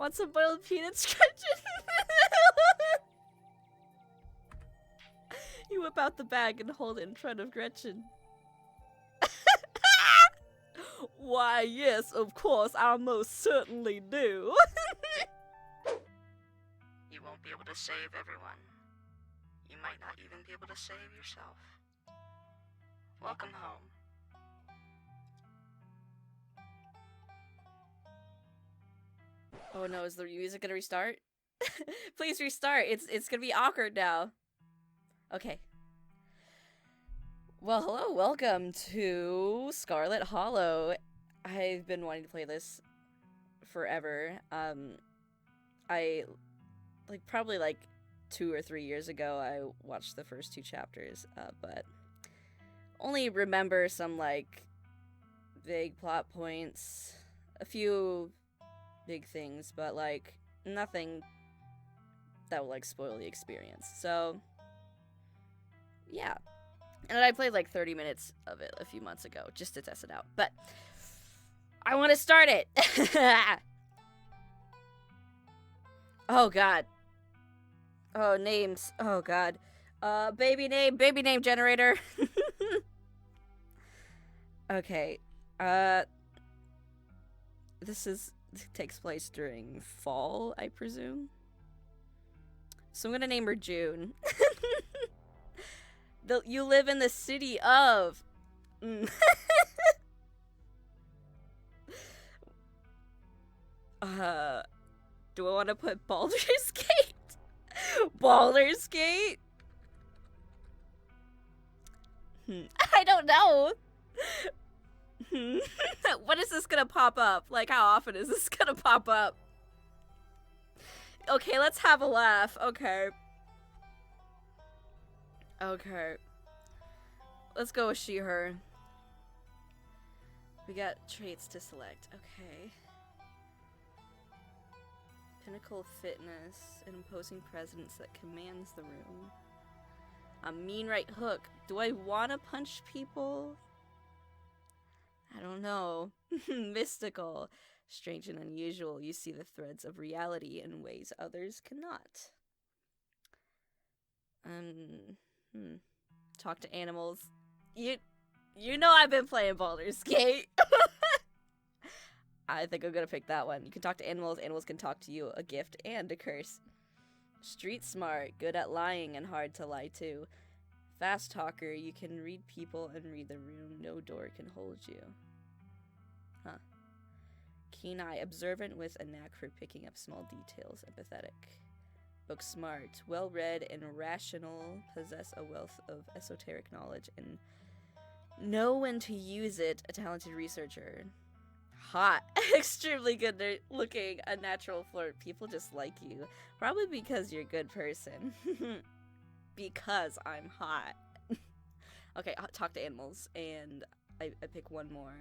Want some boiled peanuts, Gretchen? You whip out the bag and hold it in front of Gretchen. Why, yes, of course, I most certainly do. You won't be able to save everyone. You might not even be able to save yourself. Welcome home. Oh no, is the music gonna restart? Please restart. It's gonna be awkward now. Okay. Well, hello, welcome to Scarlet Hollow. I've been wanting to play this forever. Probably 2 or 3 years ago, I watched the first 2 chapters, but only remember some, vague plot points, a few big things, but, nothing that will, spoil the experience. So, yeah. And I played, 30 minutes of it a few months ago, just to test it out. But I want to start it! Oh, God. Oh, names. Oh, God. Baby name generator. Okay. This takes place during fall, I presume. So I'm gonna name her June. You live in the city of... do I want to put Baldur's Gate? Baldur's Gate? I don't know. When is this gonna pop up? How often is this gonna pop up? Okay, let's have a laugh. Okay. Okay. Let's go with she, her. We got traits to select. Okay. Pinnacle fitness, an imposing presence that commands the room. A mean right hook. Do I want to punch people? I don't know. Mystical. Strange and unusual. You see the threads of reality in ways others cannot. Talk to animals. You know I've been playing Baldur's Gate. I think I'm gonna pick that one. You can talk to animals. Animals can talk to you. A gift and a curse. Street smart. Good at lying and hard to lie to. Fast talker. You can read people and read the room. No door can hold you. Huh. Keen eye. Observant with a knack for picking up small details. Empathetic. Book smart. Well read and rational. Possess a wealth of esoteric knowledge and know when to use it. A talented researcher. Hot. Extremely good looking. A natural flirt. People just like you. Probably because you're a good person. Because I'm hot. Okay, I'll talk to animals. And I pick one more.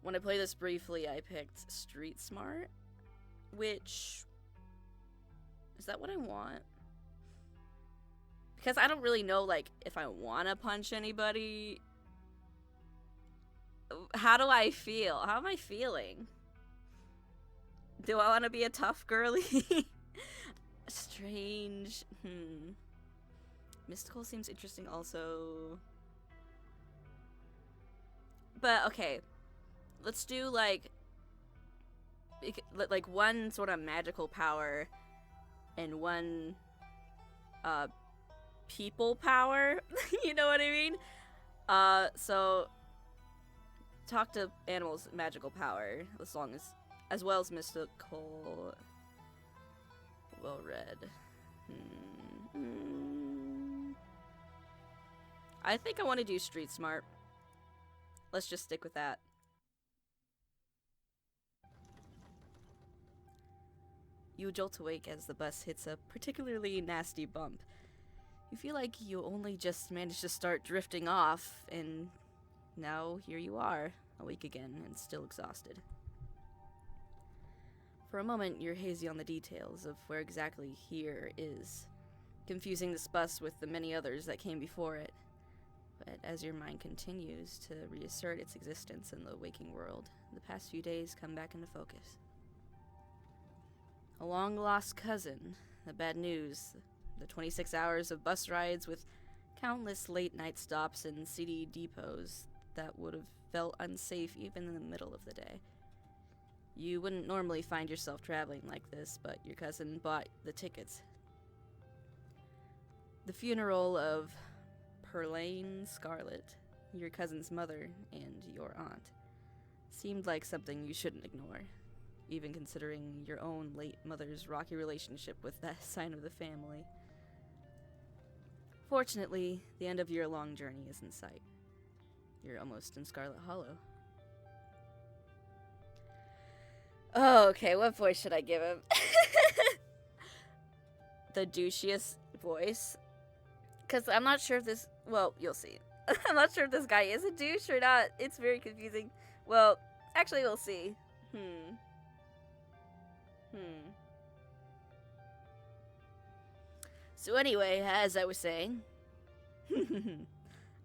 When I play this briefly, I picked street smart. Which... is that what I want? Because I don't really know, if I want to punch anybody. How do I feel? How am I feeling? Do I want to be a tough girly? Strange. Mystical seems interesting also. But, okay. Let's do, one sort of magical power and one, people power. You know what I mean? So... talk to animals, magical power, as well as mystical, well read. I think I want to do street smart. Let's just stick with that. You jolt awake as the bus hits a particularly nasty bump. You feel like you only just managed to start drifting off, and now here you are, awake again and still exhausted. For a moment, you're hazy on the details of where exactly here is, confusing this bus with the many others that came before it. But as your mind continues to reassert its existence in the waking world, the past few days come back into focus. A long-lost cousin, the bad news, the 26 hours of bus rides with countless late-night stops and city depots that would have felt unsafe even in the middle of the day. You wouldn't normally find yourself traveling like this, but your cousin bought the tickets. The funeral of Perlane Scarlet, your cousin's mother and your aunt, seemed like something you shouldn't ignore, even considering your own late mother's rocky relationship with that side of the family. Fortunately, the end of your long journey is in sight. You're almost in Scarlet Hollow. Oh, okay, what voice should I give him? The douchiest voice? Because I'm not sure if this... Well, you'll see. I'm not sure if this guy is a douche or not. It's very confusing. Well, actually, we'll see. So anyway, as I was saying...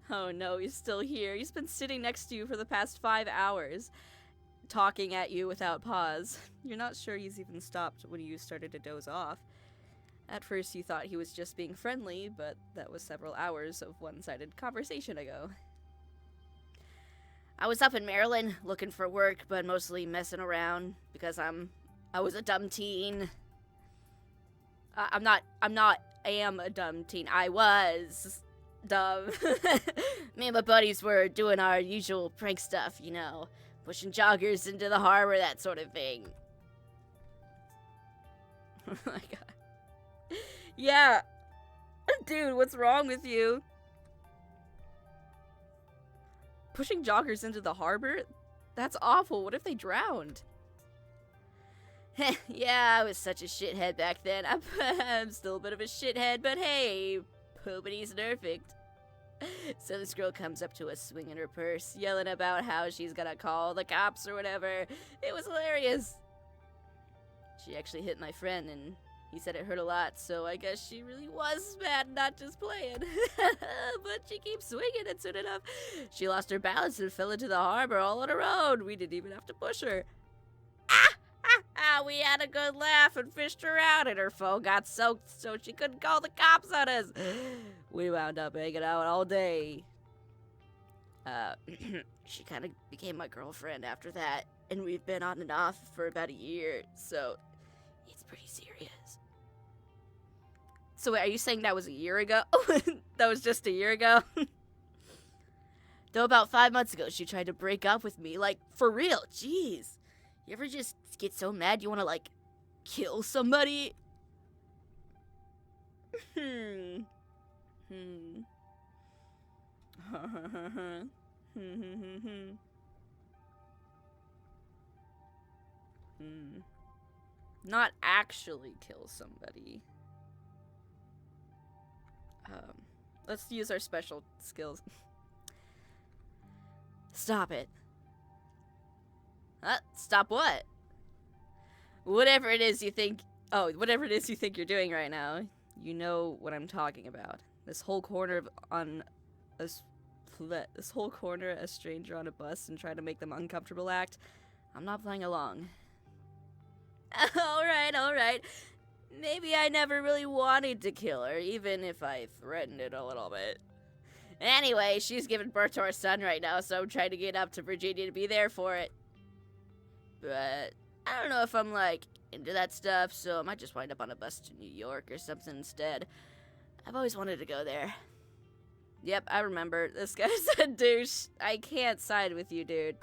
Oh no, he's still here. He's been sitting next to you for the past 5 hours, talking at you without pause. You're not sure he's even stopped when you started to doze off. At first you thought he was just being friendly, but that was several hours of one-sided conversation ago. I was up in Maryland looking for work, but mostly messing around because I was a dumb teen. I am a dumb teen. I was dumb. Me and my buddies were doing our usual prank stuff, you know, pushing joggers into the harbor, that sort of thing. Oh my god. Yeah. Dude, what's wrong with you? Pushing joggers into the harbor? That's awful. What if they drowned? Yeah, I was such a shithead back then. I'm still a bit of a shithead, but hey, nobody's perfect. So this girl comes up to us swinging her purse, yelling about how she's gonna call the cops or whatever. It was hilarious. She actually hit my friend, and he said it hurt a lot, so I guess she really was mad, not just playing. But she keeps swinging, and soon enough, she lost her balance and fell into the harbor all on her own. We didn't even have to push her. We had a good laugh and fished her out, and her phone got soaked so she couldn't call the cops on us. We wound up hanging out all day. She kind of became my girlfriend after that, and we've been on and off for about a year, so it's pretty serious. So wait, are you saying that was a year ago? That was just a year ago? Though about 5 months ago, she tried to break up with me, like, for real, jeez. You ever just get so mad you want to, like, kill somebody? Not actually kill somebody. Let's use our special skills. Stop it. Stop what? Whatever it is you think you're doing right now. You know what I'm talking about. This whole corner a stranger on a bus and try to make them uncomfortable act. I'm not playing along. Alright. Maybe I never really wanted to kill her, even if I threatened it a little bit. Anyway, she's giving birth to our son right now, so I'm trying to get up to Virginia to be there for it. But I don't know if I'm, like, into that stuff, so I might just wind up on a bus to New York or something instead. I've always wanted to go there. Yep, I remember. This guy's a douche. I can't side with you, dude.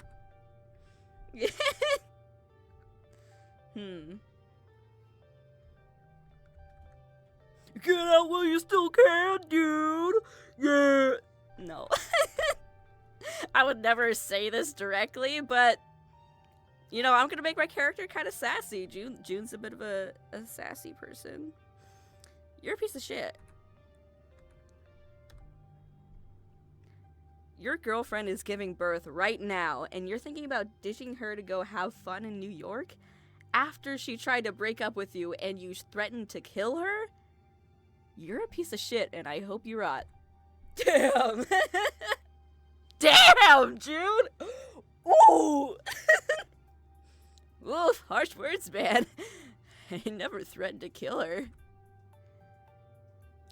Get out while you still can, dude! Yeah! No. I would never say this directly, but... You know, I'm gonna make my character kind of sassy. June's a bit of a sassy person. You're a piece of shit. Your girlfriend is giving birth right now, and you're thinking about ditching her to go have fun in New York? After she tried to break up with you and you threatened to kill her? You're a piece of shit, and I hope you rot. Damn! Damn, June! Ooh! Oof, harsh words, man. I never threatened to kill her.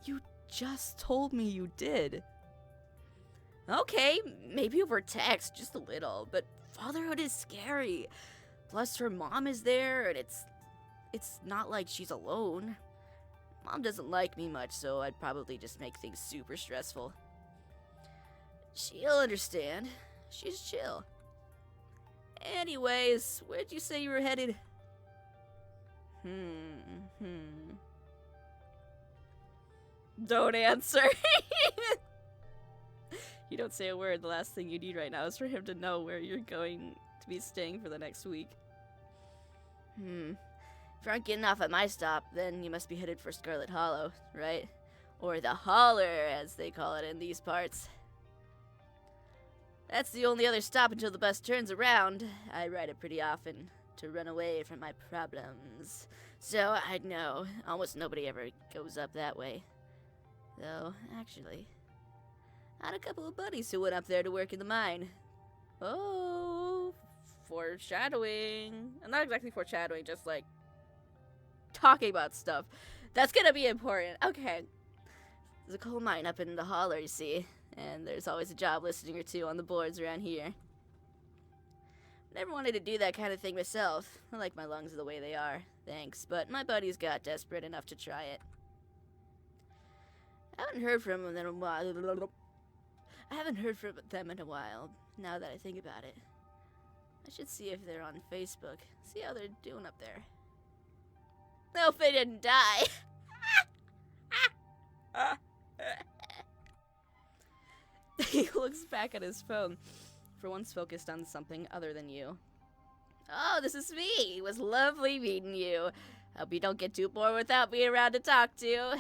You just told me you did. Okay, maybe over text, just a little, but fatherhood is scary. Plus, her mom is there, and it's not like she's alone. Mom doesn't like me much, so I'd probably just make things super stressful. She'll understand. She's chill. Anyways, where'd you say you were headed? Don't answer. You don't say a word. The last thing you need right now is for him to know where you're going to be staying for the next week. If you aren't getting off at my stop, then you must be headed for Scarlet Hollow, right? Or the Holler, as they call it in these parts. That's the only other stop until the bus turns around. I ride it pretty often to run away from my problems. So I know almost nobody ever goes up that way. Though, actually, I had a couple of buddies who went up there to work in the mine. Oh, foreshadowing. Not exactly foreshadowing, just like talking about stuff. That's gonna be important. Okay. There's a coal mine up in the Holler, you see. And there's always a job listing or two on the boards around here. Never wanted to do that kind of thing myself. I like my lungs the way they are, thanks. But my buddies got desperate enough to try it. I haven't heard from them in a while, now that I think about it. I should see if they're on Facebook. See how they're doing up there. I hope they didn't die. He looks back at his phone, for once focused on something other than you. Oh, this is me. It was lovely meeting you. Hope you don't get too bored without me around to talk to.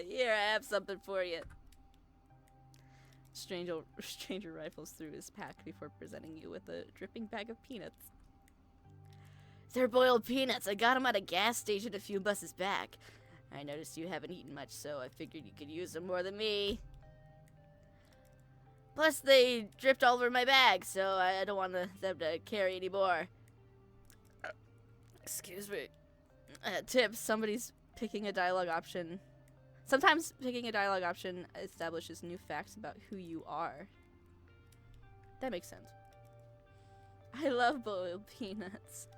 Here, I have something for you. Stranger rifles through his pack before presenting you with a dripping bag of peanuts. They're boiled peanuts. I got them at a gas station a few buses back. I noticed you haven't eaten much, so I figured you could use them more than me. Plus, they dripped all over my bag, so I don't want them to carry any more. Excuse me. Tip, somebody's picking a dialogue option. Sometimes picking a dialogue option establishes new facts about who you are. That makes sense. I love boiled peanuts.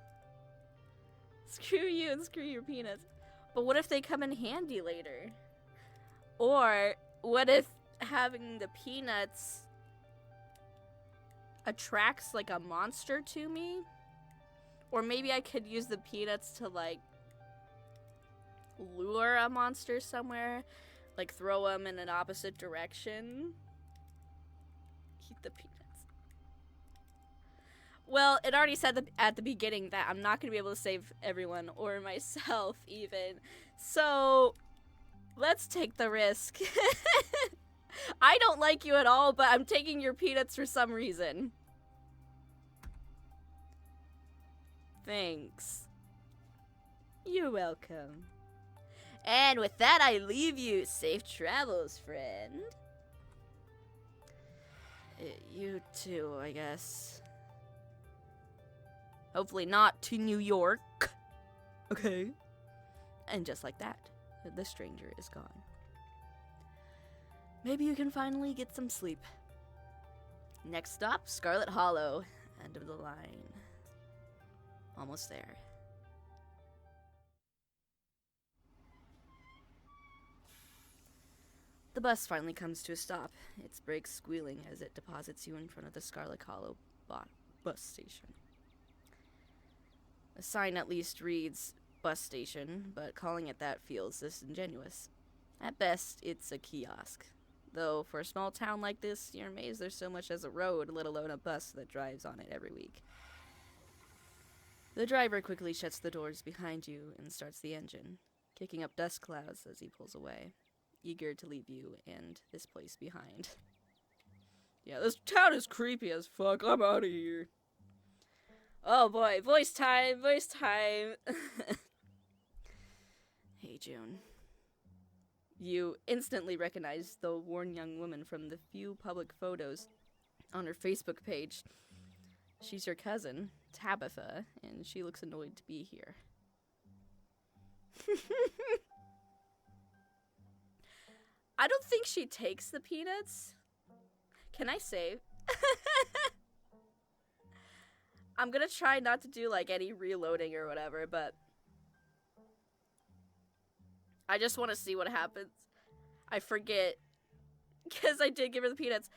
Screw you and screw your peanuts. But what if they come in handy later? Or what if having the peanuts attracts like a monster to me? Or maybe I could use the peanuts to like lure a monster somewhere, like throw them in an opposite direction. Eat the peanuts. Well, it already said at the beginning that I'm not going to be able to save everyone, or myself even. So, let's take the risk. I don't like you at all, but I'm taking your peanuts for some reason. Thanks. You're welcome. And with that, I leave you. Safe travels, friend. You too, I guess. Hopefully not to New York. Okay. And just like that, the stranger is gone. Maybe you can finally get some sleep. Next stop, Scarlet Hollow. End of the line. Almost there. The bus finally comes to a stop, its brakes squealing as it deposits you in front of the Scarlet Hollow bus station. The sign at least reads bus station, but calling it that feels disingenuous. At best, it's a kiosk. Though, for a small town like this, you're amazed there's so much as a road, let alone a bus that drives on it every week. The driver quickly shuts the doors behind you and starts the engine, kicking up dust clouds as he pulls away, eager to leave you and this place behind. Yeah, this town is creepy as fuck. I'm out of here. Oh boy, voice time, voice time. Hey, June. You instantly recognize the worn young woman from the few public photos on her Facebook page. She's your cousin, Tabitha, and she looks annoyed to be here. I don't think she takes the peanuts. Can I save? I'm gonna try not to do, like, any reloading or whatever, but I just want to see what happens. I forget. Because I did give her the peanuts.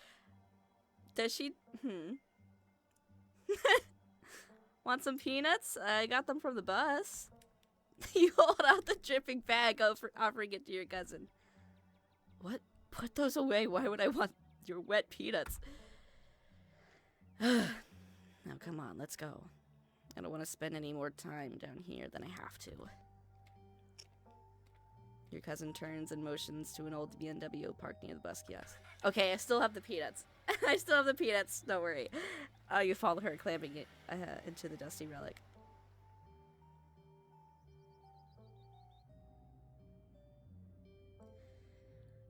Does she? Want some peanuts? I got them from the bus. You hold out the dripping bag, offering it to your cousin. What? Put those away. Why would I want your wet peanuts? Now, come on, let's go. I don't want to spend any more time down here than I have to. Your cousin turns and motions to an old BMW parked near the bus kiosk. Okay, I still have the peanuts. I still have the peanuts. Don't worry. You follow her, clamping it into the dusty relic.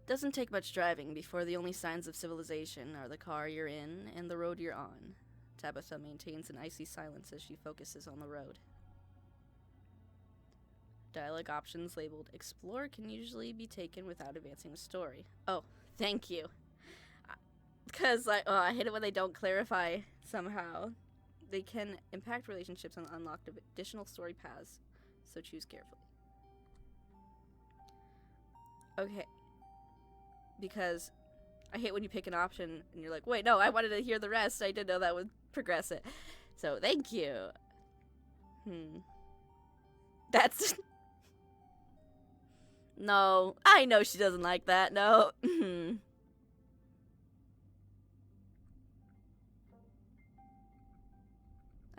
Doesn't take much driving before the only signs of civilization are the car you're in and the road you're on. Tabitha maintains an icy silence as she focuses on the road. Dialogue options labeled Explore can usually be taken without advancing the story. Oh, thank you. Because I hate it when they don't clarify somehow. They can impact relationships and unlock additional story paths, so choose carefully. Okay. Because I hate when you pick an option and you're like, wait, no, I wanted to hear the rest. I didn't know that would progress it. So, thank you. That's... No, I know she doesn't like that. No.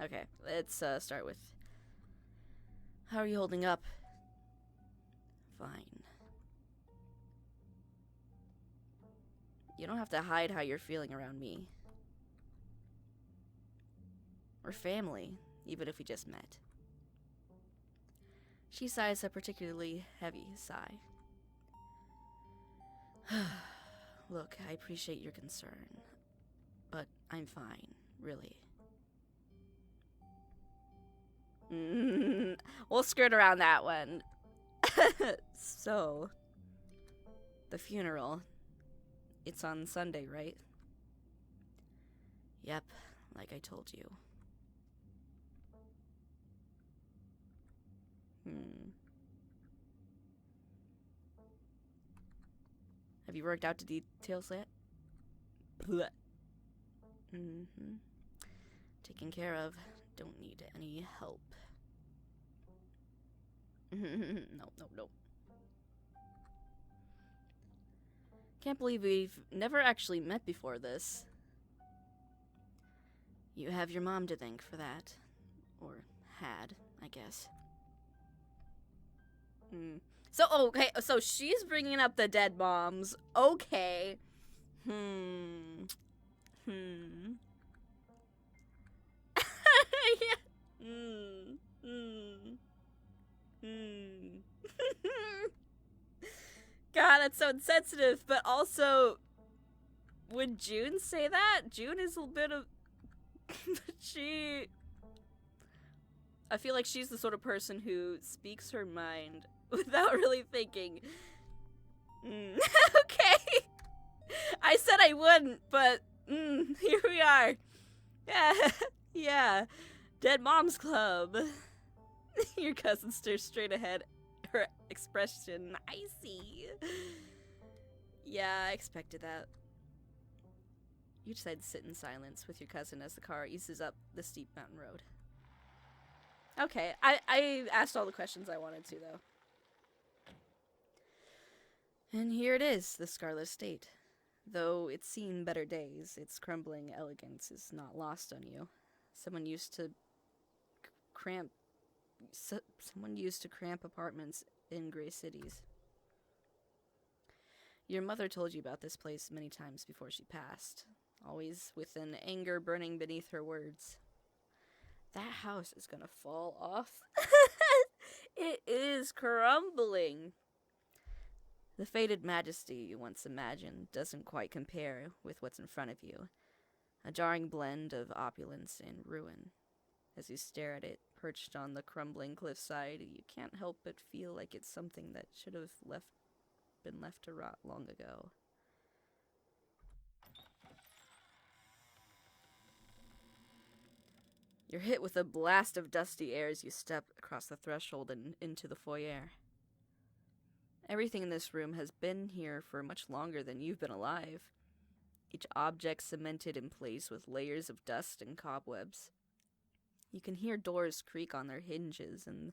Okay, let's start with... How are you holding up? Fine. You don't have to hide how you're feeling around me. We're family, even if we just met. She sighs a particularly heavy sigh. Look, I appreciate your concern, but I'm fine, really. We'll skirt around that one. So, the funeral. It's on Sunday, right? Yep, like I told you. Have you worked out the details yet? Taken care of. Don't need any help. No. Can't believe we've never actually met before this. You have your mom to thank for that. Or had, I guess. So, okay, so she's bringing up the dead moms. Okay. God, that's so insensitive, but also, would June say that? June is a bit of... I feel like she's the sort of person who speaks her mind without really thinking. Okay. I said I wouldn't, but here we are. Yeah. Dead Moms Club. Your cousin stares straight ahead. Her expression, I see. Yeah, I expected that. You decide to sit in silence with your cousin as the car eases up the steep mountain road. Okay, I asked all the questions I wanted to, though. And here it is, the Scarlet Estate. Though it's seen better days, its crumbling elegance is not lost on you. Someone used to cramp apartments in gray cities. Your mother told you about this place many times before she passed, always with an anger burning beneath her words. That house is gonna fall off. It is crumbling. The faded majesty you once imagined doesn't quite compare with what's in front of you. A jarring blend of opulence and ruin. As you stare at it, perched on the crumbling cliffside, you can't help but feel like it's something that should have been left to rot long ago. You're hit with a blast of dusty air as you step across the threshold and into the foyer. Everything in this room has been here for much longer than you've been alive. Each object cemented in place with layers of dust and cobwebs. You can hear doors creak on their hinges and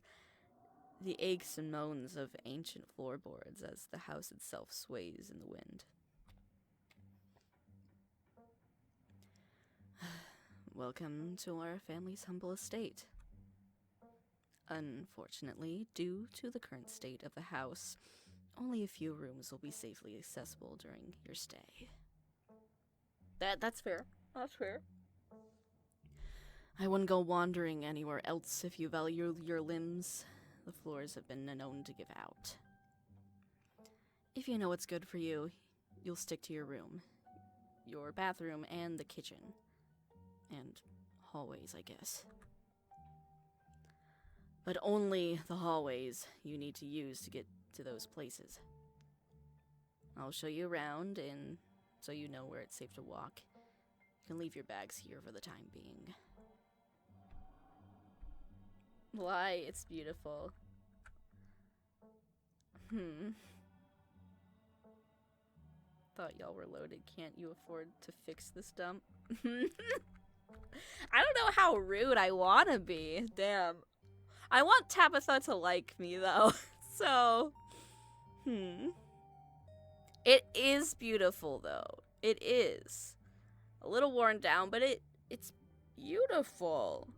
the aches and moans of ancient floorboards as the house itself sways in the wind. Welcome to our family's humble estate. Unfortunately, due to the current state of the house, only a few rooms will be safely accessible during your stay. That's fair. That's fair. I wouldn't go wandering anywhere else if you value your limbs. The floors have been known to give out. If you know what's good for you, you'll stick to your room, your bathroom, and the kitchen. And hallways, I guess. But only the hallways you need to use to get to those places. I'll show you around, and so you know where it's safe to walk. You can leave your bags here for the time being. Why? It's beautiful. Thought y'all were loaded. Can't you afford to fix this dump? I don't know how rude I want to be. Damn. I want Tabitha to like me, though. So, It is beautiful, though. It is. A little worn down, but it's beautiful.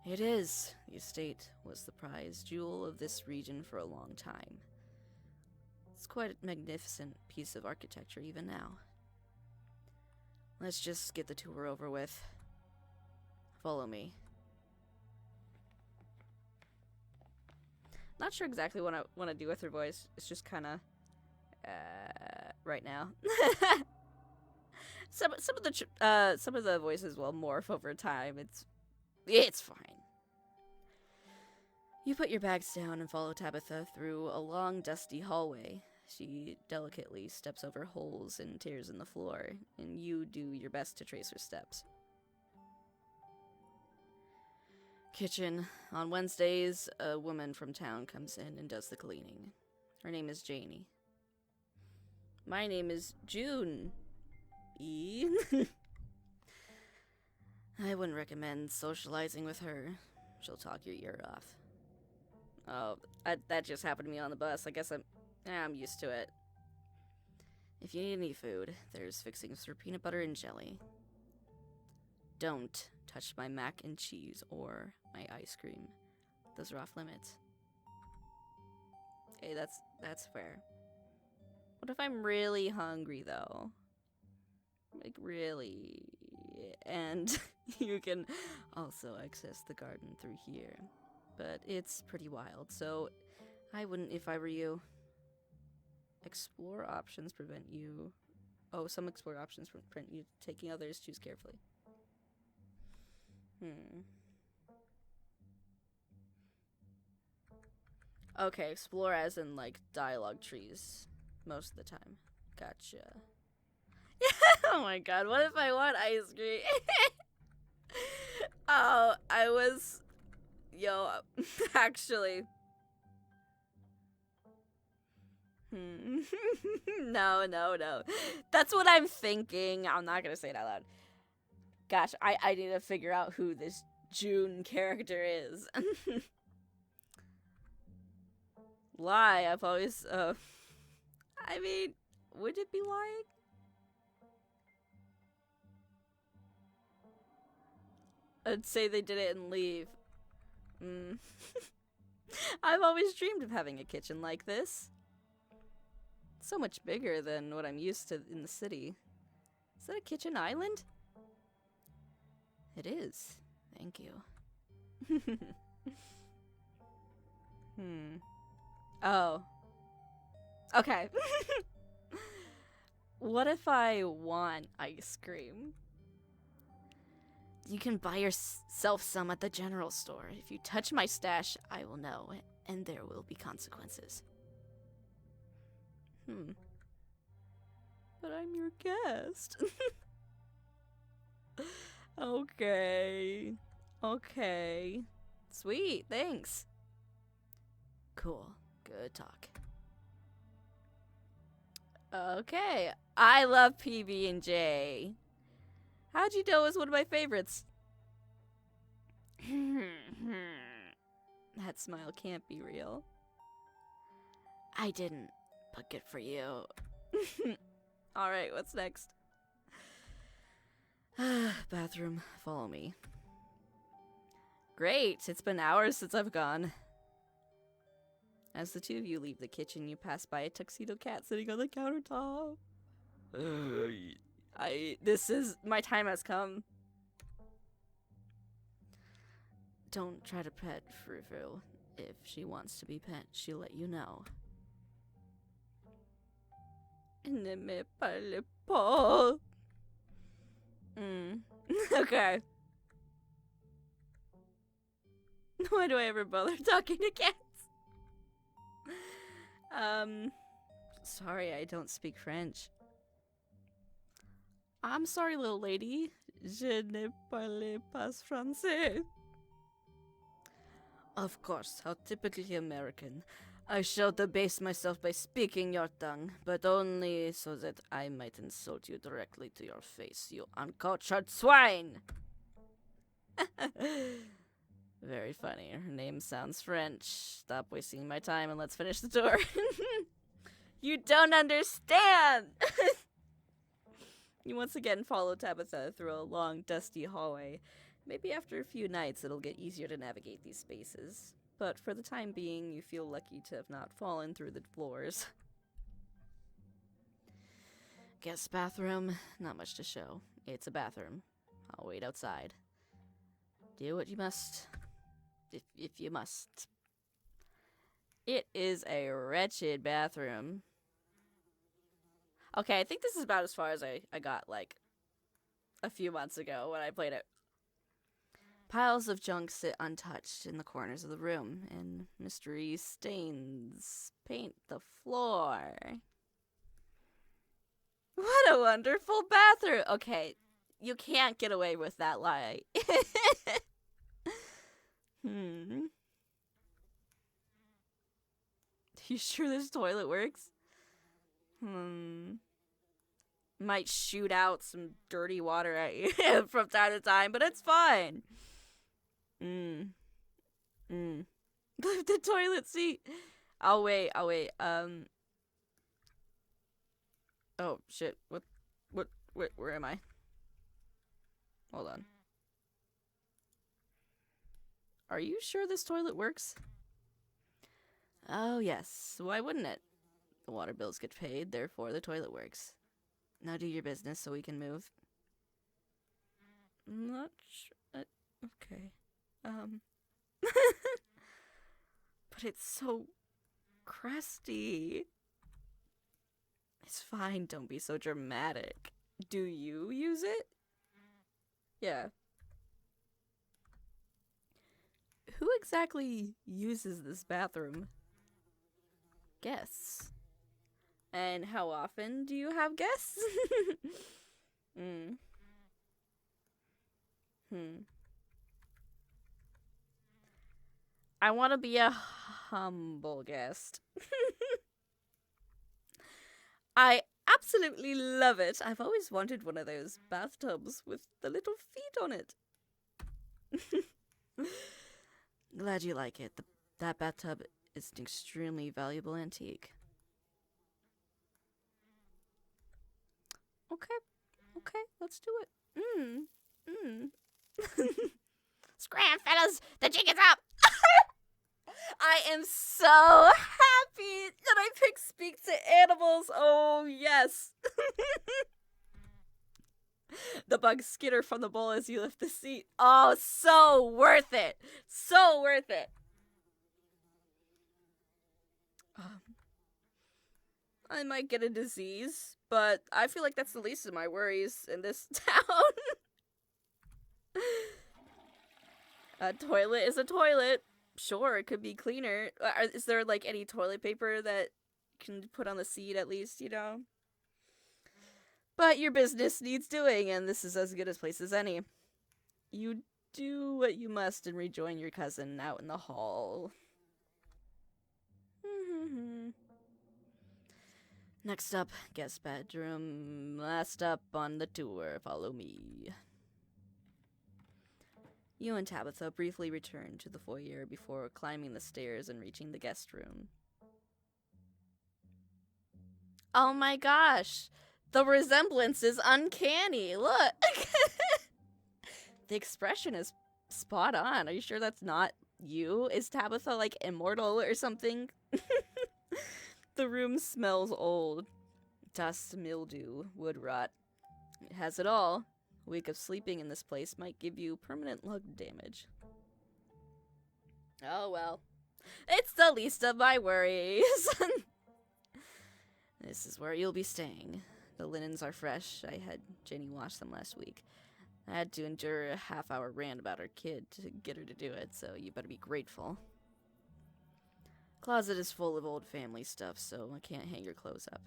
It is. The estate was the prized jewel of this region for a long time. It's quite a magnificent piece of architecture even now. Let's just get the tour over with. Follow me. Not sure exactly what I want to do with her voice. It's just kind of right now. some of the voices will morph over time. It's fine. You put your bags down and follow Tabitha through a long, dusty hallway. She delicately steps over holes and tears in the floor, and you do your best to trace her steps. Kitchen. On Wednesdays, a woman from town comes in and does the cleaning. Her name is Janie. My name is June. I wouldn't recommend socializing with her. She'll talk your ear off. Oh, that just happened to me on the bus. I guess I'm used to it. If you need any food, there's fixings for peanut butter and jelly. Don't touch my mac and cheese or my ice cream. Those are off limits. Okay, that's fair. What if I'm really hungry, though? Like, really? And you can also access the garden through here. But it's pretty wild, so I wouldn't if I were you. Explore options prevent you... Oh, some explore options prevent you taking others. Choose carefully. Okay, explore as in, like, dialogue trees. Most of the time. Gotcha. Oh my god, what if I want ice cream? Oh, I was... Yo, actually... No. That's what I'm thinking. I'm not gonna say it out loud. Gosh, I need to figure out who this June character is. Lie, I've always, I mean, would it be lying? I'd say they did it and leave. I've always dreamed of having a kitchen like this. It's so much bigger than what I'm used to in the city. Is that a kitchen island? It is. Thank you. Oh. Okay. What if I want ice cream? You can buy yourself some at the general store. If you touch my stash, I will know, and there will be consequences. But I'm your guest. Okay. Okay. Sweet, thanks. Cool. Good talk. Okay. I love PB&J. How'd you know it was one of my favorites? That smile can't be real. I didn't, but good for you. Alright, what's next? Bathroom, follow me. Great, it's been hours since I've gone. As the two of you leave the kitchen, you pass by a tuxedo cat sitting on the countertop. My time has come. Don't try to pet Frou-Frou. If she wants to be pet, she'll let you know. Ne me parle pas. Okay. Why do I ever bother talking to cats? Sorry, I don't speak French. I'm sorry, little lady. Je ne parle pas français. Of course, how typically American. I shall debase myself by speaking your tongue, but only so that I might insult you directly to your face, you uncultured swine! Very funny. Her name sounds French. Stop wasting my time and let's finish the tour. You don't understand! You once again follow Tabitha through a long, dusty hallway. Maybe after a few nights it'll get easier to navigate these spaces. But for the time being, you feel lucky to have not fallen through the floors. Guest bathroom, not much to show. It's a bathroom. I'll wait outside. Do what you must. If you must. It is a wretched bathroom. Okay, I think this is about as far as I got, like, a few months ago when I played it. Piles of junk sit untouched in the corners of the room, and mystery stains paint the floor. What a wonderful bathroom! Okay, you can't get away with that lie. You sure this toilet works? Might shoot out some dirty water at you from time to time, but it's fine. The toilet seat. I'll wait. Oh, shit. Where am I? Hold on. Are you sure this toilet works? Oh, yes. Why wouldn't it? The water bills get paid, therefore the toilet works. Now do your business so we can move. I'm not sure. Okay. But it's so crusty. It's fine, don't be so dramatic. Do you use it? Yeah. Who exactly uses this bathroom? Guests. And how often do you have guests? I want to be a humble guest. I absolutely love it. I've always wanted one of those bathtubs with the little feet on it. Glad you like it. That bathtub is an extremely valuable antique. Okay, let's do it. Scram, fellas! The jig is up! I am so happy that I picked Speak to Animals. Oh, yes. The bugs skitter from the bowl as you lift the seat. Oh, so worth it. So worth it. Oh, I might get a disease, but I feel like that's the least of my worries in this town. A toilet is a toilet. Sure, it could be cleaner. Is there, like, any toilet paper that can put on the seat at least, you know? But your business needs doing, and this is as good a place as any. You do what you must and rejoin your cousin out in the hall. Next up, guest bedroom. Last up on the tour. Follow me. You and Tabitha briefly return to the foyer before climbing the stairs and reaching the guest room. Oh my gosh! The resemblance is uncanny! Look! The expression is spot on. Are you sure that's not you? Is Tabitha, like, immortal or something? The room smells old. Dust, mildew, wood rot. It has it all. A week of sleeping in this place might give you permanent lung damage. Oh well. It's the least of my worries. This is where you'll be staying. The linens are fresh. I had Jenny wash them last week. I had to endure a half-hour rant about her kid to get her to do it, so you better be grateful. Closet is full of old family stuff, so I can't hang your clothes up.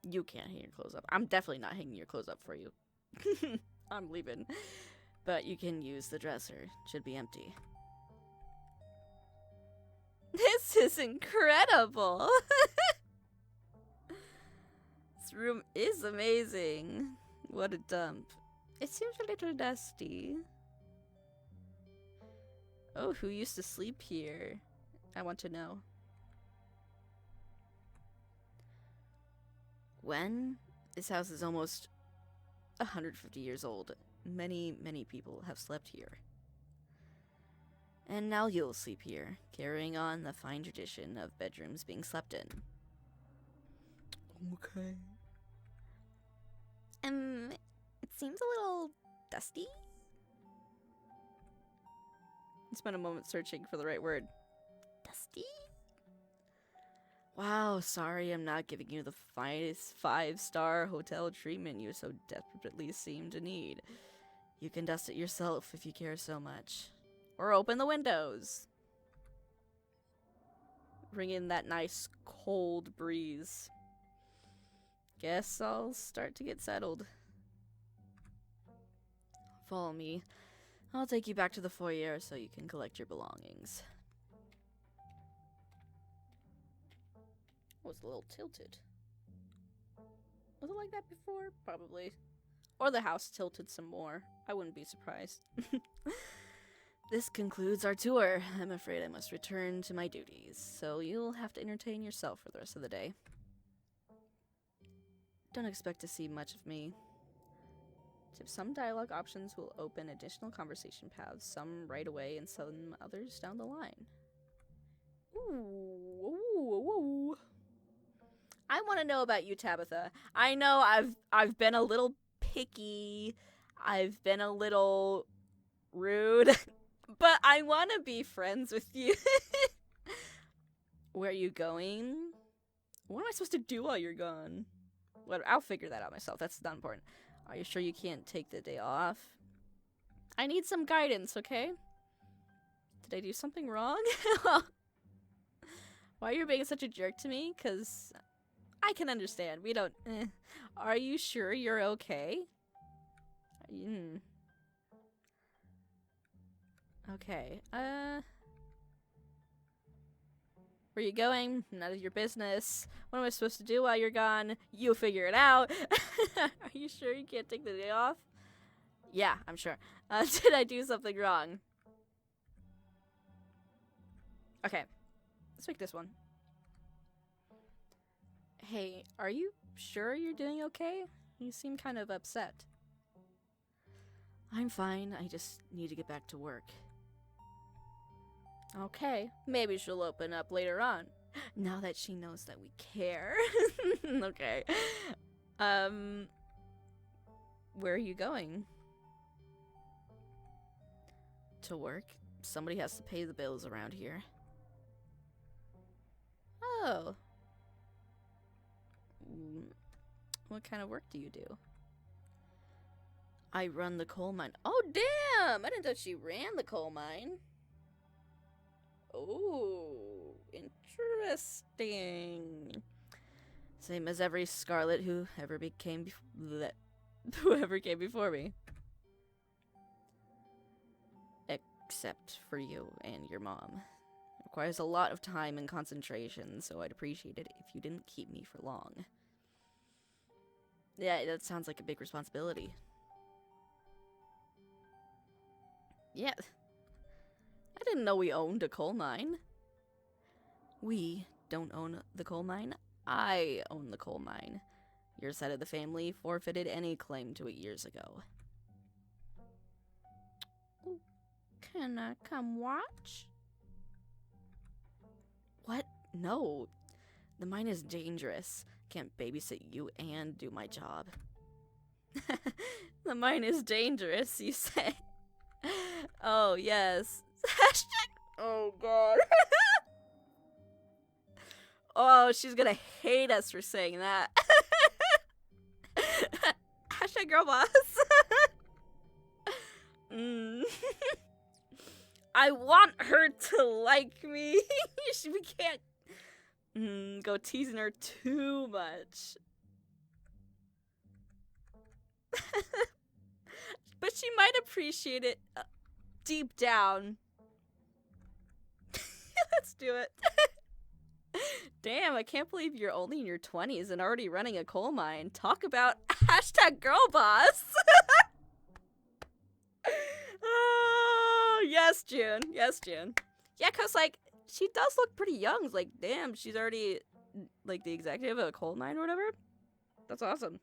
You can't hang your clothes up. I'm definitely not hanging your clothes up for you. I'm leaving. But you can use the dresser. It should be empty. This is incredible! This room is amazing. What a dump. It seems a little dusty. Oh, who used to sleep here? I want to know. When? This house is almost 150 years old. Many, many people have slept here. And now you'll sleep here, carrying on the fine tradition of bedrooms being slept in. Okay. It seems a little dusty? I spent a moment searching for the right word. Dusty? Wow, sorry I'm not giving you the finest 5-star hotel treatment you so desperately seem to need. You can dust it yourself if you care so much. Or open the windows. Bring in that nice cold breeze. Guess I'll start to get settled. Follow me. I'll take you back to the foyer so you can collect your belongings. Oh, it's a little tilted. Was it like that before? Probably. Or the house tilted some more. I wouldn't be surprised. This concludes our tour. I'm afraid I must return to my duties, so you'll have to entertain yourself for the rest of the day. Don't expect to see much of me. Some dialogue options will open additional conversation paths, some right away and some others down the line. Ooh. I want to know about you, Tabitha. I know I've been a little picky. I've been a little rude. But I want to be friends with you. Where are you going? What am I supposed to do while you're gone? Well, I'll figure that out myself. That's not important. Are you sure you can't take the day off? I need some guidance, okay? Did I do something wrong? Why are you being such a jerk to me? Because I can understand. We don't... Are you sure you're okay? Okay. Where you going? None of your business. What am I supposed to do while you're gone? You figure it out. Are you sure you can't take the day off? Yeah, I'm sure. Did I do something wrong? Okay. Let's make this one. Hey, are you sure you're doing okay? You seem kind of upset. I'm fine. I just need to get back to work. Okay, maybe she'll open up later on. Now that she knows that we care. Okay. Where are you going? To work. Somebody has to pay the bills around here. Oh. What kind of work do you do? I run the coal mine. Oh, damn! I didn't know she ran the coal mine. Oh, interesting. Same as every Scarlet whoever came before me. Except for you and your mom. It requires a lot of time and concentration, so I'd appreciate it if you didn't keep me for long. Yeah, that sounds like a big responsibility. Yeah. I didn't know we owned a coal mine. We don't own the coal mine. I own the coal mine. Your side of the family forfeited any claim to it years ago. Can I come watch? What? No. The mine is dangerous. Can't babysit you and do my job. The mine is dangerous, you say? Oh, yes. Oh, God. Oh, she's gonna hate us for saying that. Hashtag girl boss. I want her to like me. We can't go teasing her too much. But she might appreciate it deep down. Let's do it. Damn, I can't believe you're only in your 20s and already running a coal mine. Talk about hashtag girl boss. Oh, yes, June. Yes, June. Yeah, because, like, she does look pretty young. It's like, damn, she's already, like, the executive of a coal mine or whatever. That's awesome.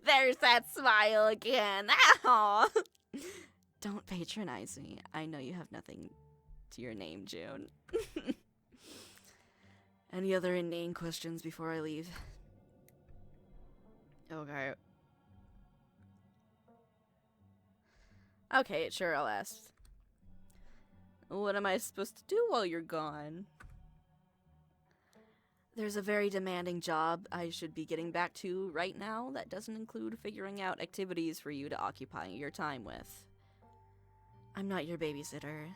There's that smile again. Ow. Don't patronize me. I know you have nothing to your name, June. Any other inane questions before I leave? Okay. Okay, sure, I'll ask. What am I supposed to do while you're gone? There's a very demanding job I should be getting back to right now that doesn't include figuring out activities for you to occupy your time with. I'm not your babysitter.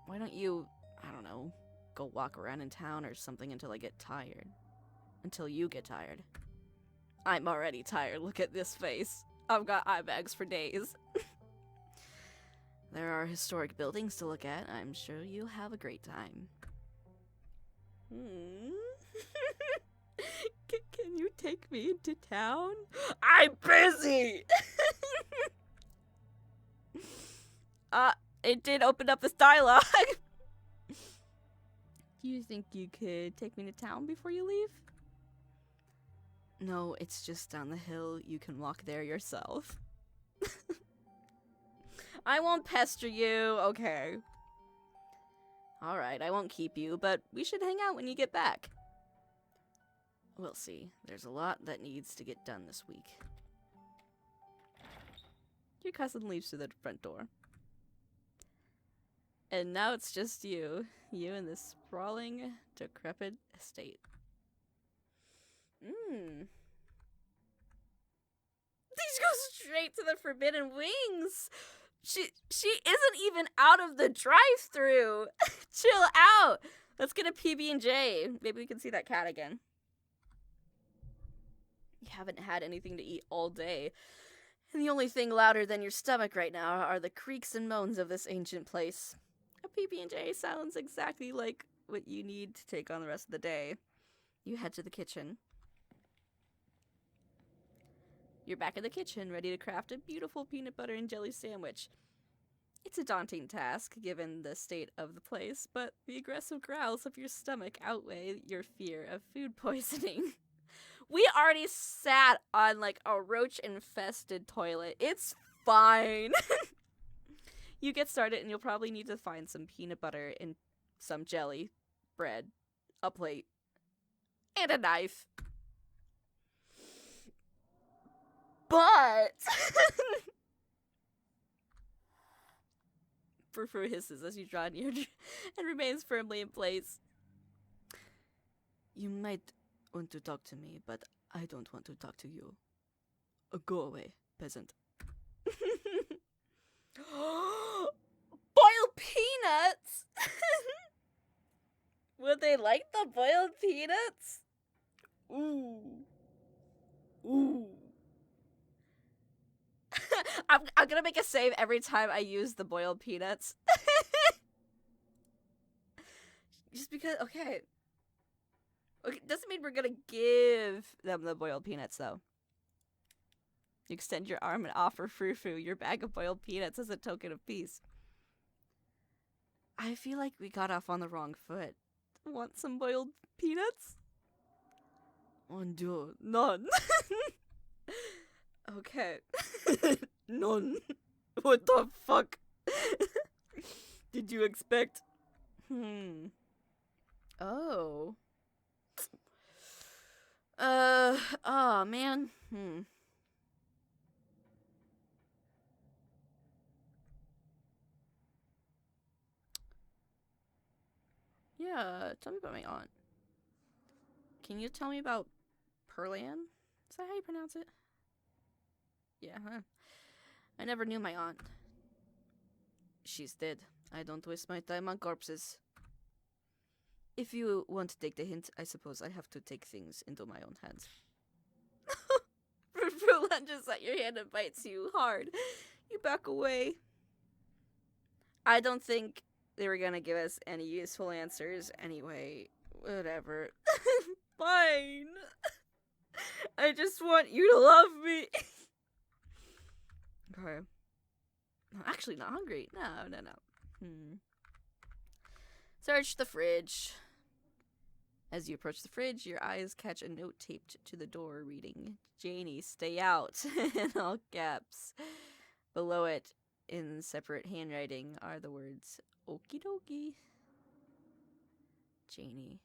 Why don't you, I don't know, go walk around in town or something until I get tired? Until you get tired. I'm already tired. Look at this face. I've got eye bags for days. There are historic buildings to look at. I'm sure you'll have a great time. Can you take me into town? I'm busy! It did open up this dialogue. Do you think you could take me to town before you leave? No, it's just down the hill. You can walk there yourself. I won't pester you. Okay. Alright, I won't keep you, but we should hang out when you get back. We'll see. There's a lot that needs to get done this week. Your cousin leaves through the front door. And now it's just you. You and this sprawling, decrepit estate. These go straight to the Forbidden Wings! She isn't even out of the drive-thru. Chill out. Let's get a PB&J. Maybe we can see that cat again. You haven't had anything to eat all day. And the only thing louder than your stomach right now are the creaks and moans of this ancient place. A PB&J sounds exactly like what you need to take on the rest of the day. You head to the kitchen. You're back in the kitchen, ready to craft a beautiful peanut butter and jelly sandwich. It's a daunting task, given the state of the place, but the aggressive growls of your stomach outweigh your fear of food poisoning. We already sat on, like, a roach-infested toilet. It's fine. You get started, and you'll probably need to find some peanut butter and some jelly, bread, a plate, and a knife. But Frou-Frou hisses as you draw near and remains firmly in place. You might want to talk to me, but I don't want to talk to you. Go away, peasant. Boiled peanuts? Would they like the boiled peanuts? Ooh. Ooh. I'm gonna make a save every time I use the boiled peanuts. Just because, okay. Okay, doesn't mean we're gonna give them the boiled peanuts, though. You extend your arm and offer Frou-Frou your bag of boiled peanuts as a token of peace. I feel like we got off on the wrong foot. Want some boiled peanuts? Mon Dieu, none. Okay. None. What the fuck? Did you expect? Oh. Oh, man. Yeah, tell me about my aunt. Can you tell me about Perlan? Is that how you pronounce it? Yeah, huh? I never knew my aunt. She's dead. I don't waste my time on corpses. If you want to take the hint, I suppose I have to take things into my own hands. Frou lunges at your hand and bites you hard. You back away. I don't think they were gonna give us any useful answers anyway. Whatever. Fine. I just want you to love me. Okay. I'm actually not hungry. No. Search the fridge. As you approach the fridge, your eyes catch a note taped to the door reading, Janie, stay out, in all caps. Below it, in separate handwriting, are the words, okie dokie. Janie.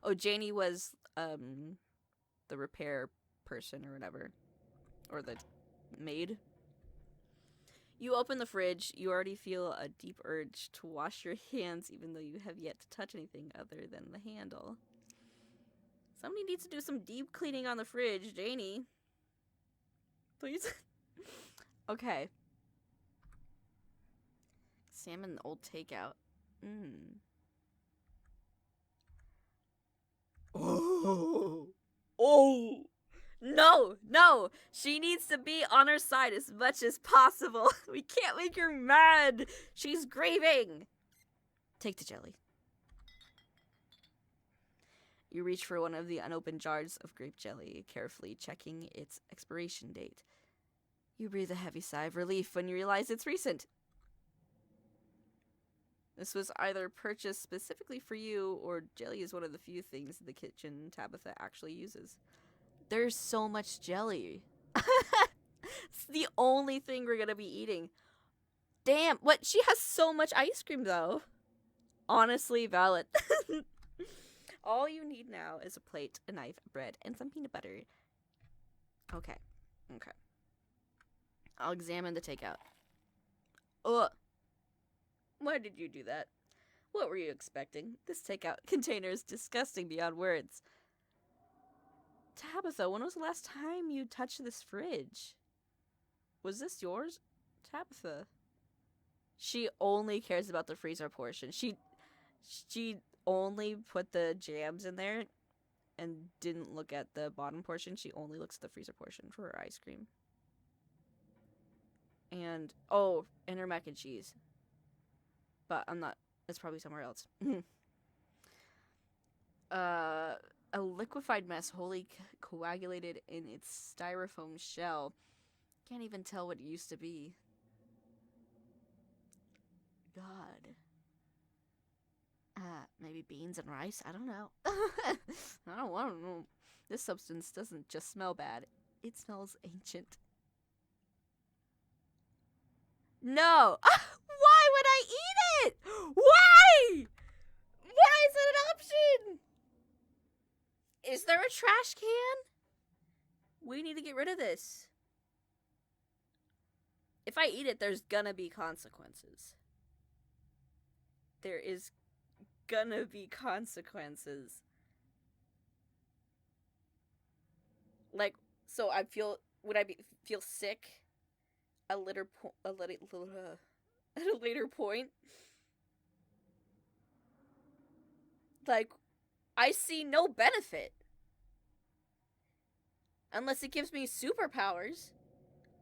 Oh, Janie was, the repair person or whatever. Or the maid. You open the fridge. You already feel a deep urge to wash your hands, even though you have yet to touch anything other than the handle. Somebody needs to do some deep cleaning on the fridge, Janie. Please? Okay. Salmon old takeout. Oh! No! She needs to be on her side as much as possible. We can't make her mad. She's grieving. Take the jelly. You reach for one of the unopened jars of grape jelly, carefully checking its expiration date. You breathe a heavy sigh of relief when you realize it's recent. This was either purchased specifically for you, or jelly is one of the few things in the kitchen Tabitha actually uses. There's so much jelly. It's the only thing we're gonna be eating. Damn, what? She has so much ice cream, though. Honestly, valid. All you need now is a plate, a knife, bread, and some peanut butter. Okay. I'll examine the takeout. Ugh. Why did you do that? What were you expecting? This takeout container is disgusting beyond words. Tabitha, when was the last time you touched this fridge? Was this yours? Tabitha. She only cares about the freezer portion. She only put the jams in there and didn't look at the bottom portion. She only looks at the freezer portion for her ice cream. And, and her mac and cheese. But I'm not, it's probably somewhere else. A liquefied mess wholly coagulated in its styrofoam shell. Can't even tell what it used to be. God. Maybe beans and rice? I don't know. I don't know. This substance doesn't just smell bad. It smells ancient. No! Why would I eat it? Why? Why is it an option? Is there a trash can? We need to get rid of this. If I eat it, there's gonna be consequences. There is gonna be consequences. Like, so I feel, would I feel sick a later at a later point? Like, I see no benefit. Unless it gives me superpowers.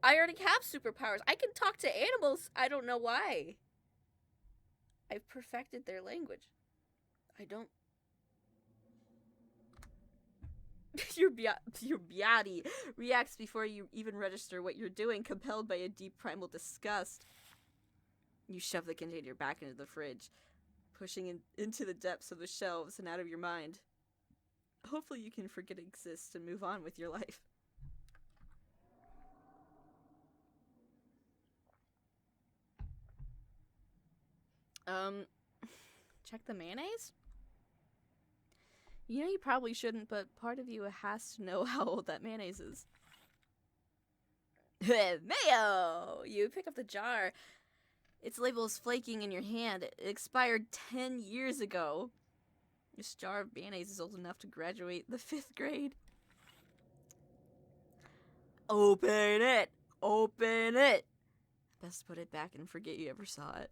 I already have superpowers. I can talk to animals. I don't know why. I've perfected their language. I don't. Your body reacts before you even register what you're doing, compelled by a deep primal disgust. You shove the container back into the fridge, pushing into the depths of the shelves and out of your mind. Hopefully you can forget it exists and move on with your life. Check the mayonnaise? You know you probably shouldn't, but part of you has to know how old that mayonnaise is. Mayo! You pick up the jar. Its label is flaking in your hand. It expired 10 years ago. This jar of mayonnaise is old enough to graduate the 5th grade. Open it! Open it! Best put it back and forget you ever saw it.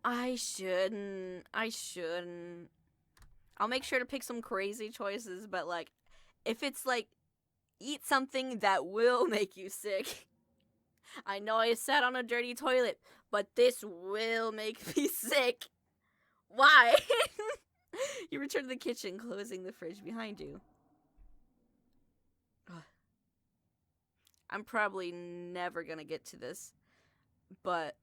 I shouldn't. I'll make sure to pick some crazy choices, but like, if it's like, eat something that will make you sick. I know I sat on a dirty toilet, but this will make me sick. Why? You return to the kitchen, closing the fridge behind you. Ugh. I'm probably never gonna get to this, but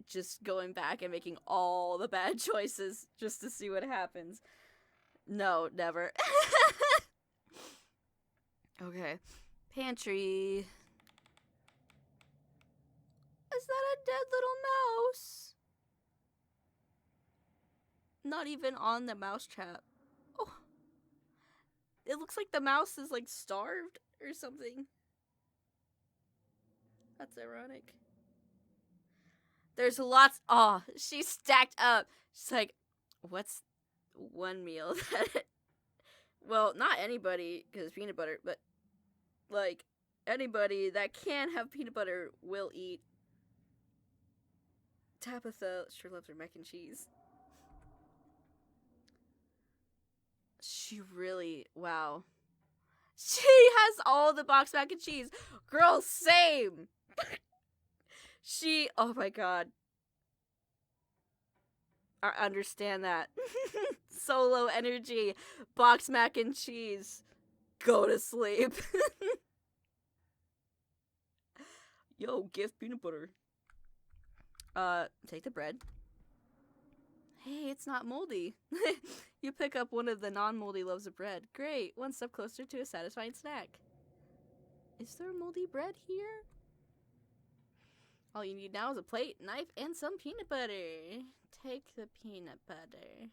just going back and making all the bad choices just to see what happens. No, never. Okay. Pantry. Is that a dead little mouse? Not even on the mousetrap. Oh. It looks like the mouse is like starved or something. That's ironic. There's lots. Oh, she's stacked up. She's like, what's one meal that. Well, not anybody, because peanut butter, but like anybody that can have peanut butter will eat. Tabitha sure loves her mac and cheese. She really, wow. She has all the box mac and cheese. Girl, same. She, oh my god. I understand that. Solo energy, box mac and cheese. Go to sleep. Yo, gift peanut butter. Take the bread. Hey, it's not moldy. You pick up one of the non-moldy loaves of bread. Great, one step closer to a satisfying snack. Is there moldy bread here? All you need now is a plate, knife, and some peanut butter. Take the peanut butter.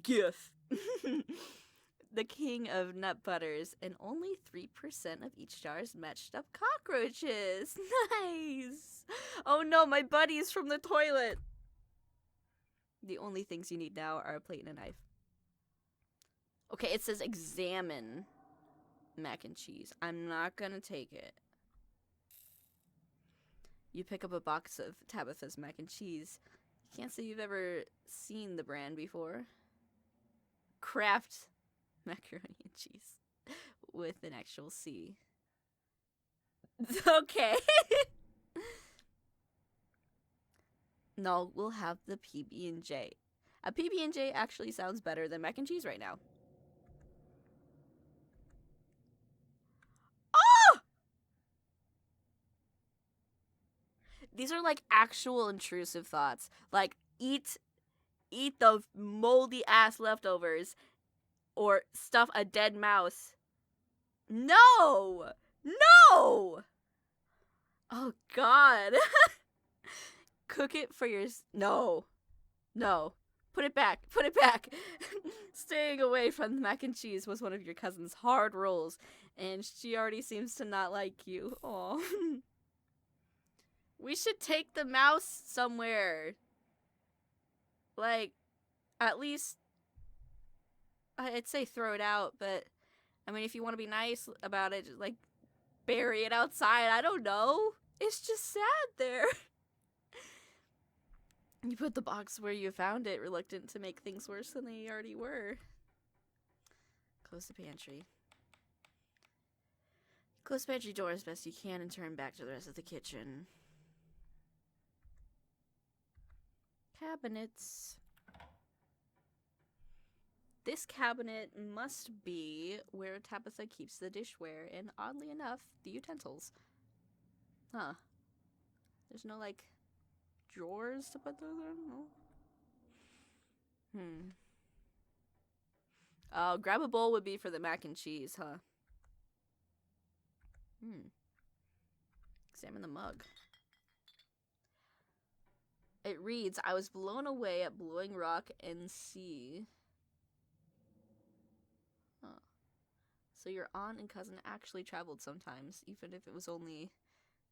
Gift. The king of nut butters, and only 3% of each jar is matched up cockroaches. Nice. Oh no, my buddies from the toilet. The only things you need now are a plate and a knife. Okay, it says examine mac and cheese. I'm not gonna take it. You pick up a box of Tabitha's mac and cheese. You can't say you've ever seen the brand before. Kraft macaroni and cheese with an actual C. Okay. No, we'll have the PB&J. A PB&J actually sounds better than mac and cheese right now. Oh! These are like actual intrusive thoughts. Like, eat the moldy ass leftovers or stuff a dead mouse. No! No! Oh god. Cook it for your... No. Put it back. Staying away from the mac and cheese was one of your cousin's hard rules, and she already seems to not like you. Aw. We should take the mouse somewhere. Like, at least I'd say throw it out, but I mean, if you want to be nice about it, just like bury it outside. I don't know. It's just sad there. You put the box where you found it, reluctant to make things worse than they already were. Close the pantry. Close the pantry door as best you can and turn back to the rest of the kitchen. Cabinets. This cabinet must be where Tabitha keeps the dishware and, oddly enough, the utensils. Huh. There's no, like, drawers to put those in? No. Oh, grab a bowl would be for the mac and cheese, huh? Examine the mug. It reads, I was blown away at Blowing Rock NC. Huh. So your aunt and cousin actually traveled sometimes, even if it was only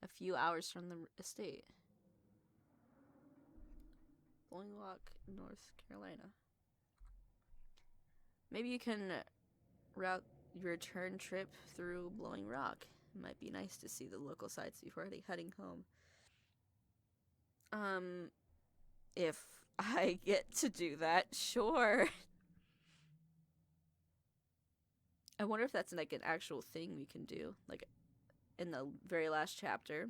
a few hours from the estate. Blowing Rock, North Carolina. Maybe you can route your return trip through Blowing Rock. It might be nice to see the local sites before heading home. If I get to do that, sure. I wonder if that's like an actual thing we can do, like in the very last chapter.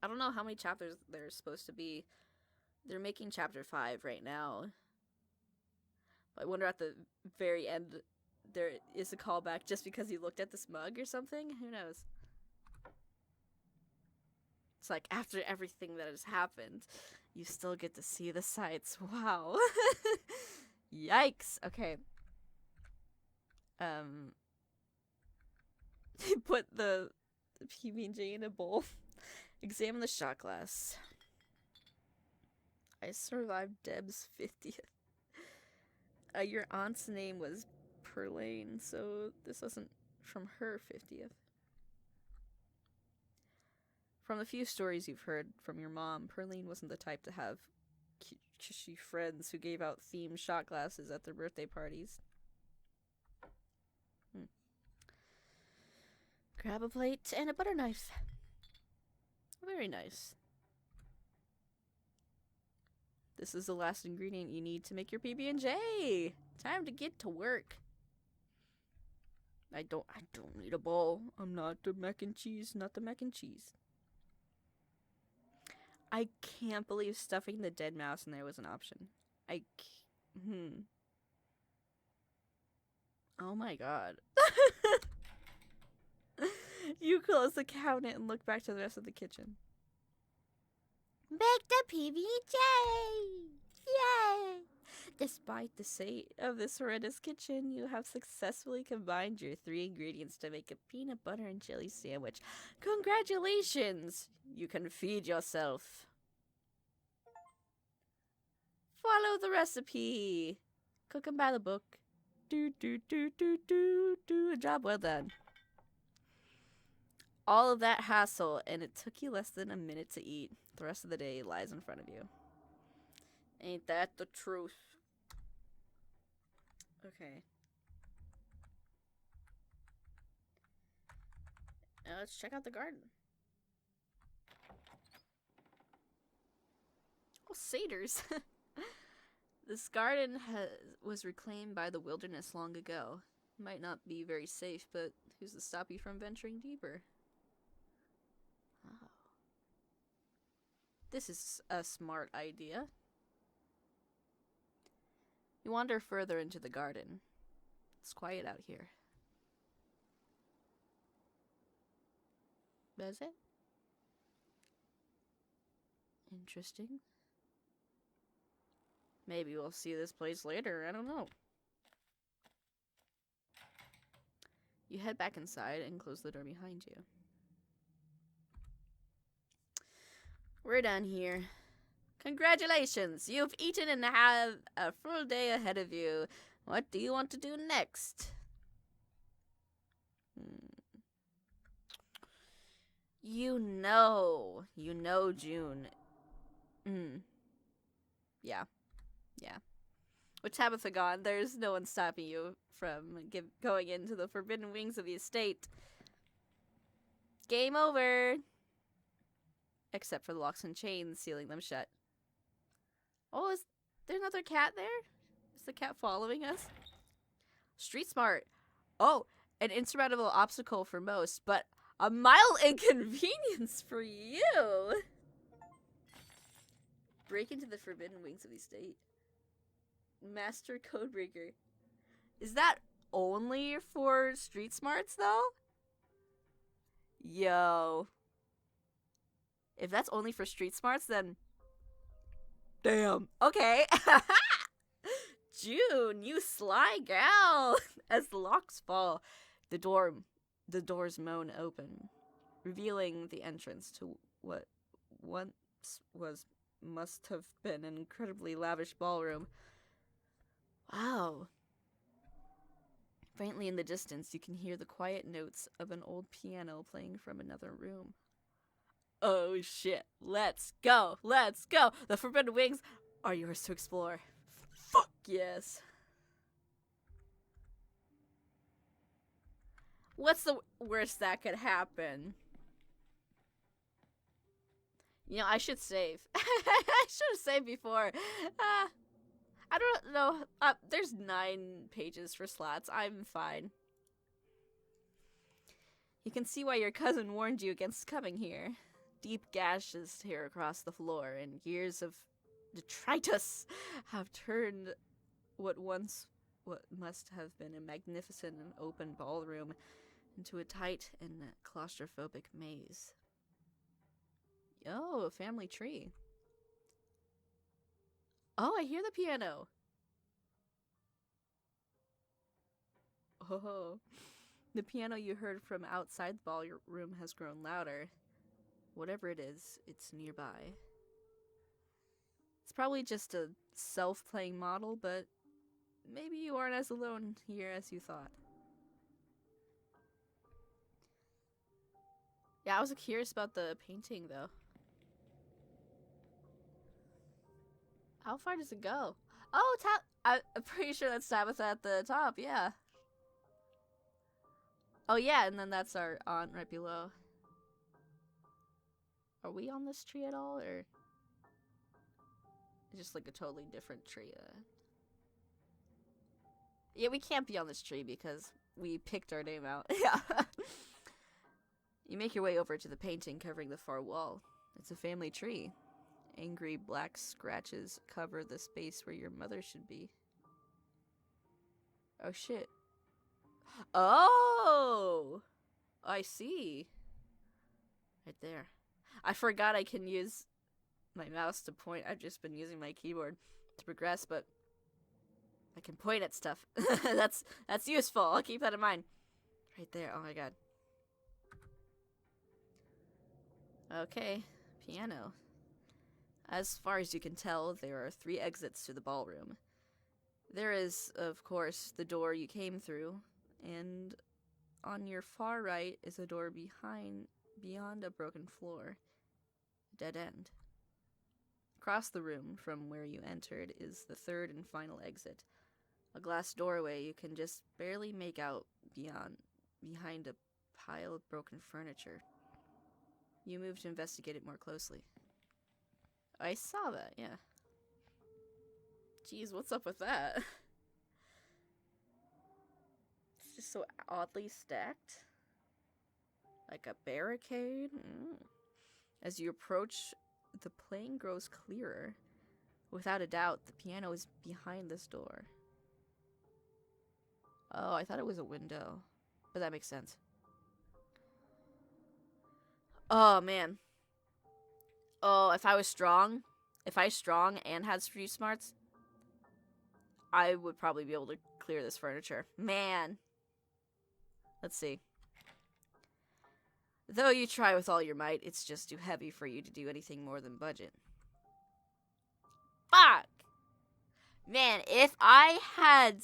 I don't know how many chapters there's supposed to be. They're making chapter 5 right now. But I wonder at the very end there is a callback just because he looked at this mug or something? Who knows? It's like after everything that has happened, you still get to see the sights. Wow. Yikes. Okay. Put the PB&J in a bowl. Examine the shot glass. I survived Deb's 50th. Your aunt's name was Perlane, so this wasn't from her 50th. From the few stories you've heard from your mom, Perlane wasn't the type to have cushy friends who gave out themed shot glasses at their birthday parties. Grab a plate and a butter knife. Very nice. This is the last ingredient you need to make your PB&J. Time to get to work. I don't need a bowl. I'm not the mac and cheese, not the mac and cheese. I can't believe stuffing the dead mouse in there was an option. Oh my god. You close the cabinet and look back to the rest of the kitchen. Make the PB&J! Yay! Despite the state of this horrendous kitchen, you have successfully combined your 3 ingredients to make a peanut butter and jelly sandwich. Congratulations! You can feed yourself. Follow the recipe. Cook 'em by the book. Do. A job well done. All of that hassle, and it took you less than a minute to eat. The rest of the day lies in front of you. Ain't that the truth? Okay. Now let's check out the garden. Oh, satyrs. This garden was reclaimed by the wilderness long ago. Might not be very safe, but who's to stop you from venturing deeper? Oh. This is a smart idea. You wander further into the garden. It's quiet out here. Is it? Interesting. Maybe we'll see this place later. I don't know. You head back inside and close the door behind you. We're done here. Congratulations! You've eaten and have a full day ahead of you. What do you want to do next? You know, June. Yeah. With Tabitha gone, there's no one stopping you from going into the forbidden wings of the estate. Game over! Except for the locks and chains sealing them shut. Oh, is there another cat there? Is the cat following us? Street smart. Oh, an insurmountable obstacle for most, but a mild inconvenience for you! Break into the forbidden wings of the estate. Master Codebreaker. Is that only for street smarts, though? Yo. If that's only for street smarts, then... Damn. Okay. June, you sly gal. As the locks fall, the doors moan open, revealing the entrance to what once must have been an incredibly lavish ballroom. Wow. Faintly in the distance, you can hear the quiet notes of an old piano playing from another room. Oh shit, let's go, let's go! The forbidden wings are yours to explore. Fuck yes. What's the worst that could happen? You know, I should save. I should have saved before. I don't know. There's 9 pages for slots. I'm fine. You can see why your cousin warned you against coming here. Deep gashes here across the floor, and years of detritus have turned what must have been a magnificent and open ballroom into a tight and claustrophobic maze. Oh, a family tree. Oh, I hear the piano. Oh, the piano you heard from outside the ballroom has grown louder. Whatever it is, it's nearby. It's probably just a self-playing model, but maybe you aren't as alone here as you thought. Yeah, I was curious about the painting, though. How far does it go? Oh, I'm pretty sure that's Tabitha at the top, yeah. Oh, yeah, and then that's our aunt right below. Are we on this tree at all, or... It's just like a totally different tree. Yeah, we can't be on this tree because we picked our name out. Yeah. You make your way over to the painting covering the far wall. It's a family tree. Angry black scratches cover the space where your mother should be. Oh shit. Oh! I see. Right there. I forgot I can use my mouse to point. I've just been using my keyboard to progress, but I can point at stuff. That's useful. I'll keep that in mind. Right there. Oh my god. Okay. Piano. As far as you can tell, there are 3 exits to the ballroom. There is, of course, the door you came through, and on your far right is a door beyond a broken floor. Dead end. Across the room from where you entered is the 3rd and final exit. A glass doorway you can just barely make out behind a pile of broken furniture. You move to investigate it more closely. I saw that, yeah. Jeez, what's up with that? It's just so oddly stacked. Like a barricade? As you approach, the playing grows clearer. Without a doubt, the piano is behind this door. Oh, I thought it was a window. But that makes sense. Oh, man. Oh, if I was strong and had street smarts, I would probably be able to clear this furniture. Man. Let's see. Though you try with all your might, it's just too heavy for you to do anything more than budget. Fuck! Man, if I had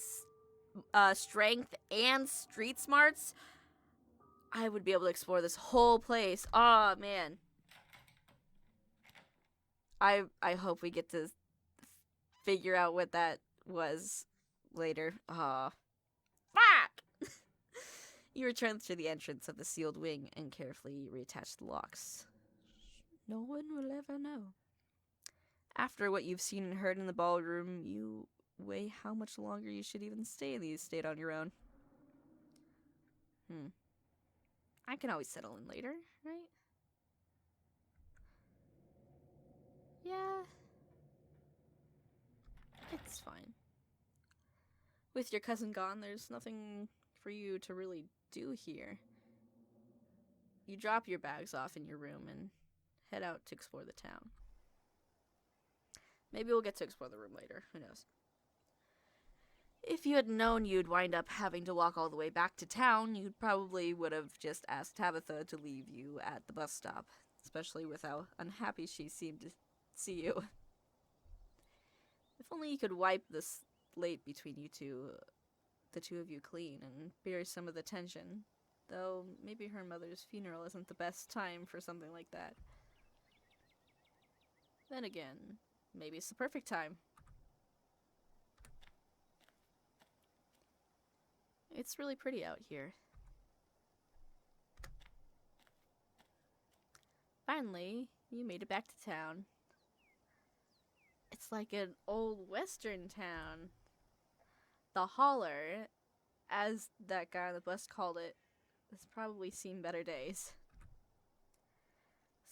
strength and street smarts, I would be able to explore this whole place. Oh, man. I hope we get to figure out what that was later. Aw. Fuck! You return to the entrance of the sealed wing and carefully reattach the locks. No one will ever know. After what you've seen and heard in the ballroom, you weigh how much longer you should even stay in the estate on your own. I can always settle in later, right? Yeah. It's fine. With your cousin gone, there's nothing for you to really do here. You drop your bags off in your room and head out to explore the town. Maybe we'll get to explore the room later. Who knows? If you had known you'd wind up having to walk all the way back to town, you probably would have just asked Tabitha to leave you at the bus stop, especially with how unhappy she seemed to see you. If only you could wipe the slate between you two, the two of you clean, and bear some of the tension. Though, maybe her mother's funeral isn't the best time for something like that. Then again, maybe it's the perfect time. It's really pretty out here. Finally, you made it back to town. It's like an old western town. The holler, as that guy on the bus called it, has probably seen better days.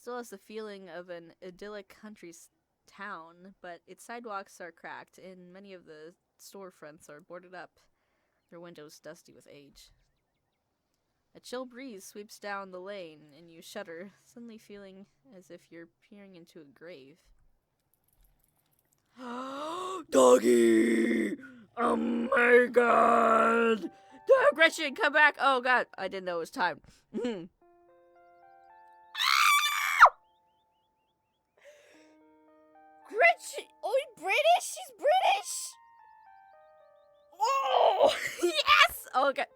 Still has the feeling of an idyllic country town, but its sidewalks are cracked and many of the storefronts are boarded up, their windows dusty with age. A chill breeze sweeps down the lane and you shudder, suddenly feeling as if you're peering into a grave. Doggy! Oh my god! Gretchen, come back! Oh god, I didn't know it was time. Gretchen! Oh, British? She's British! Oh! Yes! Oh, okay.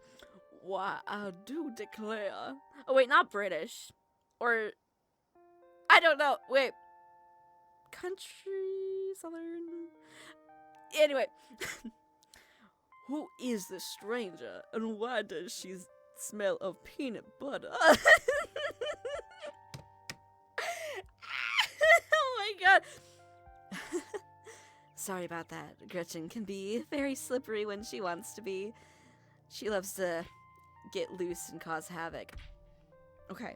Why, I do declare. Oh, wait, not British. Or, I don't know. Wait. Country? Southern? Anyway. Who is this stranger, and why does she smell of peanut butter? Oh my god. Sorry about that. Gretchen can be very slippery when she wants to be. She loves to get loose and cause havoc. Okay.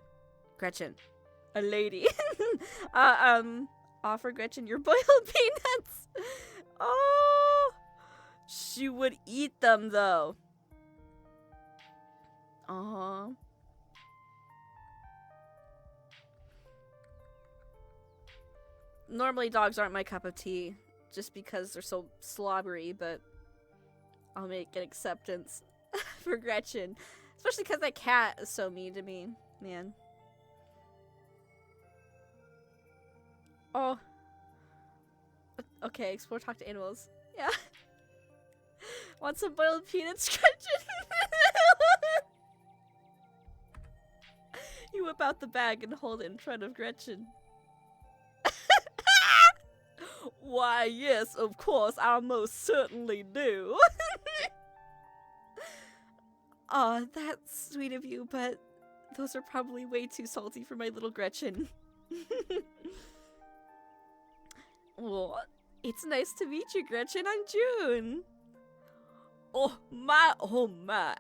Gretchen. A lady. Offer Gretchen your boiled peanuts. Oh. She would eat them, though. Aww. Normally dogs aren't my cup of tea, just because they're so slobbery, but I'll make an acceptance for Gretchen. Especially because that cat is so mean to me, man. Oh. Okay, explore, talk to animals. Yeah. Want some boiled peanuts, Gretchen? You whip out the bag and hold it in front of Gretchen. Why, yes, of course, I most certainly do. Aw, that's sweet of you, but those are probably way too salty for my little Gretchen. Well, it's nice to meet you, Gretchen. I'm June. Oh my,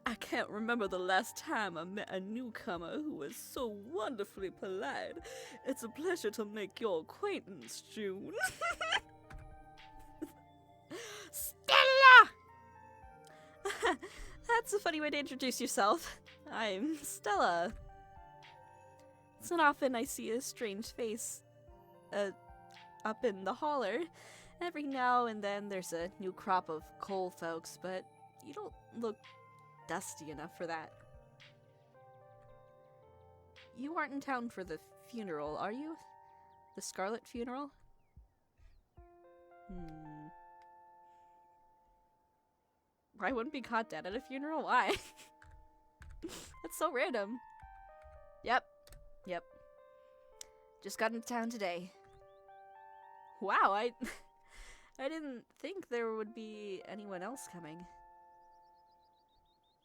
I can't remember the last time I met a newcomer who was so wonderfully polite. It's a pleasure to make your acquaintance, June. Stella! That's a funny way to introduce yourself. I'm Stella. It's not often I see a strange face up in the holler. Every now and then there's a new crop of coal folks, but you don't look dusty enough for that. You aren't in town for the funeral, are you? The Scarlet funeral? I wouldn't be caught dead at a funeral? Why? That's so random. Yep. Just got into town today. Wow, I didn't think there would be anyone else coming.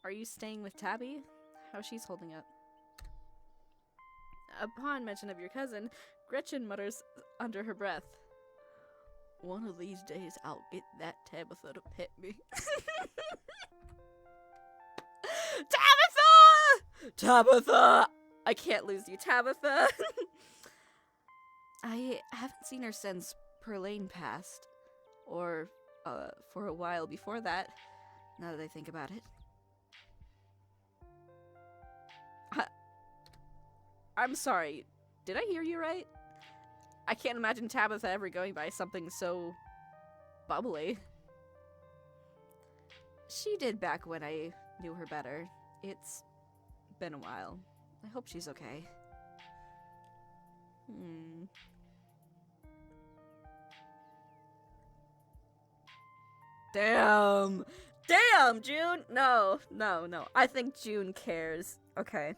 Are you staying with Tabby? How's she's holding up? Upon mention of your cousin, Gretchen mutters under her breath, "One of these days I'll get that Tabitha to pet me." Tabitha! Tabitha! I can't lose you, Tabitha. I haven't seen her since Perlane passed. Or, for a while before that, now that I think about it. I'm sorry, did I hear you right? I can't imagine Tabitha ever going by something so bubbly. She did back when I knew her better. It's been a while. I hope she's okay. Damn! Damn, June! No. I think June cares. Okay.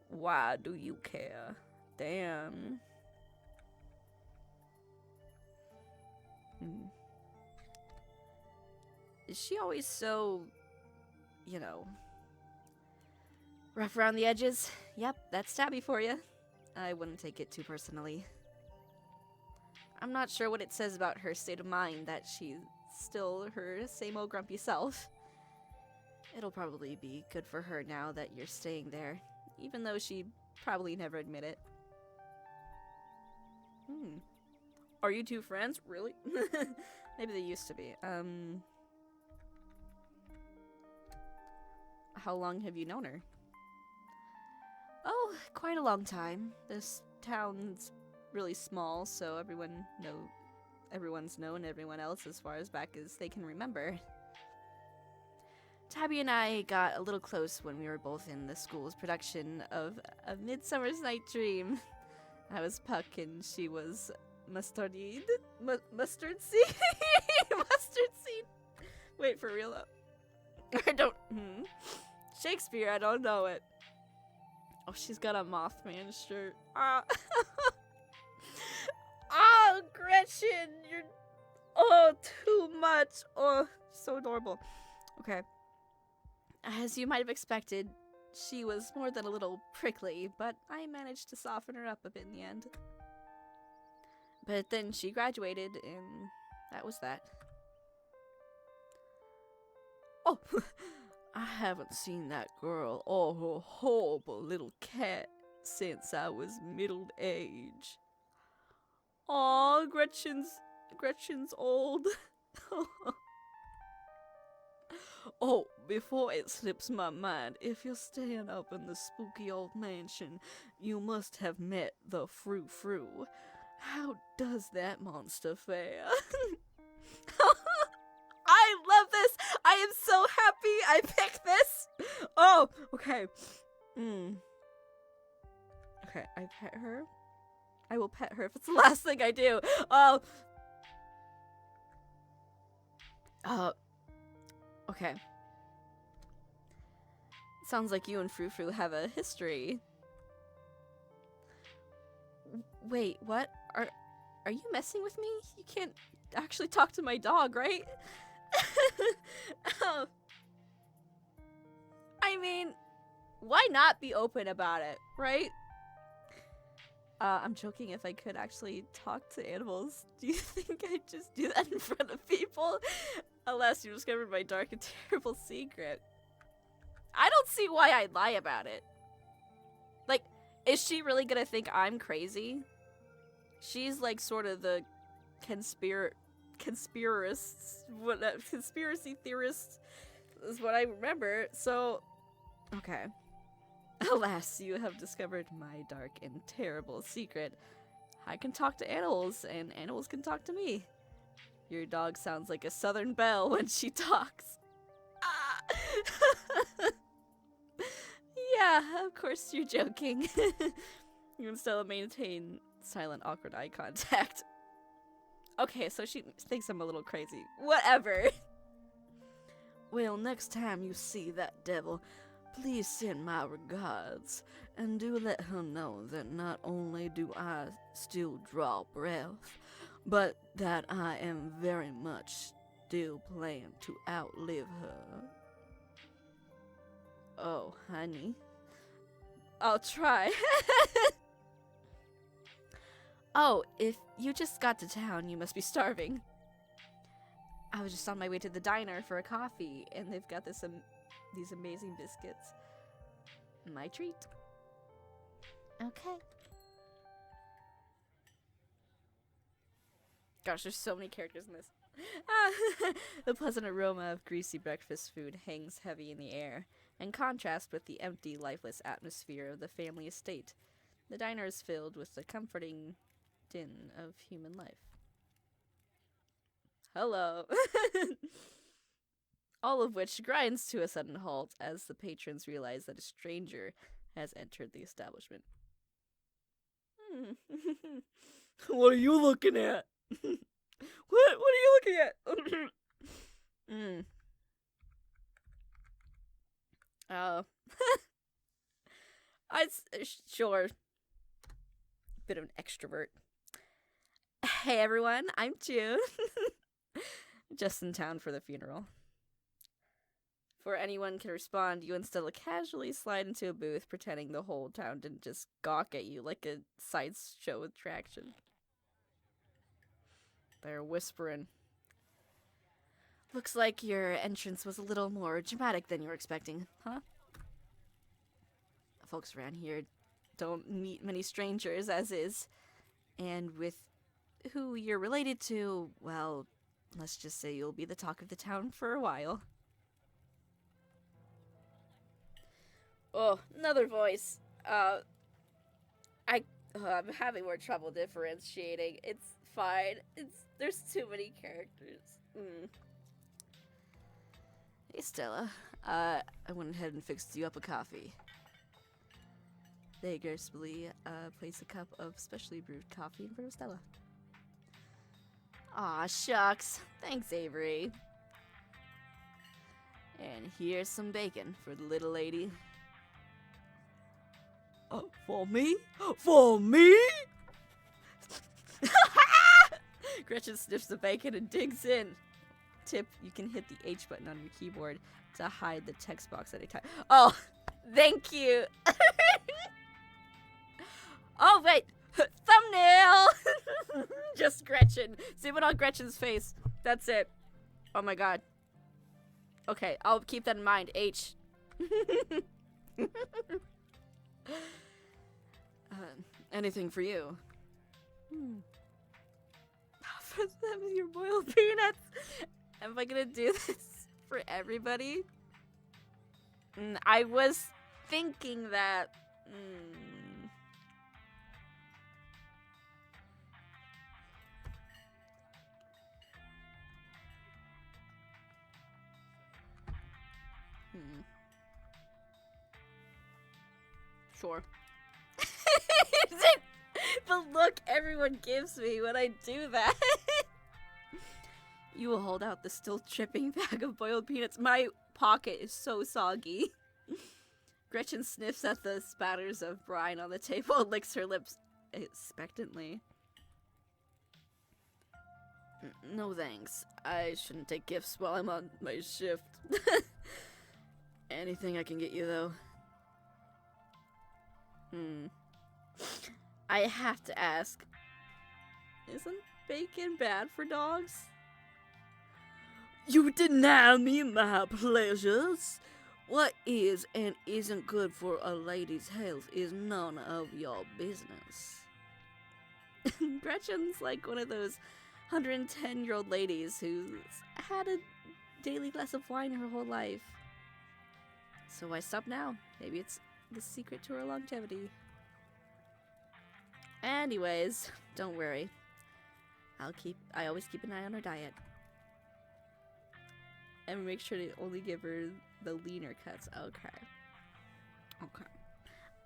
Why do you care? Damn. Is she always so, rough around the edges? Yep, that's Tabby for you. I wouldn't take it too personally. I'm not sure what it says about her state of mind that she's still her same old grumpy self. It'll probably be good for her now that you're staying there, even though she'd probably never admit it. Are you two friends? Really? Maybe they used to be. How long have you known her? Oh, quite a long time. This town's really small, so everyone's known everyone else as far as back as they can remember. Tabby and I got a little close when we were both in the school's production of A Midsummer's Night Dream. I was Puck and she was Mustard Seed? Mustard Seed? Wait, for real though. I don't... Shakespeare, I don't know it. Oh, she's got a Mothman shirt. Oh, Gretchen, you're... Oh, too much. Oh, so adorable. Okay. As you might have expected, she was more than a little prickly, but I managed to soften her up a bit in the end. But then she graduated, and that was that. Oh, I haven't seen that girl or her horrible little cat since I was middle age. Aw, Gretchen's old. Oh, before it slips my mind, if you're staying up in the spooky old mansion, you must have met the Frou-Frou. How does that monster fare? I love this! I am so happy I picked this! Oh, okay. Okay, I pet her. I will pet her if it's the last thing I do. Oh. Okay. Sounds like you and Frou-Frou have a history. Wait, what? Are you messing with me? You can't actually talk to my dog, right? Oh. I mean, why not be open about it, right? I'm joking. If I could actually talk to animals, do you think I'd just do that in front of people? Unless you discovered my dark and terrible secret. I don't see why I'd lie about it. Like, is she really gonna think I'm crazy? She's like sort of the conspiracy theorist is what I remember. So, okay. Alas, you have discovered my dark and terrible secret. I can talk to animals, and animals can talk to me. Your dog sounds like a southern belle when she talks. Yeah, of course you're joking. You can still maintain silent, awkward eye contact. Okay, so she thinks I'm a little crazy. Whatever. Well, next time you see that devil, please send my regards, and do let her know that not only do I still draw breath, but that I am very much still plan to outlive her. Oh, honey. I'll try. Oh, if you just got to town, you must be starving. I was just on my way to the diner for a coffee, and they've got these amazing biscuits. My treat. Okay. Gosh, there's so many characters in this. The pleasant aroma of greasy breakfast food hangs heavy in the air, in contrast with the empty, lifeless atmosphere of the family estate. The diner is filled with the comforting din of human life. Hello. All of which grinds to a sudden halt as the patrons realize that a stranger has entered the establishment. What are you looking at? What are you looking at? Oh. Sure. Bit of an extrovert. Hey everyone, I'm June. Just in town for the funeral. Before anyone can respond, you instead casually slide into a booth, pretending the whole town didn't just gawk at you like a sideshow attraction. They're whispering. Looks like your entrance was a little more dramatic than you were expecting, huh? Folks around here don't meet many strangers, as is. And with who you're related to, well, let's just say you'll be the talk of the town for a while. Oh, another voice. I'm having more trouble differentiating. It's fine. There's too many characters. Hey, Stella. I went ahead and fixed you up a coffee. They gracefully place a cup of specially brewed coffee in front of Stella. Aw, shucks. Thanks, Avery. And here's some bacon for the little lady. For me? For me? Gretchen sniffs the bacon and digs in. Tip, you can hit the H button on your keyboard to hide the text box at a time. Oh, thank you. Oh, wait. Thumbnail. Just Gretchen. Zoom in on Gretchen's face. That's it. Oh my god. Okay, I'll keep that in mind. H. Anything for you? For them, your boiled peanuts. Am I gonna do this for everybody? I was thinking that. Sure. The look everyone gives me when I do that. You will hold out the still dripping bag of boiled peanuts. My pocket is so soggy. Gretchen sniffs at the spatters of brine on the table and licks her lips expectantly. No thanks. I shouldn't take gifts while I'm on my shift. Anything I can get you, though? I have to ask, isn't bacon bad for dogs? You deny me my pleasures. What is and isn't good for a lady's health is none of your business. Gretchen's like one of those 110-year-old ladies who's had a daily glass of wine her whole life. So why stop now? Maybe it's the secret to her longevity. Anyways, don't worry. I always keep an eye on her diet. And make sure to only give her the leaner cuts. Okay.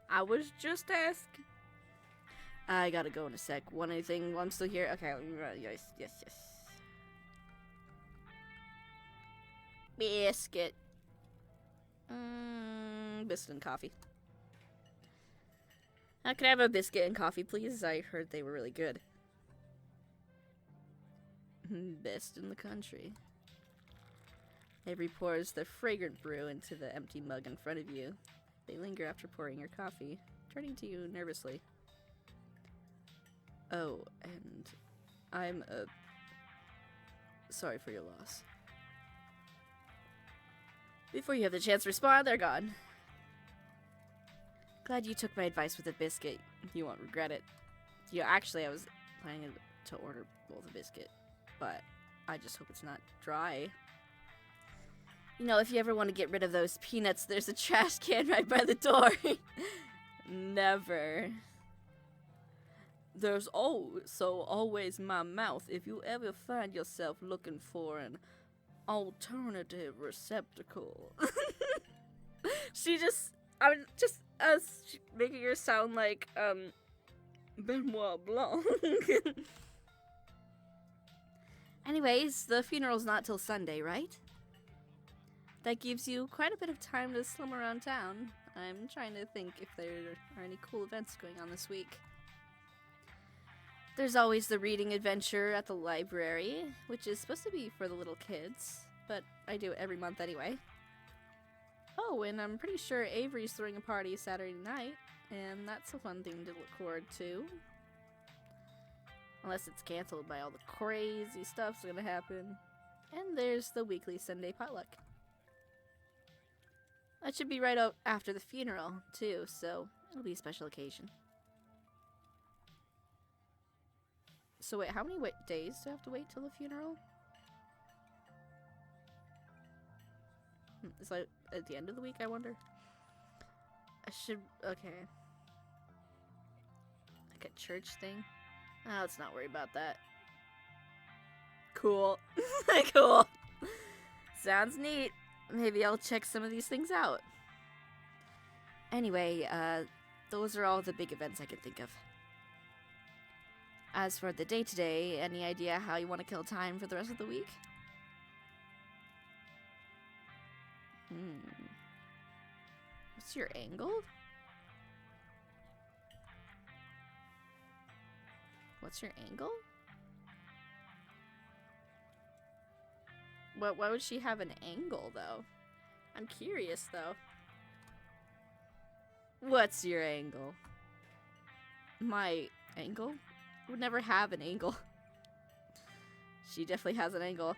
I was just asking. I gotta go in a sec. Want anything while I'm still here? Okay, yes. Biscuit. Biscuit and coffee. Can I have a biscuit and coffee, please? I heard they were really good. Best in the country. Avery pours the fragrant brew into the empty mug in front of you. They linger after pouring your coffee, turning to you nervously. Oh, and I'm sorry for your loss. Before you have the chance to respond, they're gone. Glad you took my advice with the biscuit. You won't regret it. Actually, I was planning to order both a biscuit, but I just hope it's not dry. You know, if you ever want to get rid of those peanuts, there's a trash can right by the door. Never. There's always my mouth if you ever find yourself looking for an alternative receptacle. I'm just making her sound like, Benoit Blanc. Anyways, the funeral's not till Sunday, right? That gives you quite a bit of time to slum around town. I'm trying to think if there are any cool events going on this week. There's always the reading adventure at the library, which is supposed to be for the little kids, but I do it every month anyway. Oh, and I'm pretty sure Avery's throwing a party Saturday night, and that's a fun thing to look forward to. Unless it's canceled by all the crazy stuff's gonna happen. And there's the weekly Sunday potluck. That should be right out after the funeral, too, so it'll be a special occasion. So wait, how many days do I have to wait till the funeral? Is that at the end of the week, I wonder? Okay. Like a church thing? Oh, let's not worry about that. Cool. Cool. Sounds neat. Maybe I'll check some of these things out. Anyway, those are all the big events I can think of. As for the day-to-day, any idea how you want to kill time for the rest of the week? What's your angle? What's your angle? Why would she have an angle, though? I'm curious, though. What's your angle? My angle? Would never have an angle. She definitely has an angle.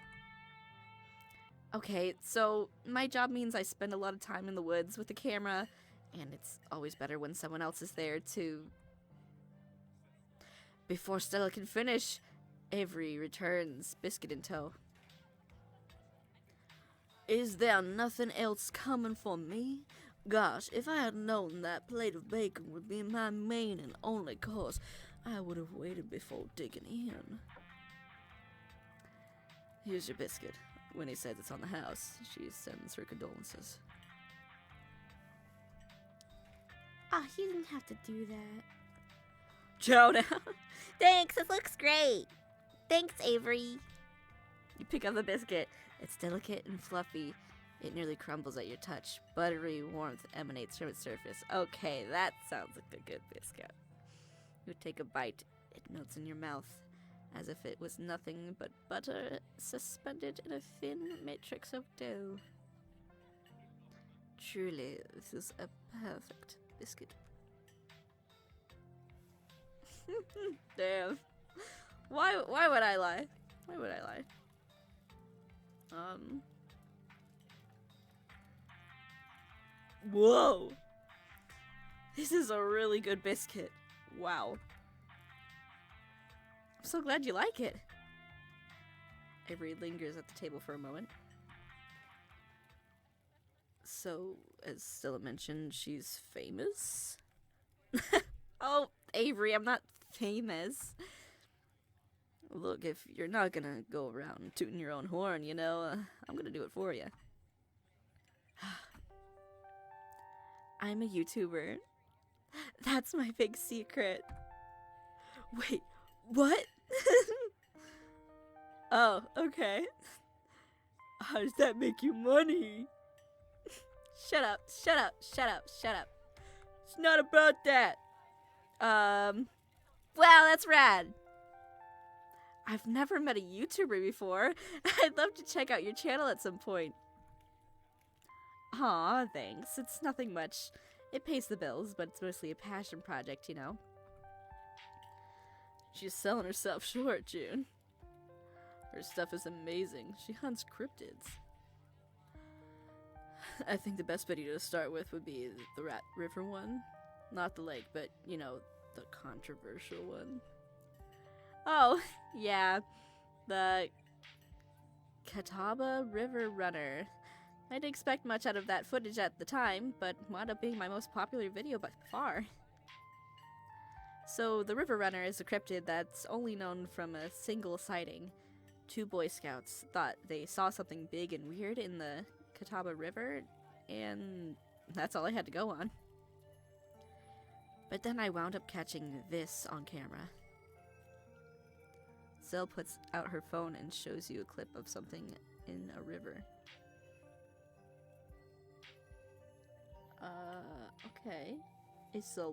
Okay, so my job means I spend a lot of time in the woods with the camera, and it's always better when someone else is there to... Before Stella can finish, Avery returns, biscuit in tow. Is there nothing else coming for me? Gosh, if I had known that plate of bacon would be my main and only course, I would have waited before digging in. Here's your biscuit. Winnie says it's on the house. She sends her condolences. Oh, he didn't have to do that. Chow down. Thanks, this looks great. Thanks, Avery. You pick up the biscuit. It's delicate and fluffy. It nearly crumbles at your touch. Buttery warmth emanates from its surface. Okay, that sounds like a good biscuit. You take a bite. It melts in your mouth, as if it was nothing but butter suspended in a thin matrix of dough. Truly, this is a perfect biscuit. Damn. Why would I lie? Why would I lie? Whoa! This is a really good biscuit. Wow. I'm so glad you like it. Avery lingers at the table for a moment. So, as Stella mentioned, she's famous? Oh, Avery, I'm not famous. Look, if you're not gonna go around tooting your own horn, you know, I'm gonna do it for you. I'm a YouTuber. That's my big secret. Wait, what? Oh, okay. How does that make you money? Shut up, shut up, shut up, shut up. It's not about that. Well, that's rad. I've never met a YouTuber before. I'd love to check out your channel at some point. Aw, thanks. It's nothing much. It pays the bills, but it's mostly a passion project, you know? She's selling herself short, June. Her stuff is amazing. She hunts cryptids. I think the best video to start with would be the Rat River one. Not the lake, but, you know, the controversial one. Oh, yeah. The Catawba River Runner. I didn't expect much out of that footage at the time, but wound up being my most popular video by far. So, the River Runner is a cryptid that's only known from a single sighting. 2 Boy Scouts thought they saw something big and weird in the Catawba River, and that's all I had to go on. But then I wound up catching this on camera. Zell puts out her phone and shows you a clip of something in a river. Okay. It's a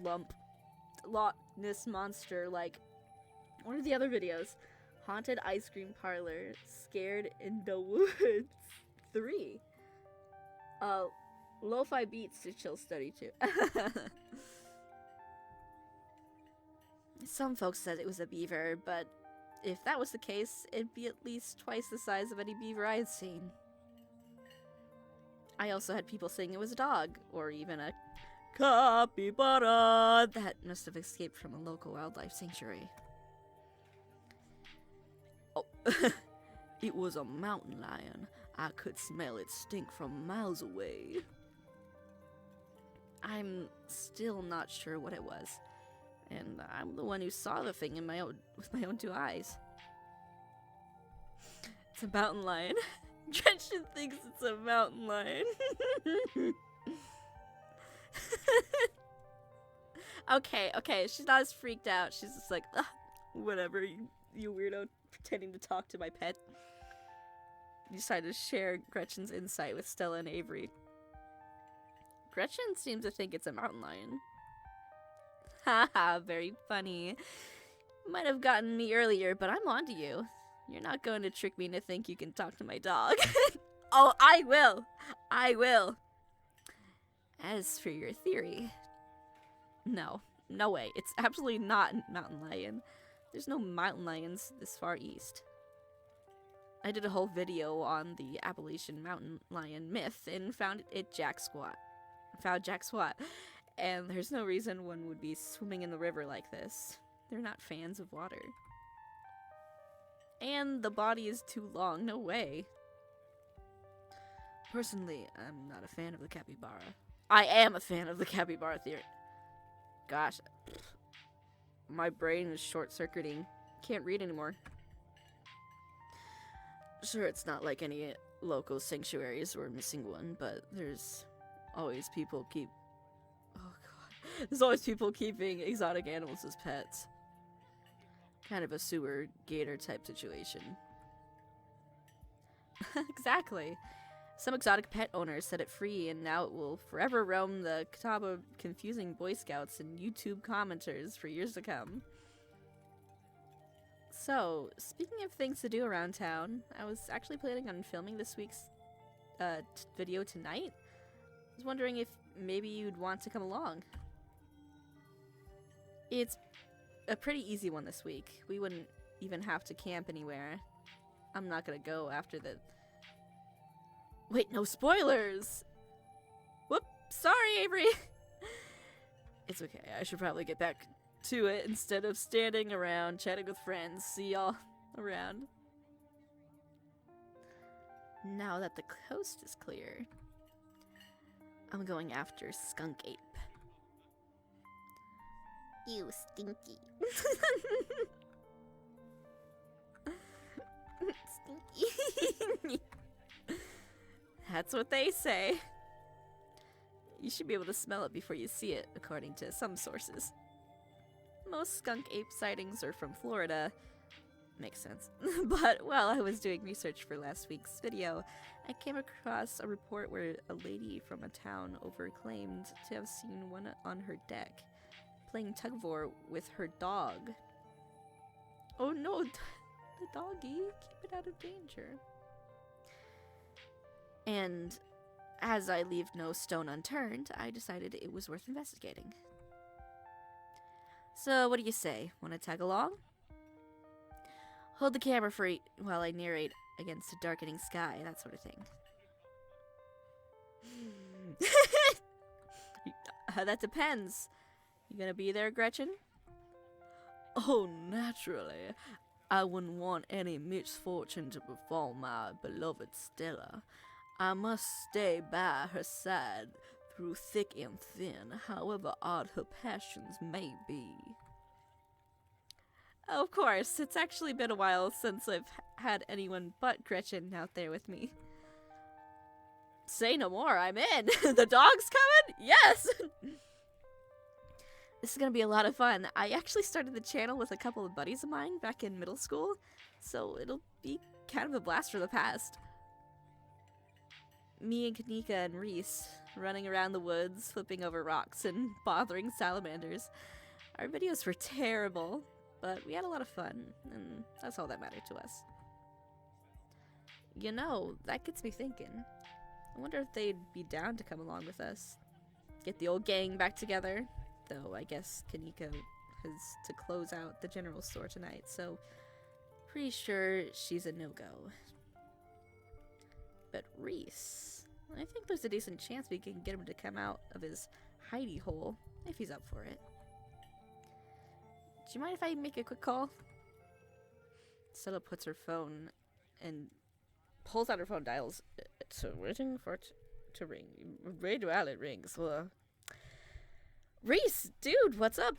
Loch Ness monster, like one of the other videos. Haunted ice cream parlor, scared in the woods. 3. Lo-fi beats to chill study too. Some folks said it was a beaver, but if that was the case, it'd be at least twice the size of any beaver I had seen. I also had people saying it was a dog, or even a capybara that must have escaped from a local wildlife sanctuary. Oh, it was a mountain lion. I could smell its stink from miles away. I'm still not sure what it was, and I'm the one who saw the thing with my own 2 eyes. It's a mountain lion. Gretchen thinks it's a mountain lion. Okay, she's not as freaked out. She's just like, whatever, you weirdo pretending to talk to my pet. You decided to share Gretchen's insight with Stella and Avery. Gretchen seems to think it's a mountain lion. Haha, very funny. Might have gotten me earlier, but I'm onto you. You're not going to trick me to think you can talk to my dog. Oh, I will! I will! As for your theory... No way. It's absolutely not a mountain lion. There's no mountain lions this far east. I did a whole video on the Appalachian mountain lion myth and found Jack Squat. And there's no reason one would be swimming in the river like this. They're not fans of water. And the body is too long, no way. Personally, I'm not a fan of the capybara. I am a fan of the capybara theory. Gosh, my brain is short-circuiting. Can't read anymore. Sure, it's not like any local sanctuaries we're missing one, but there's always people There's always people keeping exotic animals as pets. Kind of a sewer gator type situation. Exactly. Some exotic pet owners set it free, and now it will forever roam the Catawba, confusing Boy Scouts and YouTube commenters for years to come. So, speaking of things to do around town, I was actually planning on filming this week's video tonight. I was wondering if maybe you'd want to come along. It's a pretty easy one this week. We wouldn't even have to camp anywhere. I'm not gonna go after the... Wait, no spoilers! Whoop! Sorry, Avery! It's okay, I should probably get back to it instead of standing around chatting with friends. See y'all around. Now that the coast is clear, I'm going after Skunk Ape. You stinky. Stinky. That's what they say. You should be able to smell it before you see it, according to some sources. Most skunk ape sightings are from Florida. Makes sense. But while I was doing research for last week's video, I came across a report where a lady from a town claimed to have seen one on her deck, playing tug-of-war with her dog. Oh no, the doggy. Keep it out of danger. And as I leave no stone unturned, I decided it was worth investigating. So, what do you say? Want to tag along? Hold the camera free while I narrate against a darkening sky, that sort of thing. That depends. You gonna be there, Gretchen? Oh, naturally. I wouldn't want any misfortune to befall my beloved Stella. I must stay by her side through thick and thin, however odd her passions may be. Of course, it's actually been a while since I've had anyone but Gretchen out there with me. Say no more, I'm in! The dog's coming? Yes! This is gonna be a lot of fun. I actually started the channel with a couple of buddies of mine back in middle school, so it'll be kind of a blast from the past. Me and Kanika and Reese running around the woods, flipping over rocks and bothering salamanders. Our videos were terrible, but we had a lot of fun, and that's all that mattered to us. You know, that gets me thinking. I wonder if they'd be down to come along with us. Get the old gang back together. Though I guess Kanika has to close out the general store tonight, so pretty sure she's a no-go. But Reese, I think there's a decent chance we can get him to come out of his hidey hole if he's up for it. Do you mind if I make a quick call? Stella puts her phone and pulls out her phone, dials. It's waiting for it to ring. Radio Alert rings. Reese, dude, what's up?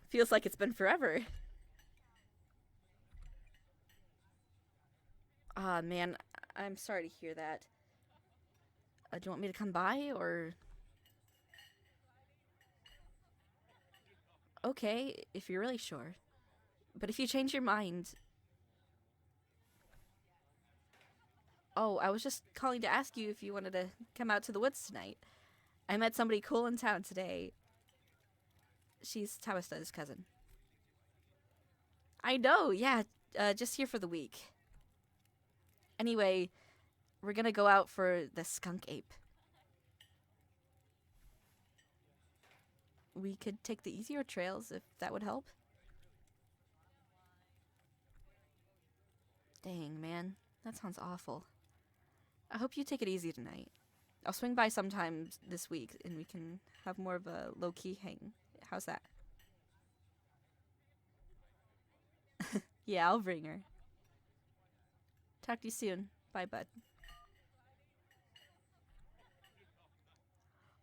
Feels like it's been forever. Ah, man, I'm sorry to hear that. Do you want me to come by, or? Okay, if you're really sure. But if you change your mind... Oh, I was just calling to ask you if you wanted to come out to the woods tonight. I met somebody cool in town today. She's Tawista's cousin. I know, yeah, just here for the week. Anyway, we're gonna go out for the skunk ape. We could take the easier trails if that would help. Dang, man, that sounds awful. I hope you take it easy tonight. I'll swing by sometime this week and we can have more of a low-key hang. How's that? Yeah, I'll bring her. Talk to you soon. Bye, bud.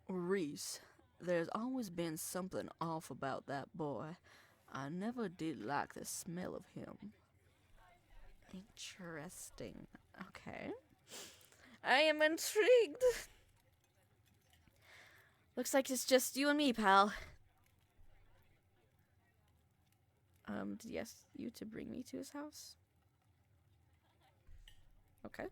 Reese, there's always been something off about that boy. I never did like the smell of him. Interesting. Okay. I am intrigued. Looks like it's just you and me, pal. Did he ask you to bring me to his house? Okay.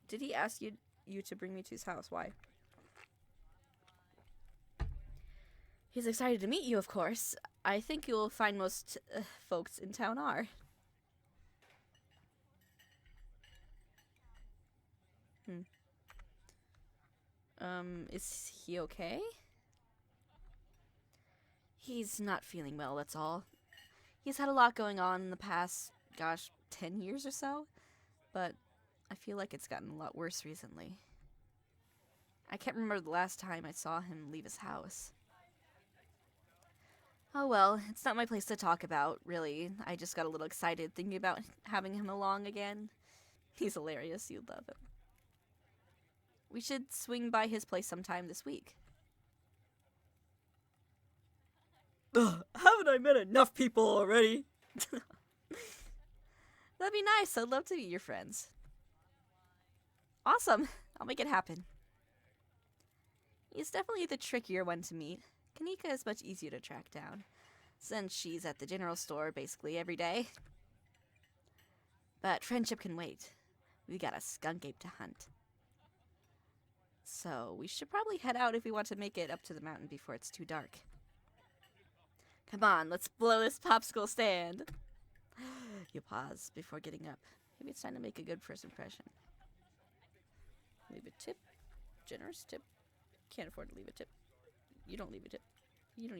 Did he ask you to bring me to his house? Why? He's excited to meet you, of course. I think you'll find most folks in town are. Is he okay? He's not feeling well, that's all. He's had a lot going on in the past, 10 years or so, but I feel like it's gotten a lot worse recently. I can't remember the last time I saw him leave his house. Oh well, it's not my place to talk about, really. I just got a little excited thinking about having him along again. He's hilarious, you'd love him. We should swing by his place sometime this week. Ugh, haven't I met enough people already? That'd be nice. I'd love to meet your friends. Awesome. I'll make it happen. He's definitely the trickier one to meet. Kanika is much easier to track down, since she's at the general store basically every day. But friendship can wait. We got a skunk ape to hunt. So we should probably head out if we want to make it up to the mountain before it's too dark. Come on, let's blow this popsicle stand. You pause before getting up. Maybe it's time to make a good first impression. Leave a tip. Generous tip. Can't afford to leave a tip. You don't leave a tip. You don't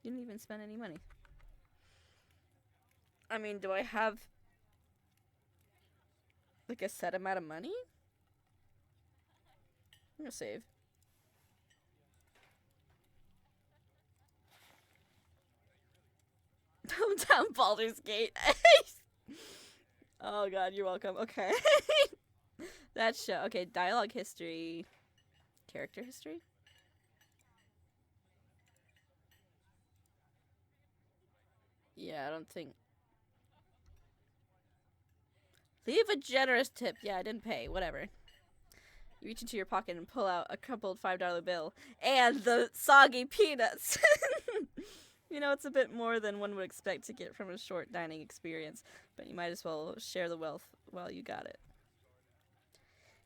even spend any money. I mean, do I have like a set amount of money? I'm gonna save. Hometown Baldur's Gate. Oh god, you're welcome. Okay. That show. Okay, dialogue history. Character history? Yeah, I don't think. Leave a generous tip. Yeah, I didn't pay. Whatever. You reach into your pocket and pull out a crumpled $5 bill. And the soggy peanuts. You know, it's a bit more than one would expect to get from a short dining experience, but you might as well share the wealth while you got it.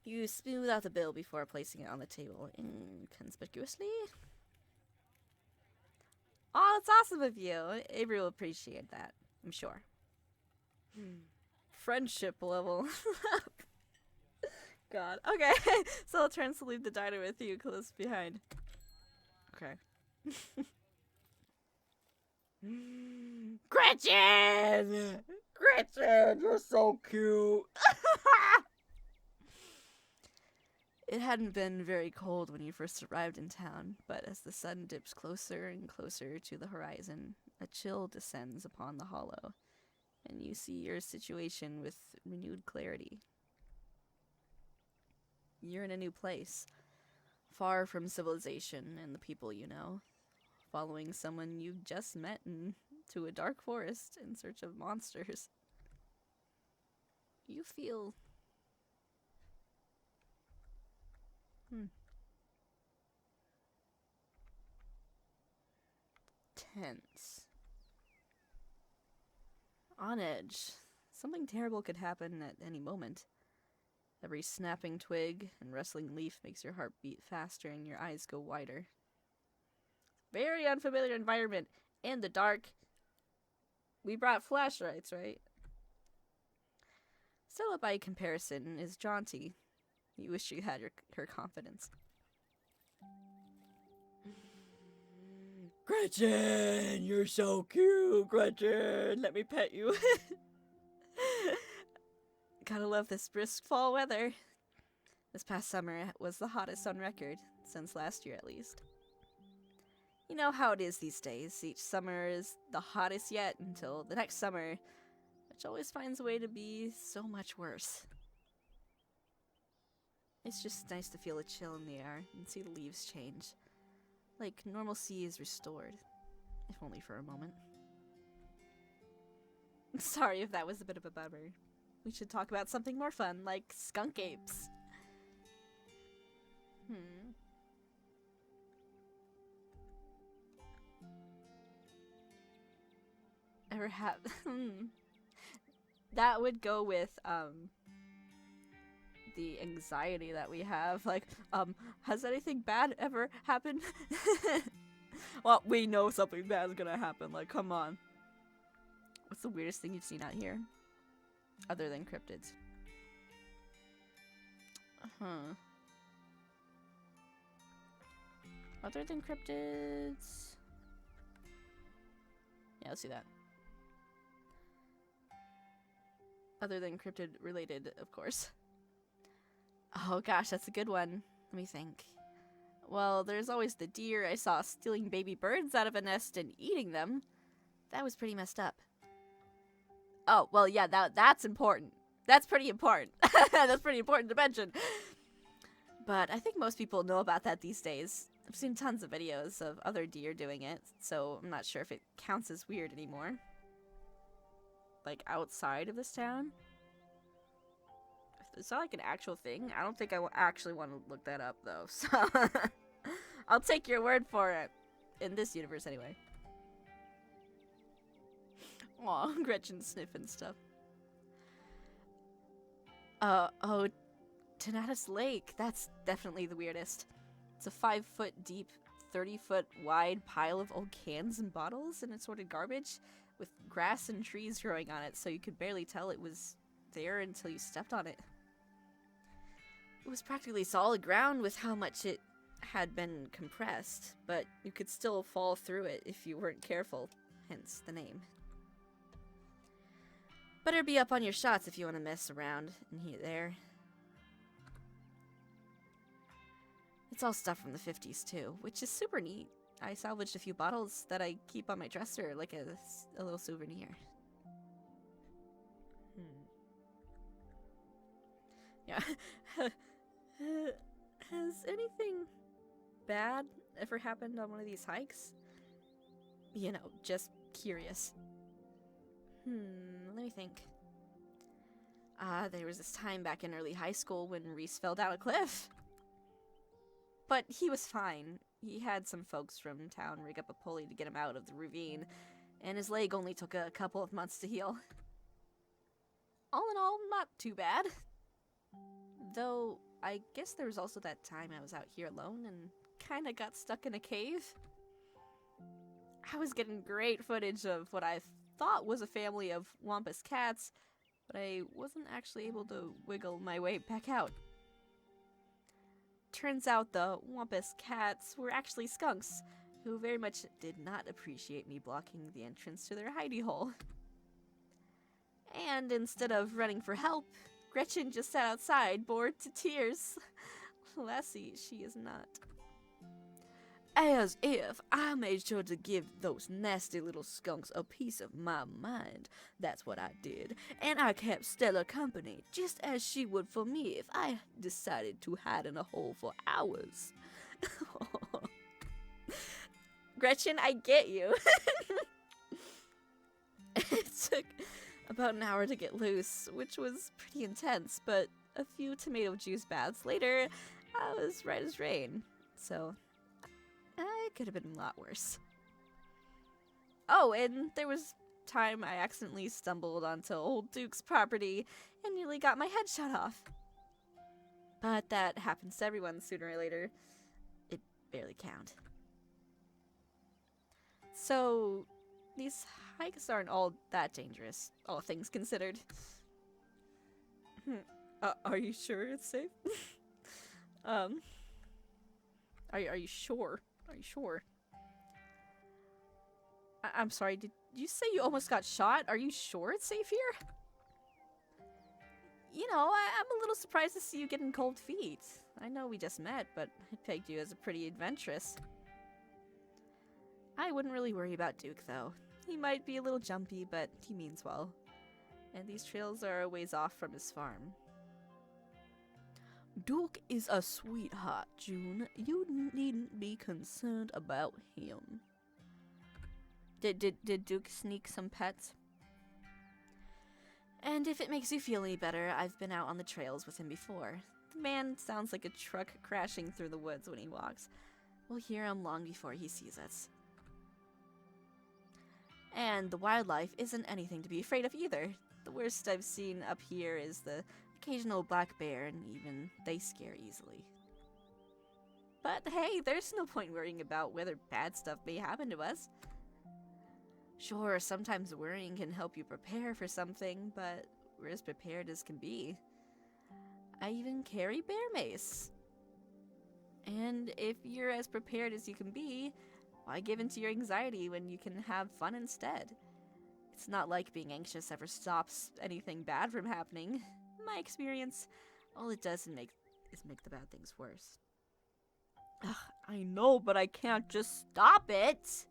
You smooth out the bill before placing it on the table inconspicuously. Oh, that's awesome of you. Avery will appreciate that, I'm sure. Friendship level. God. Okay, so it turns to leave the diner with you close behind. Okay. Gretchen! Gretchen, you're so cute! It hadn't been very cold when you first arrived in town, but as the sun dips closer and closer to the horizon, a chill descends upon the hollow, and you see your situation with renewed clarity. You're in a new place, far from civilization and the people you know, following someone you've just met into a dark forest in search of monsters. You feel tense. On edge. Something terrible could happen at any moment. Every snapping twig and rustling leaf makes your heart beat faster and your eyes go wider. Very unfamiliar environment. In the dark. We brought flashlights, right? Stella, by comparison, is jaunty. You wish you had her confidence. Gretchen, you're so cute, Gretchen. Let me pet you. Gotta love this brisk fall weather. This past summer was the hottest on record, since last year at least. You know how it is these days. Each summer is the hottest yet until the next summer, which always finds a way to be so much worse. It's just nice to feel a chill in the air and see the leaves change. Like normalcy is restored, if only for a moment. Sorry if that was a bit of a bummer. We should talk about something more fun, like skunk apes. Ever have... That would go with, the anxiety that we have. Like, has anything bad ever happened? Well, we know something bad is gonna happen. Like, come on. What's the weirdest thing you've seen out here? Other than cryptids. Other than cryptids... Yeah, let's see that. Other than cryptid related, of course. Oh gosh, that's a good one. Let me think. Well, there's always the deer I saw stealing baby birds out of a nest and eating them. That was pretty messed up. Oh, well, yeah, that's important. That's pretty important. That's pretty important to mention. But I think most people know about that these days. I've seen tons of videos of other deer doing it, so I'm not sure if it counts as weird anymore. Like, outside of this town? It's not like an actual thing. I don't think I actually want to look that up, though, so... I'll take your word for it. In this universe, anyway. Aw, Gretchen sniffing stuff. Oh, Tanatus Lake. That's definitely the weirdest. It's a 5-foot deep, 30-foot wide pile of old cans and bottles and assorted garbage with grass and trees growing on it, so you could barely tell it was there until you stepped on it. It was practically solid ground with how much it had been compressed, but you could still fall through it if you weren't careful, hence the name. Better be up on your shots if you want to mess around in there. It's all stuff from the 50s too, which is super neat. I salvaged a few bottles that I keep on my dresser like a little souvenir. Yeah. Has anything bad ever happened on one of these hikes? You know, just curious. Let me think. There was this time back in early high school when Reese fell down a cliff. But he was fine. He had some folks from town rig up a pulley to get him out of the ravine, and his leg only took a couple of months to heal. All in all, not too bad. Though, I guess there was also that time I was out here alone and kinda got stuck in a cave. I was getting great footage of what I thought was a family of wampus cats, but I wasn't actually able to wiggle my way back out. Turns out the wampus cats were actually skunks, who very much did not appreciate me blocking the entrance to their hidey hole. And instead of running for help, Gretchen just sat outside, bored to tears. Lassie, she is not. As if I made sure to give those nasty little skunks a piece of my mind. That's what I did. And I kept Stella company, just as she would for me if I decided to hide in a hole for hours. Gretchen, I get you. It took about an hour to get loose, which was pretty intense, but a few tomato juice baths later, I was right as rain. So it could have been a lot worse. Oh, and there was time I accidentally stumbled onto old Duke's property and nearly got my head shot off. But that happens to everyone sooner or later. It barely counts. So, these hikes aren't all that dangerous, all things considered. Are you sure it's safe? Are you sure? Are you sure? I'm sorry, did you say you almost got shot? Are you sure it's safe here? You know, I'm a little surprised to see you getting cold feet. I know we just met, but I pegged you as a pretty adventurous. I wouldn't really worry about Duke, though. He might be a little jumpy, but he means well. And these trails are a ways off from his farm. Duke is a sweetheart, June. You needn't be concerned about him. Did Duke sneak some pets? And if it makes you feel any better, I've been out on the trails with him before. The man sounds like a truck crashing through the woods when he walks. We'll hear him long before he sees us. And the wildlife isn't anything to be afraid of either. The worst I've seen up here is the occasional black bear, and even they scare easily. But hey, there's no point worrying about whether bad stuff may happen to us. Sure, sometimes worrying can help you prepare for something, but we're as prepared as can be. I even carry bear mace. And if you're as prepared as you can be, why give in to your anxiety when you can have fun instead? It's not like being anxious ever stops anything bad from happening. In my experience, all it does is make the bad things worse. Ugh, I know, but I can't just stop it.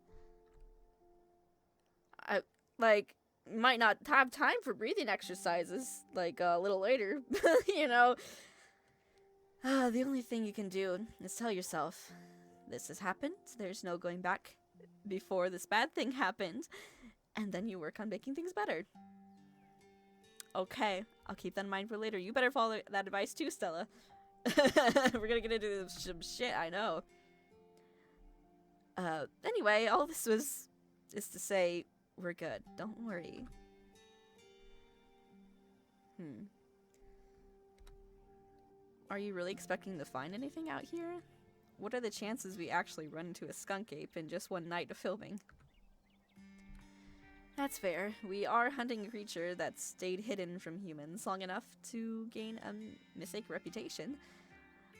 Might not have time for breathing exercises, a little later, you know. The only thing you can do is tell yourself, this has happened, there's no going back before this bad thing happened, and then you work on making things better. Okay, I'll keep that in mind for later. You better follow that advice too, Stella. We're gonna get into some shit, I know. Anyway, all this is to say, we're good. Don't worry. Are you really expecting to find anything out here? what are the chances we actually run into a skunk ape in just one night of filming? That's fair. We are hunting a creature that stayed hidden from humans long enough to gain a mythic reputation.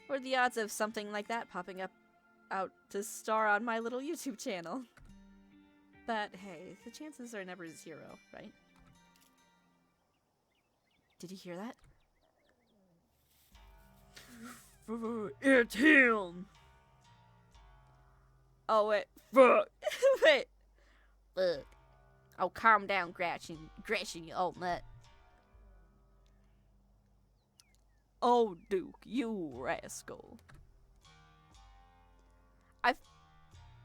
What are the odds of something like that popping up out to star on my little YouTube channel? But hey, the chances are never zero, right? Did you hear that? It's him! Oh, wait. Fuck. Wait. Fuck. Oh, calm down, Gretchen. Gretchen, you old nut. Oh, Duke, you rascal.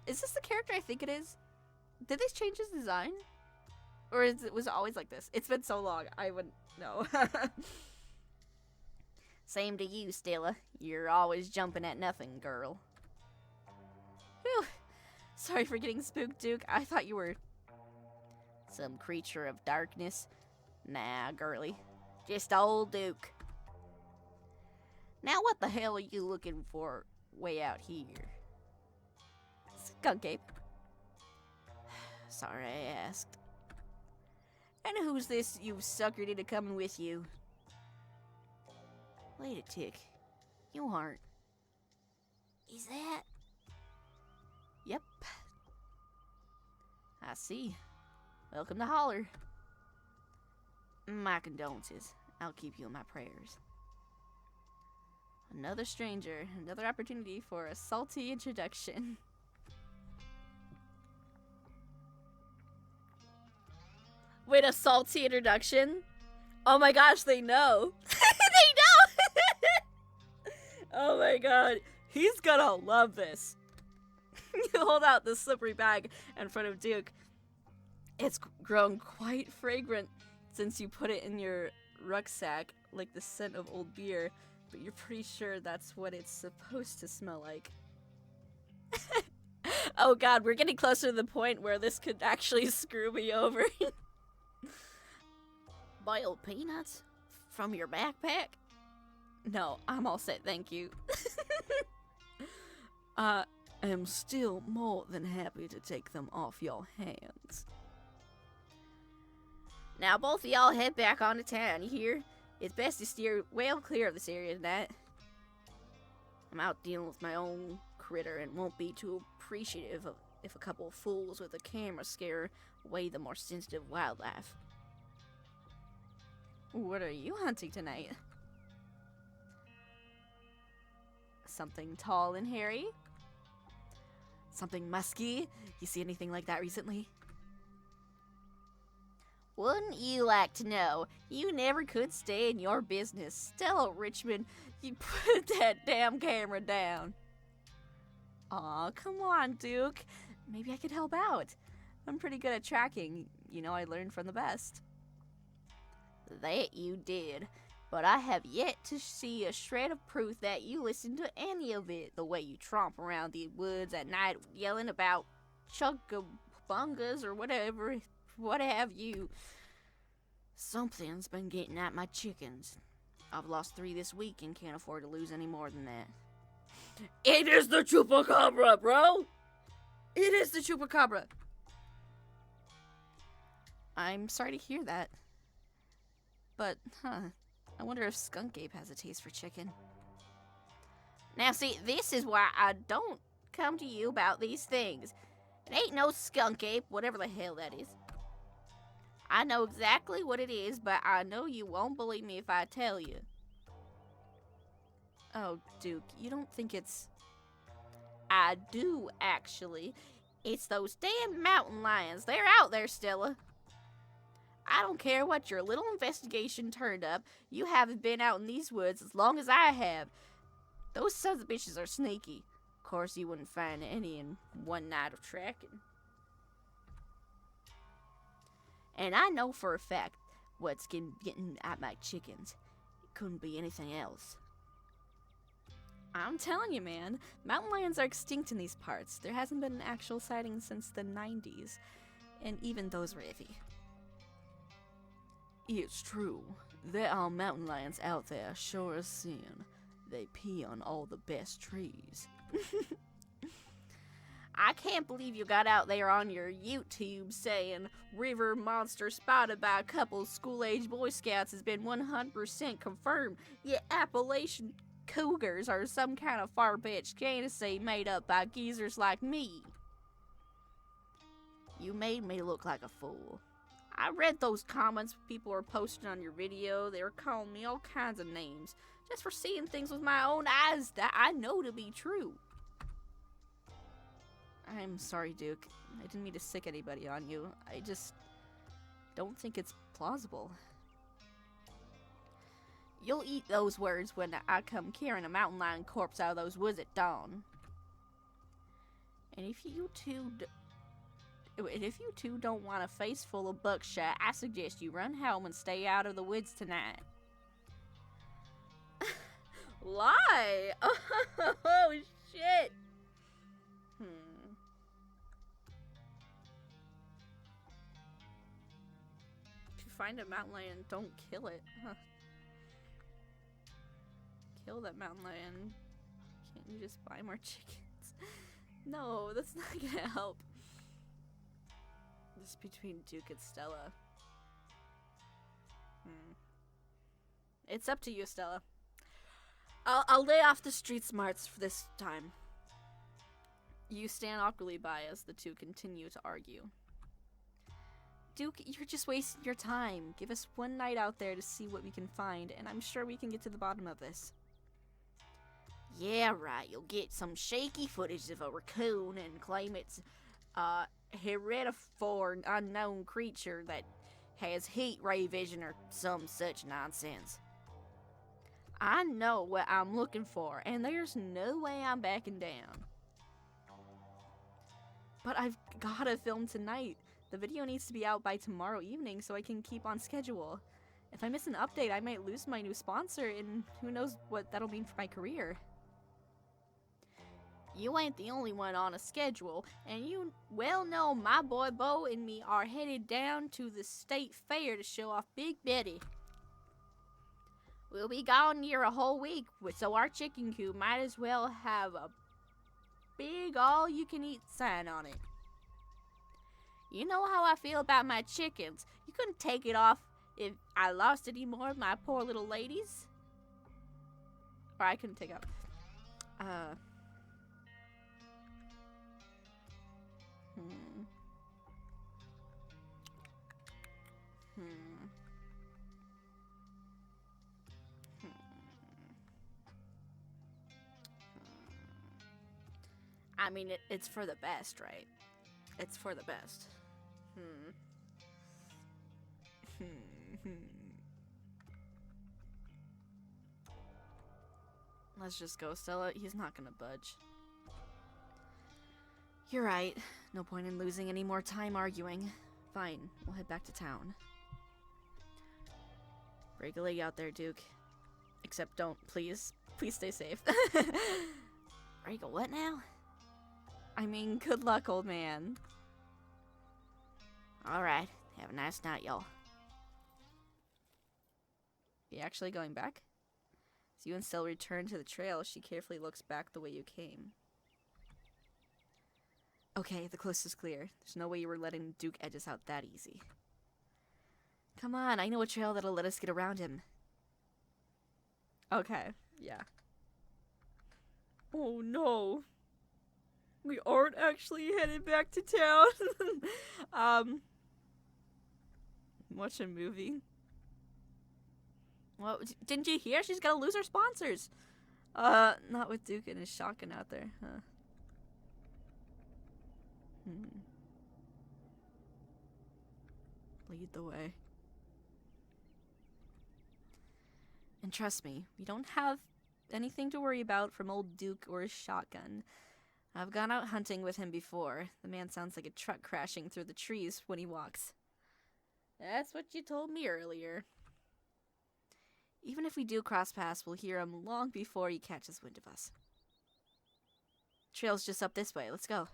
Is this the character I think it is? Did they change his design? Or was it always like this? It's been so long, I wouldn't know. Same to you, Stella. You're always jumping at nothing, girl. Whew. Sorry for getting spooked, Duke. I thought you were some creature of darkness. Nah, girly. Just old Duke. Now what the hell are you looking for way out here? skunk ape. Sorry I asked. And who's this you've suckered into coming with you? Wait a tick. You aren't. Is that? Yep. I see. Welcome to Holler. My condolences. I'll keep you in my prayers. Another stranger. Another opportunity for a salty introduction. Wait, a salty introduction? Oh my gosh, they know. They know! Oh my god. He's gonna love this. You hold out the slippery bag in front of Duke. It's grown quite fragrant since you put it in your rucksack, like the scent of old beer, but you're pretty sure that's what it's supposed to smell like. Oh god, we're getting closer to the point where this could actually screw me over. Boiled peanuts? From your backpack? No, I'm all set, thank you. I am still more than happy to take them off your hands. Now both of y'all head back on to town, you hear? It's best to steer well clear of this area tonight. I'm out dealing with my own critter and won't be too appreciative of if a couple of fools with a camera scare away the more sensitive wildlife. What are you hunting tonight? Something tall and hairy? Something musky? You see anything like that recently? Wouldn't you like to know? You never could stay in your business. Stella Richmond, You put that damn camera down. Aw, come on, Duke. Maybe I could help out. I'm pretty good at tracking. You know, I learned from the best. that you did. But I have yet to see a shred of proof that you listened to any of it. The way you tromp around the woods at night yelling about chugabungas or whatever, what have you. Something's been getting at my chickens. I've lost 3 this week and can't afford to lose any more than that. It is the chupacabra, bro! It is the chupacabra! I'm sorry to hear that. But, I wonder if Skunk Ape has a taste for chicken. Now see, this is why I don't come to you about these things. It ain't no skunk ape, whatever the hell that is. I know exactly what it is, but I know you won't believe me if I tell you. Oh, Duke, you don't think it's... I do, actually. It's those damn mountain lions. They're out there, Stella. I don't care what your little investigation turned up. You haven't been out in these woods as long as I have. Those sons of bitches are sneaky. Of course, you wouldn't find any in one night of tracking. And I know for a fact what's getting at my chickens. It couldn't be anything else. I'm telling you, man. Mountain lions are extinct in these parts. There hasn't been an actual sighting since the 90s. And even those were iffy. It's true. There are mountain lions out there, sure as sin. They pee on all the best trees. I can't believe you got out there on your YouTube saying river monster spotted by a couple school-age Boy Scouts has been 100% confirmed, yet Appalachian cougars are some kind of far-fetched fantasy made up by geezers like me. You made me look like a fool. I read those comments people were posting on your video. They were calling me all kinds of names just for seeing things with my own eyes that I know to be true. I'm sorry, Duke. I didn't mean to sick anybody on you. I just don't think it's plausible. You'll eat those words when I come carrying a mountain lion corpse out of those woods at dawn. And if you two don't want a face full of buckshot, I suggest you run home and stay out of the woods tonight. Lie! Oh, shit! If you find a mountain lion, don't kill it. Kill that mountain lion. Can't you just buy more chickens? No, that's not gonna help. This is between Duke and Stella. It's up to you, Stella. I'll lay off the street smarts for this time. You stand awkwardly by as the two continue to argue. Duke, you're just wasting your time. Give us one night out there to see what we can find, and I'm sure we can get to the bottom of this. Yeah, right. You'll get some shaky footage of a raccoon and claim it's hereditary unknown creature that has heat ray vision or some such nonsense. I know what I'm looking for, and there's no way I'm backing down. But I've gotta film tonight. The video needs to be out by tomorrow evening so I can keep on schedule. If I miss an update, I might lose my new sponsor, and who knows what that'll mean for my career. You ain't the only one on a schedule, and you well know my boy Bo and me are headed down to the state fair to show off Big Betty. We'll be gone near a whole week, so our chicken coop might as well have a big all-you-can-eat sign on it. You know how I feel about my chickens. You couldn't take it off if I lost any more of my poor little ladies. Or I couldn't take it off. I mean, it's for the best, right? It's for the best. Let's just go, Stella. He's not gonna budge. You're right. No point in losing any more time arguing. Fine, we'll head back to town. Break a leg out there, Duke. Except don't, please. Please stay safe. Break a what now? I mean, good luck, old man. Alright, have a nice night, y'all. You actually going back? As you and Stella return to the trail, she carefully looks back the way you came. Okay, the coast is clear. There's no way you were letting Duke edge us out that easy. Come on, I know a trail that'll let us get around him. Okay, yeah. Oh no. We aren't actually headed back to town. Watch a movie. Well, didn't you hear? She's gonna lose her sponsors. Not with Duke and his shotgun out there, huh? Lead the way. And trust me, we don't have anything to worry about from old Duke or his shotgun. I've gone out hunting with him before. The man sounds like a truck crashing through the trees when he walks. That's what you told me earlier. Even if we do cross paths, we'll hear him long before he catches wind of us. Trail's just up this way. Let's go.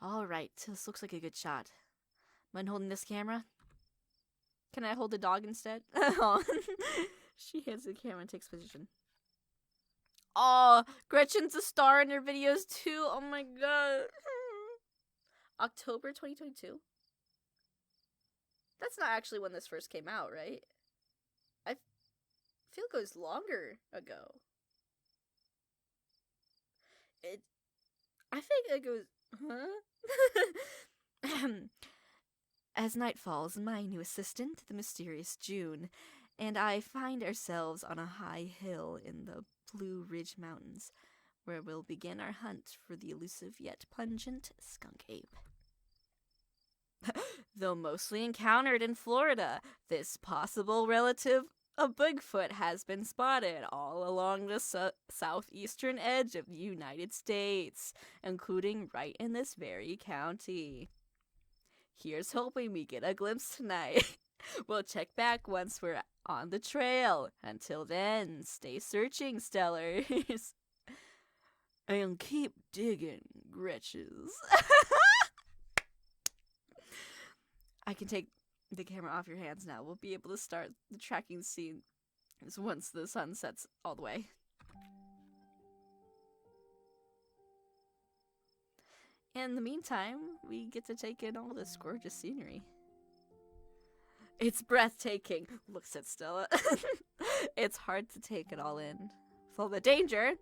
Alright, this looks like a good shot. Mind holding this camera? Can I hold the dog instead? She hands the camera and takes position. Oh, Gretchen's a star in your videos too. Oh my god. October 2022? That's not actually when this first came out, right? I feel it goes longer ago. I think it goes, huh? As night falls, my new assistant, the mysterious June, and I find ourselves on a high hill in the Blue Ridge Mountains, where we'll begin our hunt for the elusive yet pungent skunk ape. Though mostly encountered in Florida, this possible relative of Bigfoot has been spotted all along the southeastern edge of the United States, including right in this very county. Here's hoping we get a glimpse tonight. We'll check back once we're on the trail. Until then, stay searching, Stellars. And keep digging, Gretches. I can take the camera off your hands now. We'll be able to start the tracking scene once the sun sets all the way. In the meantime, we get to take in all this gorgeous scenery. It's breathtaking. Looks at Stella. It's hard to take it all in. Full of danger.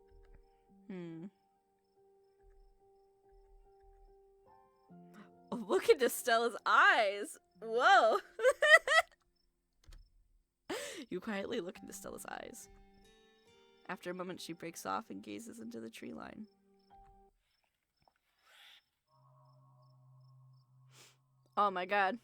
Look into Stella's eyes. Whoa. You quietly look into Stella's eyes. After a moment, she breaks off and gazes into the tree line. Oh my god.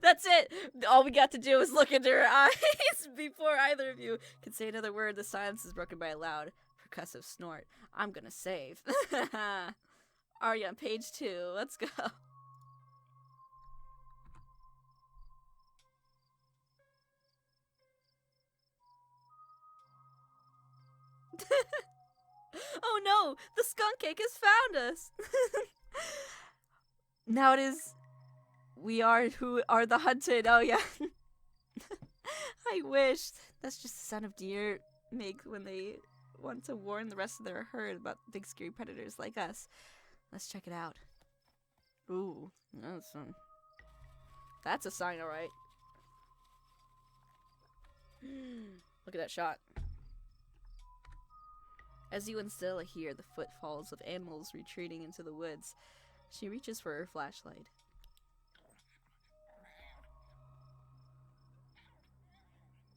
That's it! All we got to do is look into her eyes before either of you can say another word. The silence is broken by a loud, percussive snort. I'm gonna save. Already on page 2. Let's go. Oh no! The skunk cake has found us! Now it is... We are who are the hunted. Oh yeah. I wish. That's just the sound of deer make when they want to warn the rest of their herd about big scary predators like us. Let's check it out. Ooh, that's a sign, alright. Look at that shot. As you and Stella hear the footfalls of animals retreating into the woods, she reaches for her flashlight.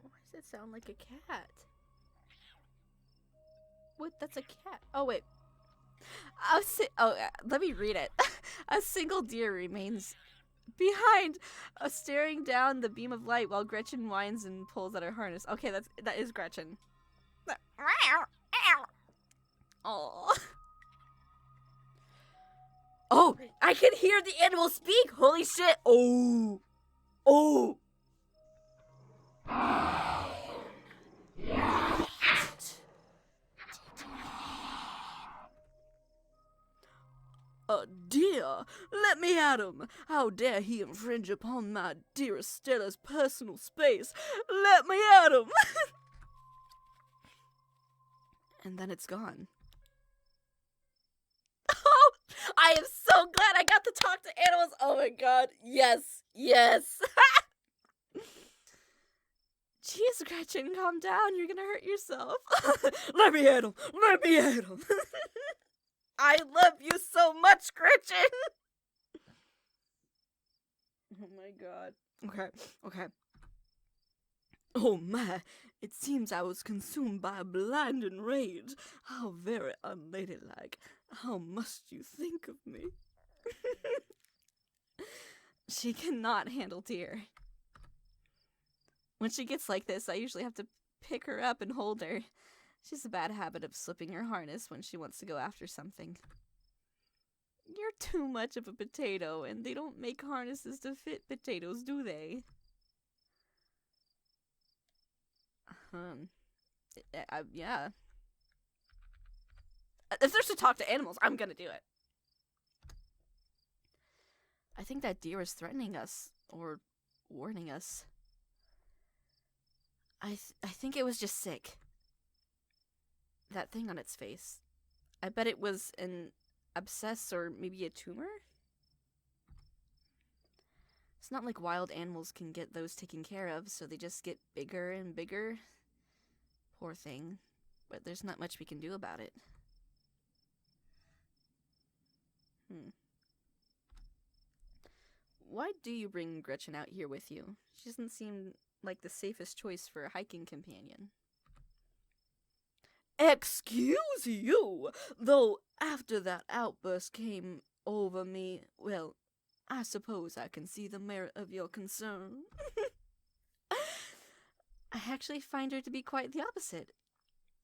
Why does it sound like a cat? What? That's a cat. Oh, wait. Let me read it. A single deer remains behind, staring down the beam of light while Gretchen whines and pulls at her harness. Okay, that is Gretchen. Oh. Oh, I can hear the animal speak. Holy shit. Oh. Oh. Dear, let me at him. How dare he infringe upon my dearest Stella's personal space? Let me at him. And then it's gone. Oh, I am so glad I got to talk to animals. Oh my god. Yes. Yes. Jeez, Gretchen, calm down. You're gonna hurt yourself. Let me at him. Let me at him. I love you so much, Gretchen. Oh my god. Okay. Oh my, it seems I was consumed by a blinding rage. How very unladylike. How must you think of me? She cannot handle deer. When she gets like this, I usually have to pick her up and hold her. She has a bad habit of slipping her harness when she wants to go after something. You're too much of a potato, and they don't make harnesses to fit potatoes, do they? Yeah. If there's to talk to animals, I'm gonna do it. I think that deer is threatening us, or warning us. I think it was just sick. That thing on its face. I bet it was an abscess or maybe a tumor? It's not like wild animals can get those taken care of, so they just get bigger and bigger. Poor thing. But there's not much we can do about it. Why do you bring Gretchen out here with you? She doesn't seem like the safest choice for a hiking companion. Excuse you! Though after that outburst came over me, well, I suppose I can see the merit of your concern. I actually find her to be quite the opposite.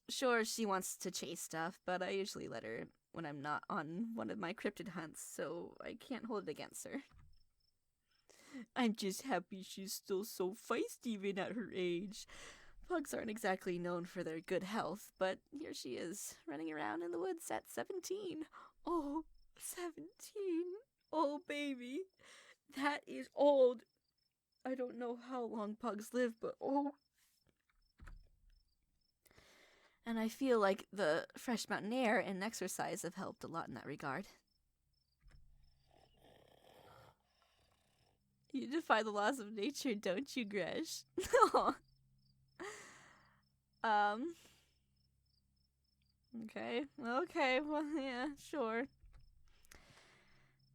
Sure, she wants to chase stuff, but I usually let her when I'm not on one of my cryptid hunts, so I can't hold it against her. I'm just happy she's still so feisty even at her age. Pugs aren't exactly known for their good health, but here she is, running around in the woods at 17. Oh, 17. Oh, baby. That is old. I don't know how long pugs live, but oh. And I feel like the fresh mountain air and exercise have helped a lot in that regard. You defy the laws of nature, don't you, Gresh? Okay, well, yeah, sure.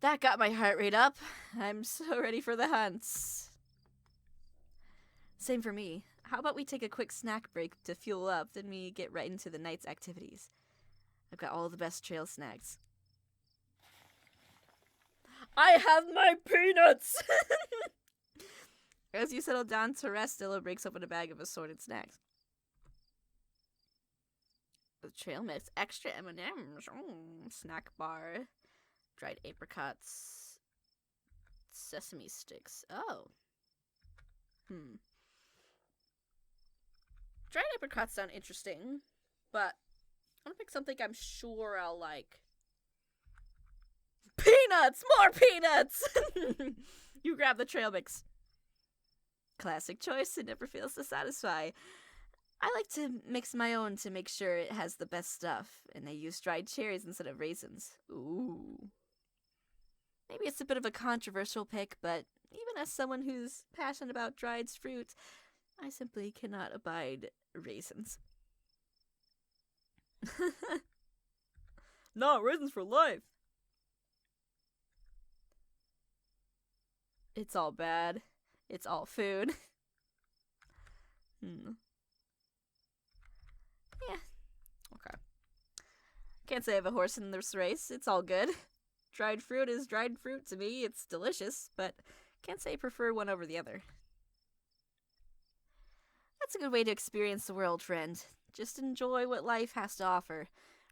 That got my heart rate up. I'm so ready for the hunts. Same for me. How about we take a quick snack break to fuel up, then we get right into the night's activities. I've got all the best trail snacks. I have my peanuts! As you settle down to rest, Dilla breaks open a bag of assorted snacks. The trail mix, extra M&Ms, snack bar, dried apricots, sesame sticks. Oh. Dried apricots sound interesting, but I'm gonna pick something I'm sure I'll like. Peanuts! More peanuts! You grab the trail mix. Classic choice, it never fails to satisfy. I like to mix my own to make sure it has the best stuff, and I use dried cherries instead of raisins. Ooh. Maybe it's a bit of a controversial pick, but even as someone who's passionate about dried fruit, I simply cannot abide raisins. No, raisins for life. It's all bad. It's all food. Yeah. Okay. Can't say I have a horse in this race. It's all good. Dried fruit is dried fruit to me. It's delicious, but can't say I prefer one over the other. That's a good way to experience the world, friend. Just enjoy what life has to offer,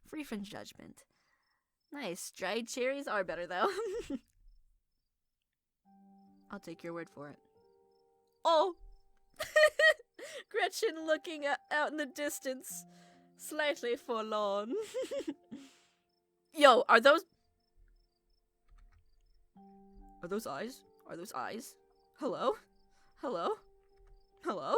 free from judgment. Nice. Dried cherries are better, though. I'll take your word for it. Oh! Gretchen looking out in the distance, slightly forlorn. Yo, are those eyes? Are those eyes? Hello? Hello? Hello?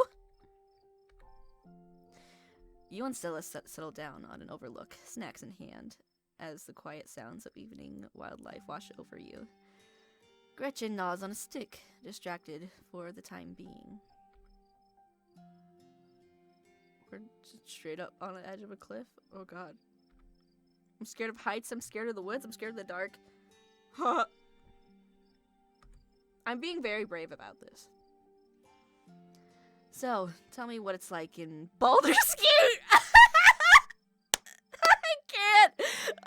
You and Stella settle down on an overlook, snacks in hand, as the quiet sounds of evening wildlife wash over you. Gretchen gnaws on a stick, distracted for the time being. We're just straight up on the edge of a cliff? Oh god. I'm scared of heights, I'm scared of the woods, I'm scared of the dark. I'm being very brave about this. So, tell me what it's like in Baldur's Gate! I can't!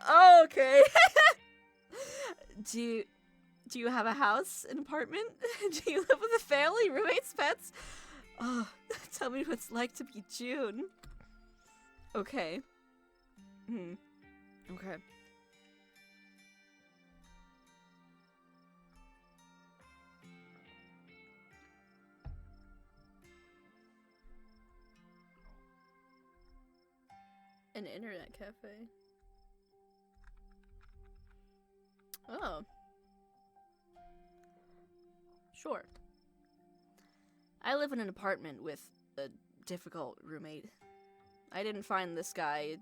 Oh, okay. Do you have a house, an apartment? Do you live with a family, roommates, pets? Oh, tell me what it's like to be June. Okay. Okay. An internet cafe. Oh. Sure. I live in an apartment with a difficult roommate. I didn't find this guy.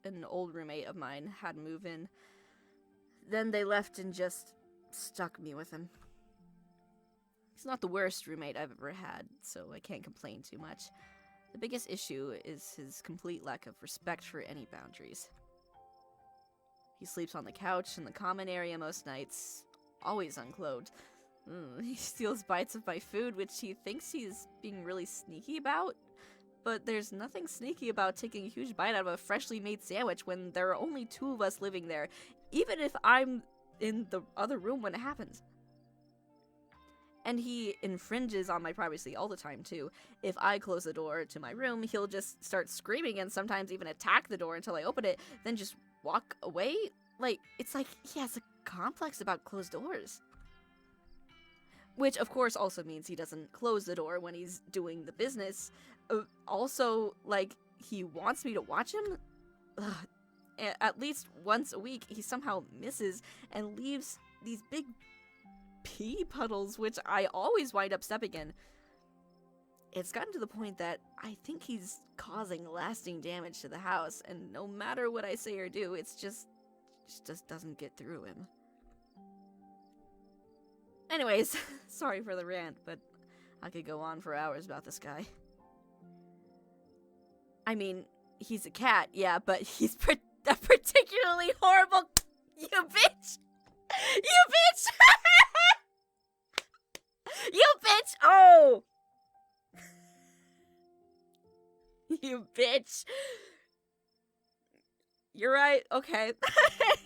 An old roommate of mine had moved in. Then they left and just stuck me with him. He's not the worst roommate I've ever had, so I can't complain too much. The biggest issue is his complete lack of respect for any boundaries. He sleeps on the couch in the common area most nights, always unclothed. He steals bites of my food, which he thinks he's being really sneaky about. But there's nothing sneaky about taking a huge bite out of a freshly made sandwich when there are only 2 of us living there, even if I'm in the other room when it happens. And he infringes on my privacy all the time, too. If I close the door to my room, he'll just start screaming and sometimes even attack the door until I open it, then just walk away. It's like he has a complex about closed doors. Which, of course, also means he doesn't close the door when he's doing the business. Also, he wants me to watch him? At least once a week, he somehow misses and leaves these big pee puddles, which I always wind up stepping in. It's gotten to the point that I think he's causing lasting damage to the house, and no matter what I say or do, it just doesn't get through him. Anyways, sorry for the rant, but I could go on for hours about this guy. I mean, he's a cat, yeah, but he's a particularly horrible... You bitch! You bitch! You bitch! Oh! You bitch! You're right, okay.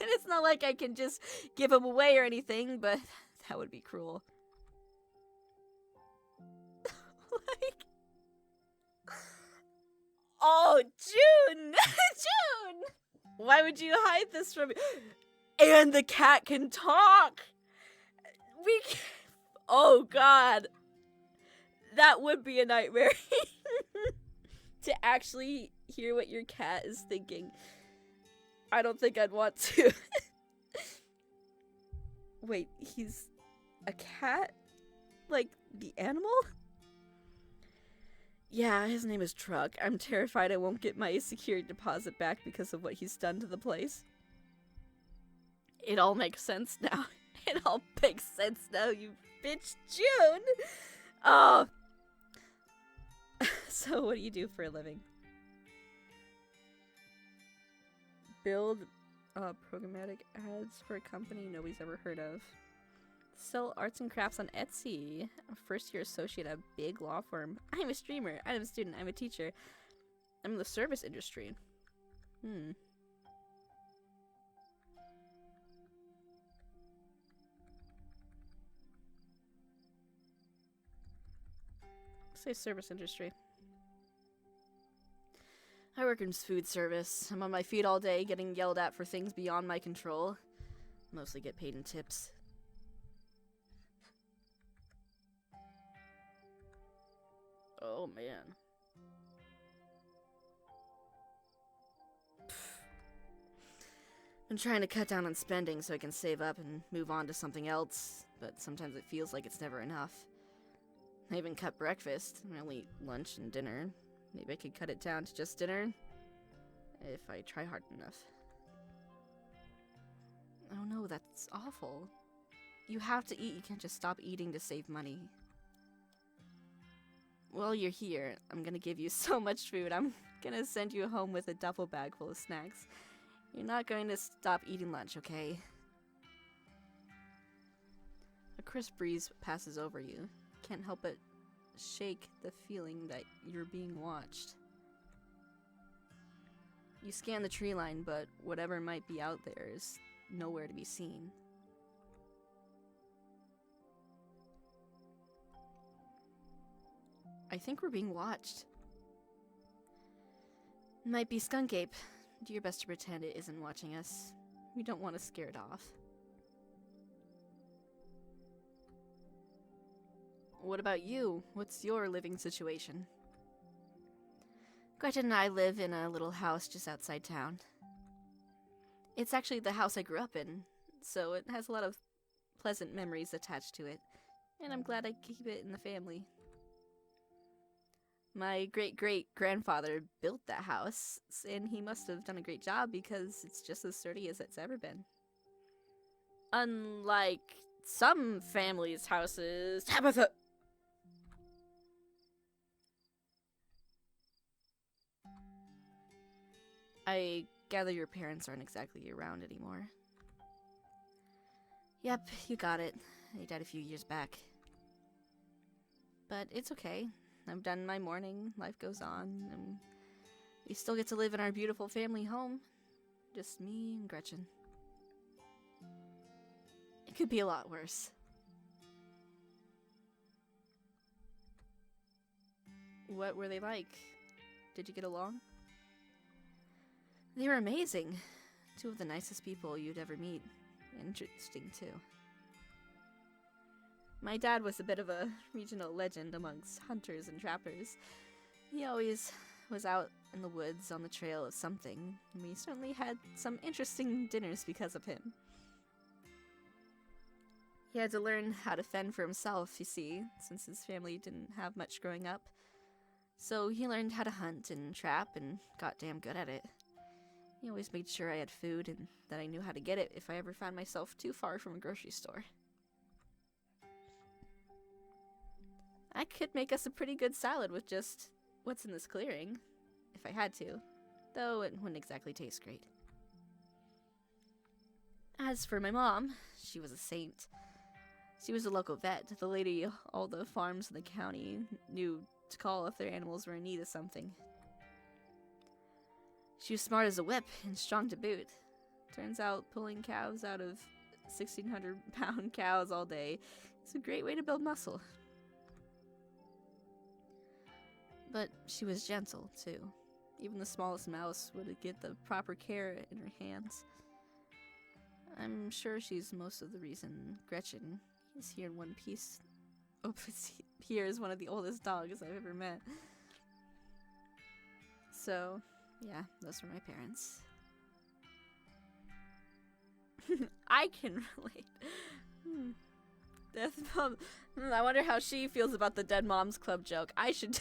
It's not like I can just give him away or anything, but that would be cruel. Oh, June! June! Why would you hide this from me? And the cat can talk! Oh, God. That would be a nightmare. To actually hear what your cat is thinking. I don't think I'd want to. Wait, he's a cat? Like, the animal? Yeah, his name is Truck. I'm terrified I won't get my security deposit back because of what he's done to the place. It all makes sense now. It all makes sense now, you bitch, June! Oh. So, what do you do for a living? Build programmatic ads for a company nobody's ever heard of. Sell arts and crafts on Etsy. A first-year associate at a big law firm. I'm a streamer. I'm a student. I'm a teacher. I'm in the service industry. Say service industry. I work in food service. I'm on my feet all day getting yelled at for things beyond my control. Mostly get paid in tips. Oh, man. I'm trying to cut down on spending so I can save up and move on to something else, but sometimes it feels like it's never enough. I even cut breakfast. I only eat lunch and dinner. Maybe I could cut it down to just dinner if I try hard enough. Oh no, that's awful. You have to eat. You can't just stop eating to save money. Well, you're here. I'm gonna give you so much food. I'm gonna send you home with a duffel bag full of snacks. You're not going to stop eating lunch, okay? A crisp breeze passes over you. Can't help but shake the feeling that you're being watched. You scan the tree line, but whatever might be out there is nowhere to be seen. I think we're being watched. Might be Skunk Ape. Do your best to pretend it isn't watching us. We don't want to scare it off. What about you? What's your living situation? Gretchen and I live in a little house just outside town. It's actually the house I grew up in, so it has a lot of pleasant memories attached to it, and I'm glad I keep it in the family. My great-great-grandfather built that house, and he must have done a great job because it's just as sturdy as it's ever been. Unlike some families' houses. Tabitha! I gather your parents aren't exactly around anymore. Yep, you got it. They died a few years back. But it's okay. I've done my mourning, life goes on, and we still get to live in our beautiful family home. Just me and Gretchen. It could be a lot worse. What were they like? Did you get along? They were amazing. Two of the nicest people you'd ever meet. Interesting, too. My dad was a bit of a regional legend amongst hunters and trappers. He always was out in the woods on the trail of something, and we certainly had some interesting dinners because of him. He had to learn how to fend for himself, you see, since his family didn't have much growing up. So he learned how to hunt and trap and got damn good at it. He always made sure I had food and that I knew how to get it if I ever found myself too far from a grocery store. I could make us a pretty good salad with just what's in this clearing, if I had to, though it wouldn't exactly taste great. As for my mom, she was a saint. She was a local vet, the lady all the farms in the county knew to call if their animals were in need of something. She was smart as a whip and strong to boot. Turns out pulling calves out of 1,600-pound cows all day is a great way to build muscle. But she was gentle, too. Even the smallest mouse would get the proper care in her hands. I'm sure she's most of the reason Gretchen is here in one piece. Oh, here is one of the oldest dogs I've ever met. So, yeah, those were my parents. I can relate. Death mom. I wonder how she feels about the Dead Moms Club joke. I should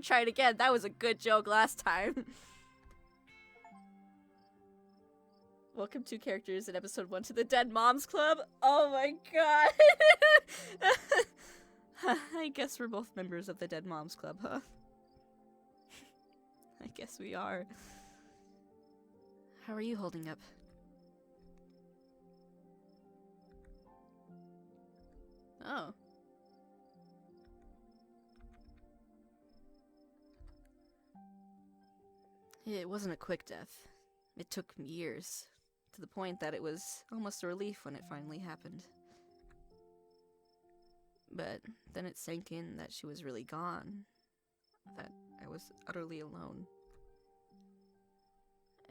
try it again. That was a good joke last time. Welcome to characters in episode 1 to the Dead Moms Club. Oh my god. I guess we're both members of the Dead Moms Club, huh? I guess we are. How are you holding up? Oh. It wasn't a quick death. It took years, to the point that it was almost a relief when it finally happened. But then it sank in that she was really gone, that I was utterly alone.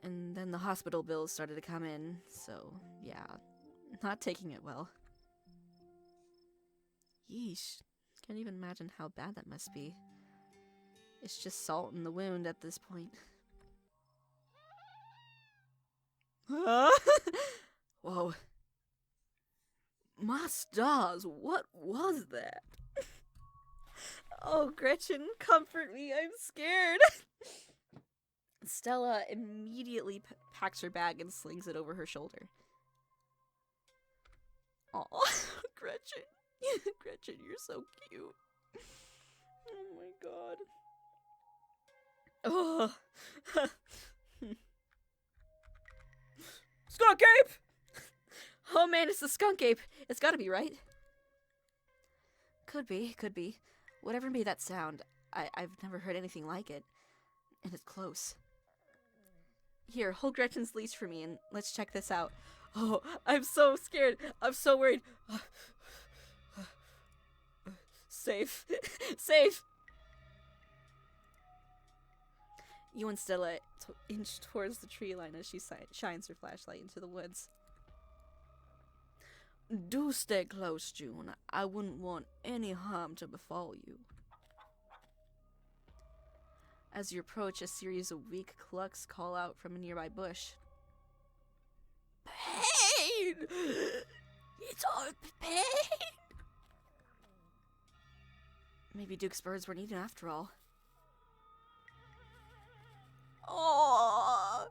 And then the hospital bills started to come in, so yeah, not taking it well. Yeesh, can't even imagine how bad that must be. It's just salt in the wound at this point. Whoa. My stars, what was that? Oh, Gretchen, comfort me, I'm scared. Stella immediately packs her bag and slings it over her shoulder. Aw, Gretchen. Gretchen, you're so cute. Oh my god. Oh. Skunk ape! Oh man, it's the skunk ape. It's gotta be, right? Could be. Whatever made that sound, I've never heard anything like it. And it's close. Here, hold Gretchen's leash for me and let's check this out. Oh, I'm so scared. I'm so worried. Safe. Safe! You and Stella inch towards the tree line as she shines her flashlight into the woods. Do stay close, June. I wouldn't want any harm to befall you. As you approach, a series of weak clucks call out from a nearby bush. Pain! It's all pain! Maybe Duke's birds were needed after all. Oh,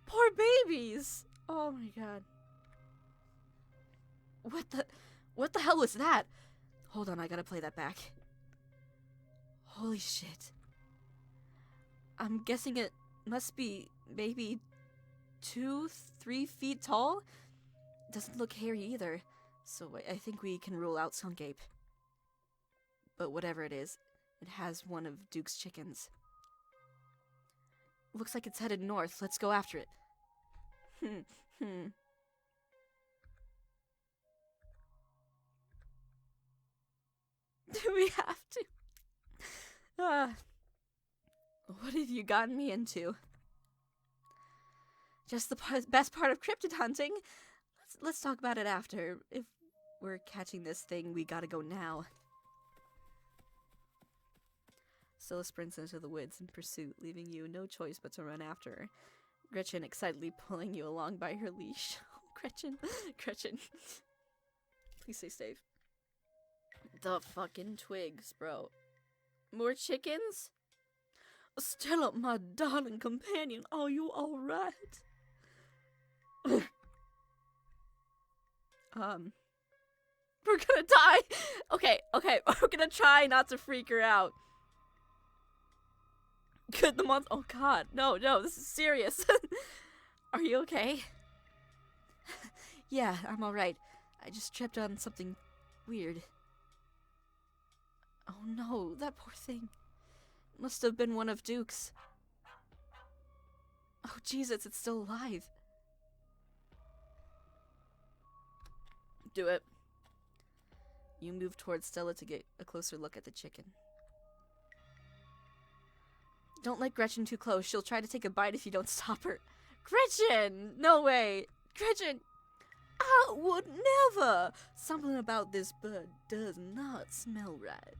poor babies. Oh my god. What the hell was that? Hold on, I gotta play that back. Holy shit. I'm guessing it must be maybe 2-3 feet tall? Doesn't look hairy either, so I think we can rule out Sungape. But whatever it is, it has one of Duke's chickens. Looks like it's headed north. Let's go after it. Do we have to? What have you gotten me into? Just the best part of cryptid hunting? Let's talk about it after. If we're catching this thing, we gotta go now. Stella sprints into the woods in pursuit, leaving you no choice but to run after her. Gretchen excitedly pulling you along by her leash. Gretchen. Please stay safe. The fucking twigs, bro. More chickens? Stella, my darling companion, are you alright? We're gonna die! Okay, we're gonna try not to freak her out. Could the monster— oh god, no, this is serious. Are you okay? Yeah, I'm alright. I just tripped on something weird. Oh no, that poor thing. Must have been one of Duke's. Oh Jesus, it's still alive. Do it. You move towards Stella to get a closer look at the chicken. Don't let Gretchen too close. She'll try to take a bite if you don't stop her. Gretchen! No way! Gretchen! I would never! Something about this bird does not smell right.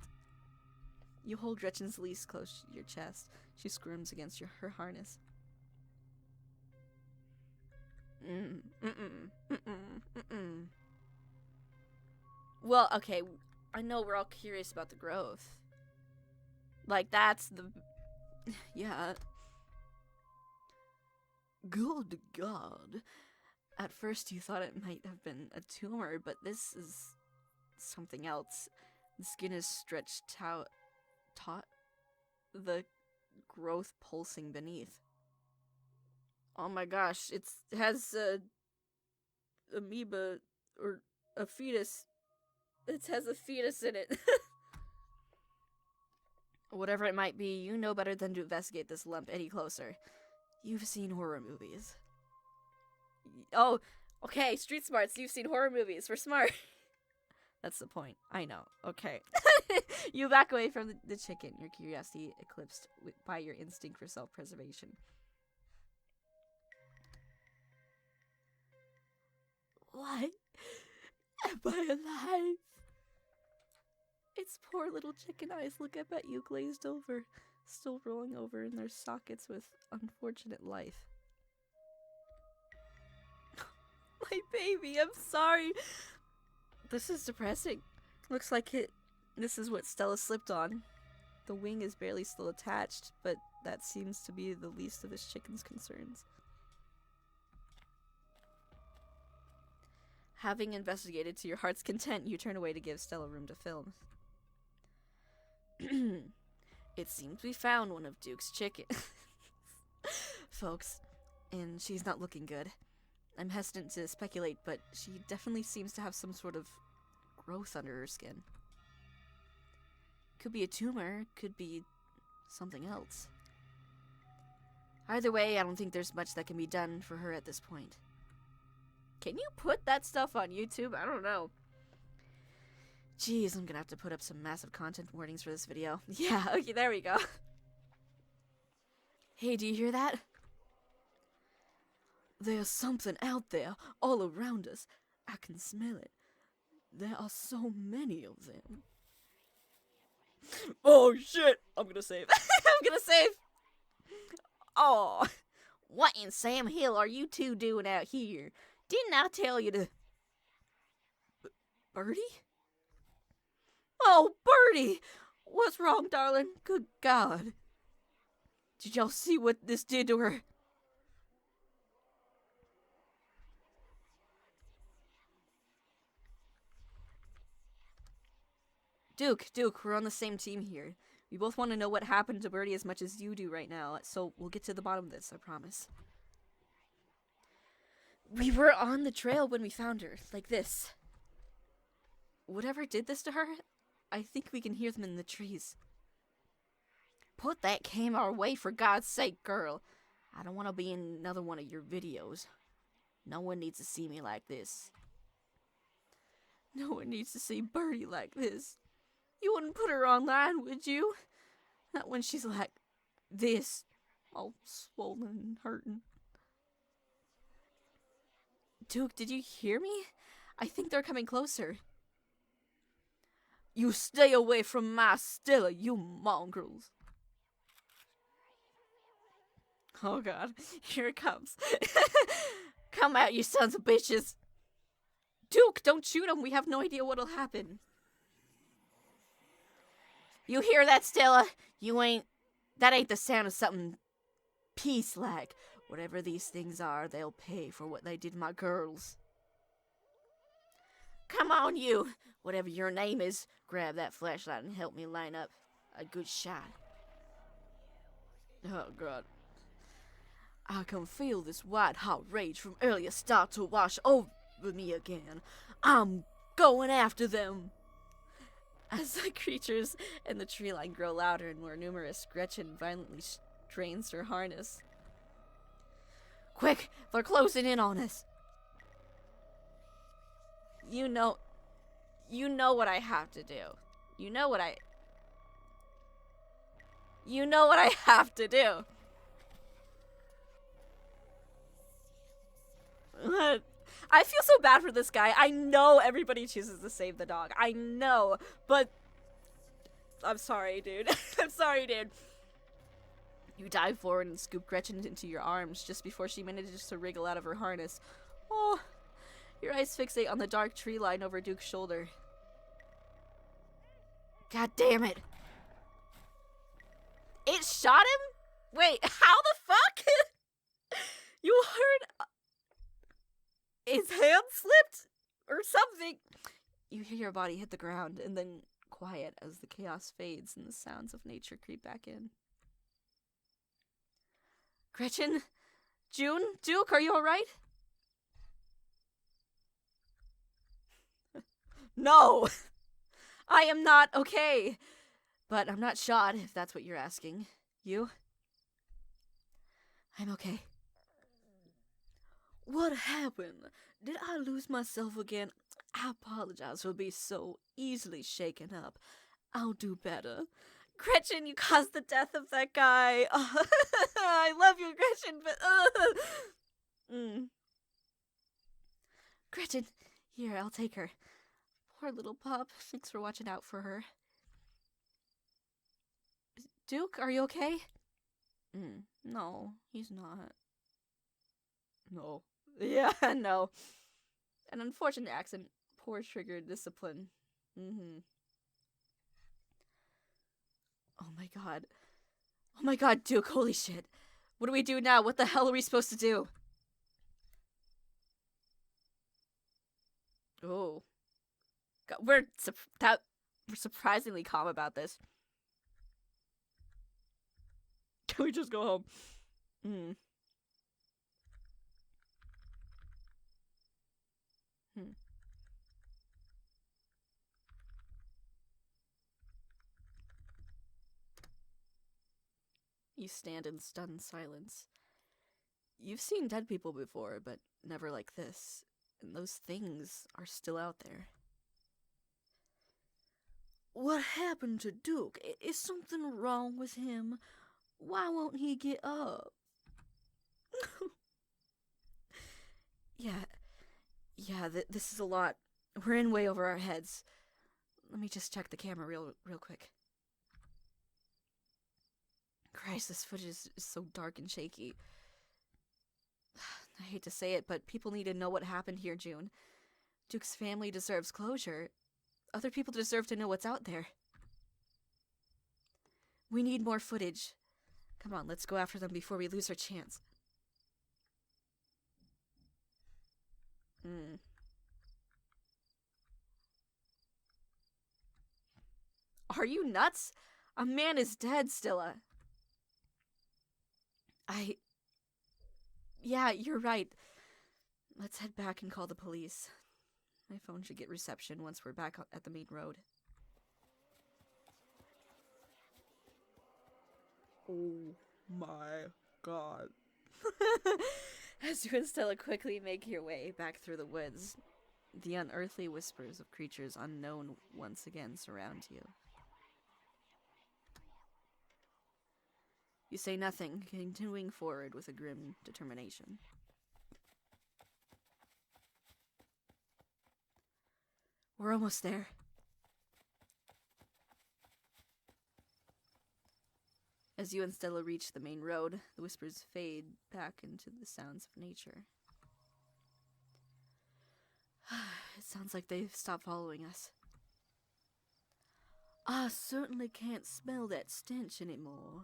You hold Gretchen's leash close to your chest. She squirms against her harness. Well, okay, I know we're all curious about the growth. Like, that's the... yeah. Good God. At first you thought it might have been a tumor, but this is something else. The skin is stretched out, taut, the growth pulsing beneath. Oh my gosh, it has a amoeba, or a fetus. It has a fetus in it. Whatever it might be, you know better than to investigate this lump any closer. You've seen horror movies. Oh, okay, street smarts, you've seen horror movies. We're smart. That's the point. I know. Okay. You back away from the chicken, your curiosity eclipsed by your instinct for self-preservation. Why am I alive? Its poor little chicken eyes look up at you, glazed over, still rolling over in their sockets with unfortunate life. My baby, I'm sorry. This is depressing. Looks like this is what Stella slipped on. The wing is barely still attached, but that seems to be the least of this chicken's concerns. Having investigated to your heart's content, you turn away to give Stella room to film. It seems we found one of Duke's chicken. Folks, and she's not looking good. I'm hesitant to speculate, but she definitely seems to have some sort of growth under her skin. Could be a tumor, could be something else. Either way, I don't think there's much that can be done for her at this point. Can you put that stuff on YouTube? I don't know. Jeez, I'm gonna have to put up some massive content warnings for this video. Yeah, okay, there we go. Hey, do you hear that? There's something out there, all around us. I can smell it. There are so many of them. Oh shit! I'm gonna save. I'm gonna save! Oh, what in Sam Hill are you two doing out here? Didn't I tell you to... Birdie? Oh, Birdie! What's wrong, darling? Good God. Did y'all see what this did to her? Duke, we're on the same team here. We both want to know what happened to Birdie as much as you do right now, so we'll get to the bottom of this, I promise. We were on the trail when we found her, like this. Whatever did this to her, I think we can hear them in the trees. Put that camera away for God's sake, girl. I don't want to be in another one of your videos. No one needs to see me like this. No one needs to see Birdie like this. You wouldn't put her online, would you? Not when she's like this, all swollen and hurting. Duke, did you hear me? I think they're coming closer. You stay away from my Stella, you mongrels. Oh god, here it comes. Come out, you sons of bitches. Duke, don't shoot him. We have no idea what'll happen. You hear that, Stella? That ain't the sound of something peace-like. Whatever these things are, they'll pay for what they did to my girls. Come on, you. Whatever your name is, grab that flashlight and help me line up a good shot. Oh god. I can feel this white-hot rage from earlier start to wash over me again. I'm going after them. As the creatures in the tree line grow louder and more numerous, Gretchen violently strains her harness. Quick! They're closing in on us! You know what I have to do. You know what I have to do. I feel so bad for this guy. I know everybody chooses to save the dog. I know, but I'm sorry, dude. I'm sorry, dude. You dive forward and scoop Gretchen into your arms just before she manages to wriggle out of her harness. Oh, your eyes fixate on the dark tree line over Duke's shoulder. God damn it. It shot him? Wait, how the fuck? You heard... His hand slipped? Or something? You hear your body hit the ground, and then quiet as the chaos fades and the sounds of nature creep back in. Gretchen? June? Duke, are you alright? No! I am not okay! But I'm not shot, if that's what you're asking. You? I'm okay. What happened? Did I lose myself again? I apologize for being so easily shaken up. I'll do better. Gretchen, you caused the death of that guy. I love you, Gretchen, but... Gretchen, here, I'll take her. Poor little pup. Thanks for watching out for her. Duke, are you okay? No, he's not. No. Yeah, no. An unfortunate accident. Poor trigger discipline. Oh my god. Oh my god, Duke, holy shit. What do we do now? What the hell are we supposed to do? Oh. God, we're surprisingly calm about this. Can we just go home? You stand in stunned silence. You've seen dead people before, but never like this. And those things are still out there. What happened to Duke? Is something wrong with him? Why won't he get up? Yeah, this is a lot. We're in way over our heads. Let me just check the camera real quick. Christ, this footage is so dark and shaky. I hate to say it, but people need to know what happened here, June. Duke's family deserves closure. Other people deserve to know what's out there. We need more footage. Come on, let's go after them before we lose our chance. Are you nuts? A man is dead, Stilla. Yeah, you're right. Let's head back and call the police. My phone should get reception once we're back at the main road. Oh my god. As you and Stella quickly make your way back through the woods, the unearthly whispers of creatures unknown once again surround you. You say nothing, continuing forward with a grim determination. We're almost there. As you and Stella reach the main road, the whispers fade back into the sounds of nature. It sounds like they've stopped following us. I certainly can't smell that stench anymore.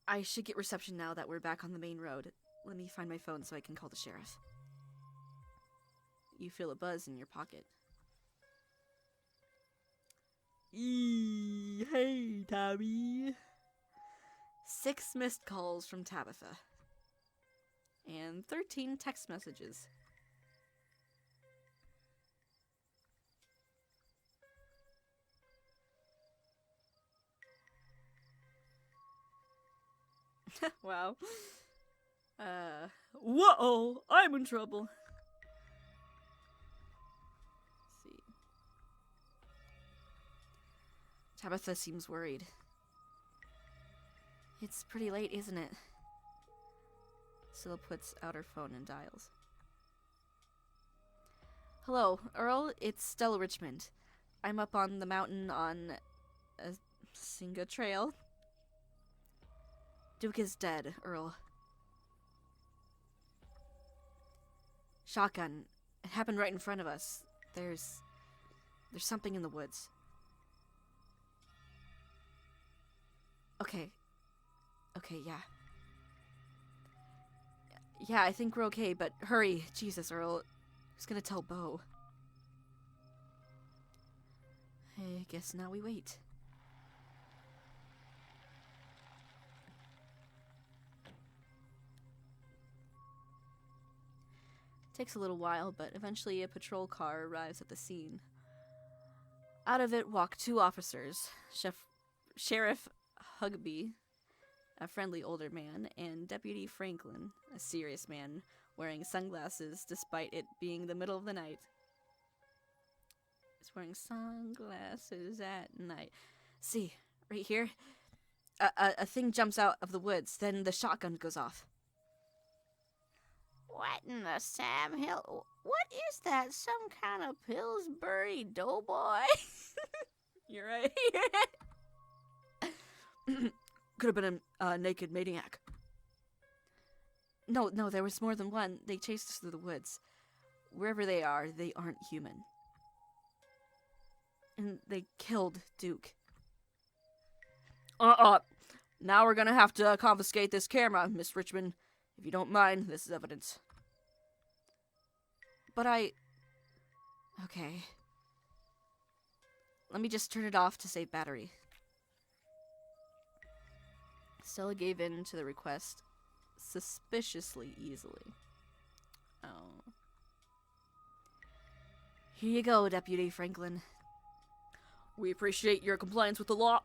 I should get reception now that we're back on the main road. Let me find my phone so I can call the sheriff. You feel a buzz in your pocket. Hey, Tabby. 6 missed calls from Tabitha. And 13 text messages. Wow. Whoa! I'm in trouble. Let's see. Tabitha seems worried. It's pretty late, isn't it? Sylla puts out her phone and dials. Hello, Earl. It's Stella Richmond. I'm up on the mountain on a Singa trail. Duke is dead, Earl. Shotgun. It happened right in front of us. There's something in the woods. Okay, yeah. Yeah, I think we're okay, but hurry. Jesus, Earl. Who's gonna tell Bo? I guess now we wait. Takes a little while, but eventually a patrol car arrives at the scene. Out of it walk 2 officers, Sheriff Hugby, a friendly older man, and Deputy Franklin, a serious man, wearing sunglasses despite it being the middle of the night. He's wearing sunglasses at night. See, right here, a thing jumps out of the woods, then the shotgun goes off. What in the Sam Hill? What is that? Some kind of Pillsbury doughboy? You're right. Could have been a naked maniac. No, there was more than one. They chased us through the woods. Wherever they are, they aren't human. And they killed Duke. Now we're gonna have to confiscate this camera, Miss Richmond. If you don't mind, this is evidence. But okay. Let me just turn it off to save battery. Stella gave in to the request suspiciously easily. Oh. Here you go, Deputy Franklin. We appreciate your compliance with the law.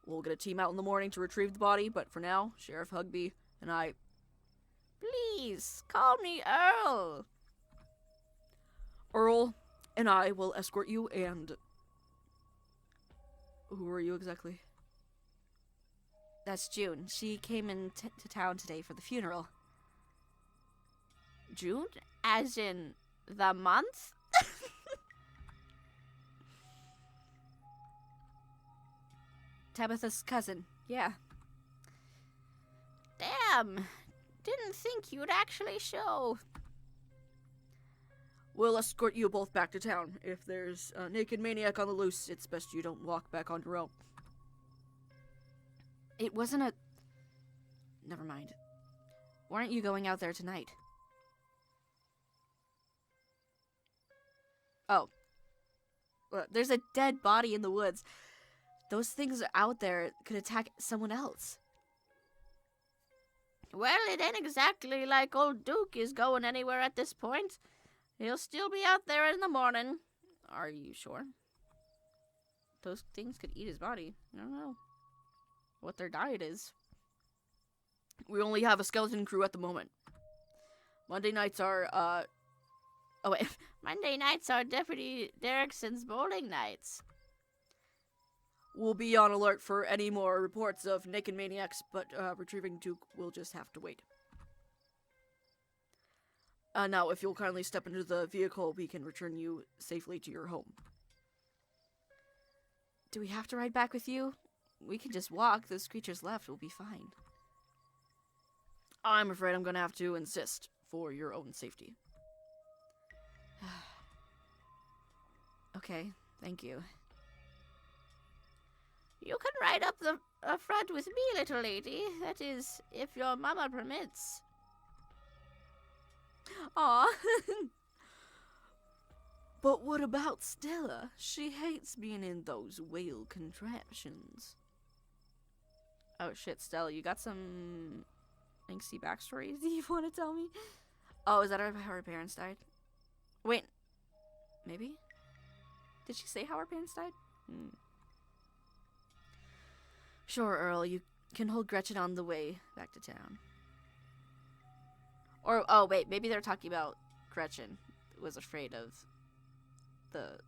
We'll get a team out in the morning to retrieve the body, but for now, Sheriff Hugby and I... Please, call me Earl. Earl and I will escort you and... Who are you exactly? That's June. She came to town today for the funeral. June? As in the month? Tabitha's cousin, yeah. Damn. Didn't think you'd actually show. We'll escort you both back to town. If there's a naked maniac on the loose, it's best you don't walk back on your own. It wasn't a... Never mind. Why aren't you going out there tonight? Oh. There's a dead body in the woods. Those things out there could attack someone else. Well, it ain't exactly like old Duke is going anywhere at this point. He'll still be out there in the morning. Are you sure? Those things could eat his body. I don't know what their diet is. We only have a skeleton crew at the moment. Monday nights are, Oh, wait. Monday nights are Deputy Derrickson's bowling nights. We'll be on alert for any more reports of naked maniacs, but retrieving Duke will just have to wait. Now, if you'll kindly step into the vehicle, we can return you safely to your home. Do we have to ride back with you? We can just walk. Those creatures left. We'll be fine. I'm afraid I'm gonna have to insist for your own safety. Okay, thank you. You can ride up the front with me, little lady. That is, if your mama permits. Aw. But what about Stella? She hates being in those whale contraptions. Oh shit, Stella, you got some angsty backstories you want to tell me? Oh, is that how her parents died? Wait, maybe? Did she say how her parents died? Sure, Earl, you can hold Gretchen on the way back to town. Or, oh wait, maybe they're talking about Gretchen was afraid of the...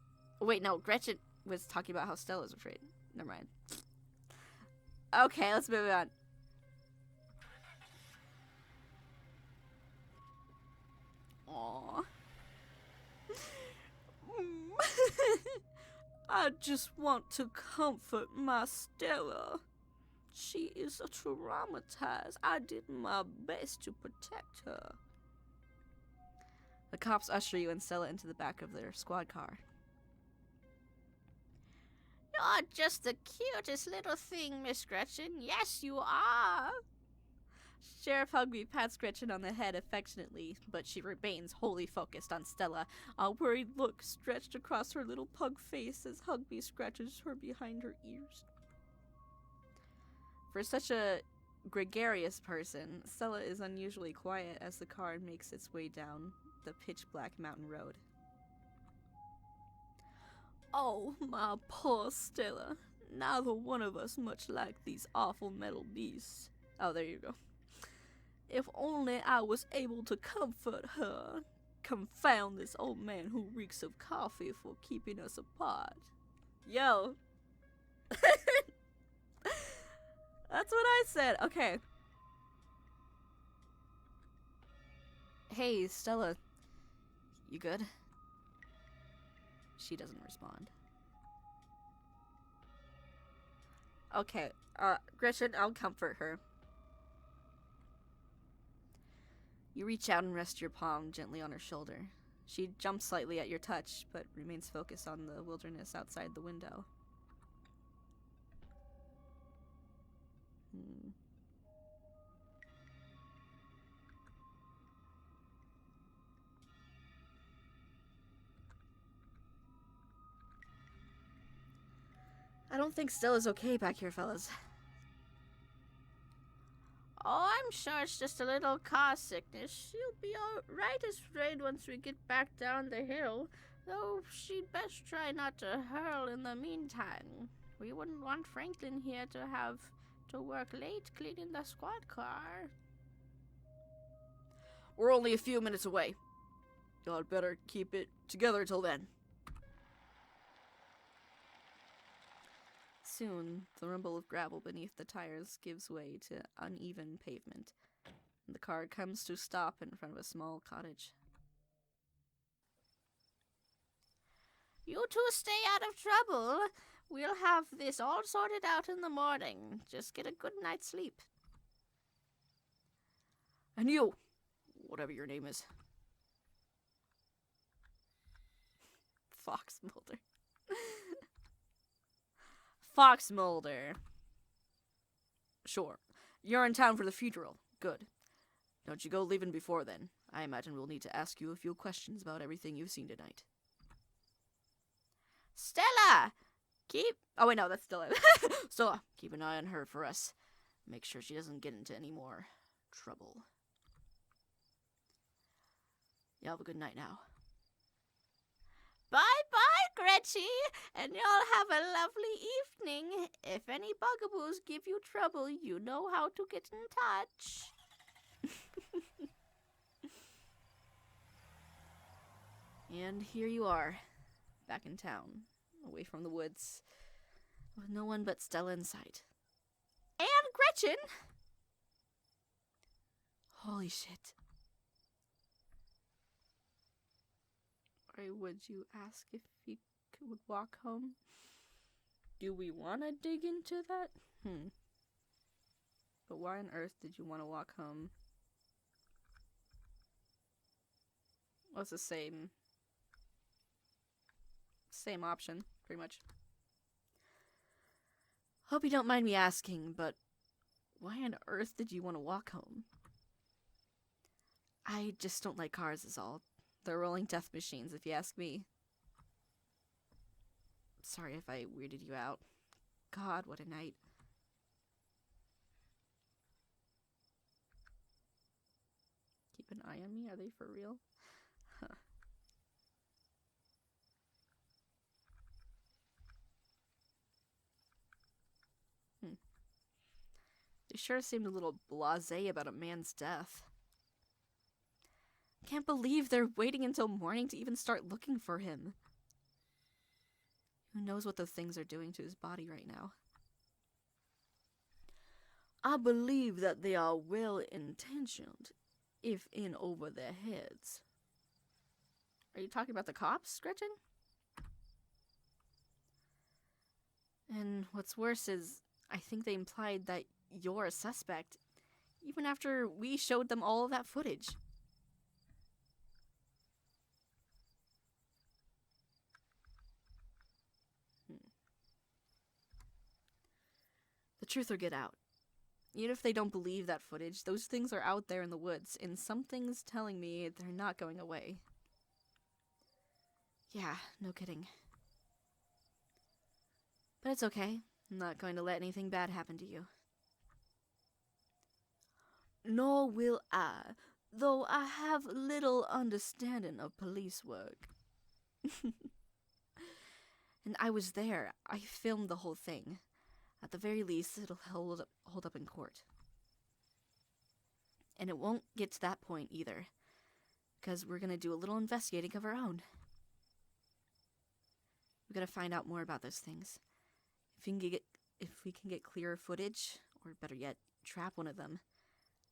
Wait, no, Gretchen was talking about how Stella's afraid. Never mind. Okay, let's move on. Aww. I just want to comfort my Stella. She is traumatized. I did my best to protect her. The cops usher you and Stella into the back of their squad car. You're just the cutest little thing, Miss Gretchen. Yes, you are. Sheriff Hugby pats Gretchen on the head affectionately, but she remains wholly focused on Stella, a worried look stretched across her little pug face as Hugby scratches her behind her ears. For such a gregarious person, Stella is unusually quiet as the car makes its way down the pitch-black mountain road. Oh, my poor Stella. Neither one of us much like these awful metal beasts. Oh, there you go. If only I was able to comfort her. Confound this old man who reeks of coffee for keeping us apart. Yo. That's what I said. Okay. Hey, Stella. You good? She doesn't respond. Okay, Gretchen, I'll comfort her. You reach out and rest your palm gently on her shoulder. She jumps slightly at your touch, but remains focused on the wilderness outside the window. I don't think Stella's okay back here, fellas. Oh, I'm sure it's just a little car sickness. She'll be all right as rain once we get back down the hill, though she'd best try not to hurl in the meantime. We wouldn't want Franklin here to have to work late cleaning the squad car. We're only a few minutes away. Y'all better keep it together till then. Soon, the rumble of gravel beneath the tires gives way to uneven pavement, and the car comes to a stop in front of a small cottage. You two stay out of trouble. We'll have this all sorted out in the morning. Just get a good night's sleep. And you, whatever your name is. Fox Mulder. Fox Mulder. Sure. You're in town for the funeral. Good. Don't you go leaving before then. I imagine we'll need to ask you a few questions about everything you've seen tonight. Stella! Oh, wait, no, that's Stella. Stella, keep an eye on her for us. Make sure she doesn't get into any more trouble. You have a good night now. Bye-bye, Gretchen, and y'all have a lovely evening. If any bugaboos give you trouble, you know how to get in touch. And here you are, back in town, away from the woods, with no one but Stella in sight. And Gretchen! Holy shit. Why would you ask if he would walk home? Do we want to dig into that? But why on earth did you want to walk home? Well, it's the same option, pretty much. Hope you don't mind me asking, but why on earth did you want to walk home? I just don't like cars is all. They're rolling death machines, if you ask me. Sorry if I weirded you out. God, what a night. Keep an eye on me? Are they for real? Huh. They sure seemed a little blasé about a man's death. Can't believe they're waiting until morning to even start looking for him. Who knows what those things are doing to his body right now? I believe that they are well-intentioned, if in over their heads. Are you talking about the cops, Gretchen? And what's worse is, I think they implied that you're a suspect, even after we showed them all of that footage. The truth will get out. Even if they don't believe that footage, those things are out there in the woods, and something's telling me they're not going away. Yeah, no kidding. But it's okay. I'm not going to let anything bad happen to you. Nor will I, though I have little understanding of police work. And I was there. I filmed the whole thing. At the very least, it'll hold up in court. And it won't get to that point either, because we're gonna do a little investigating of our own. We gotta find out more about those things. If we can get clearer footage, or better yet, trap one of them,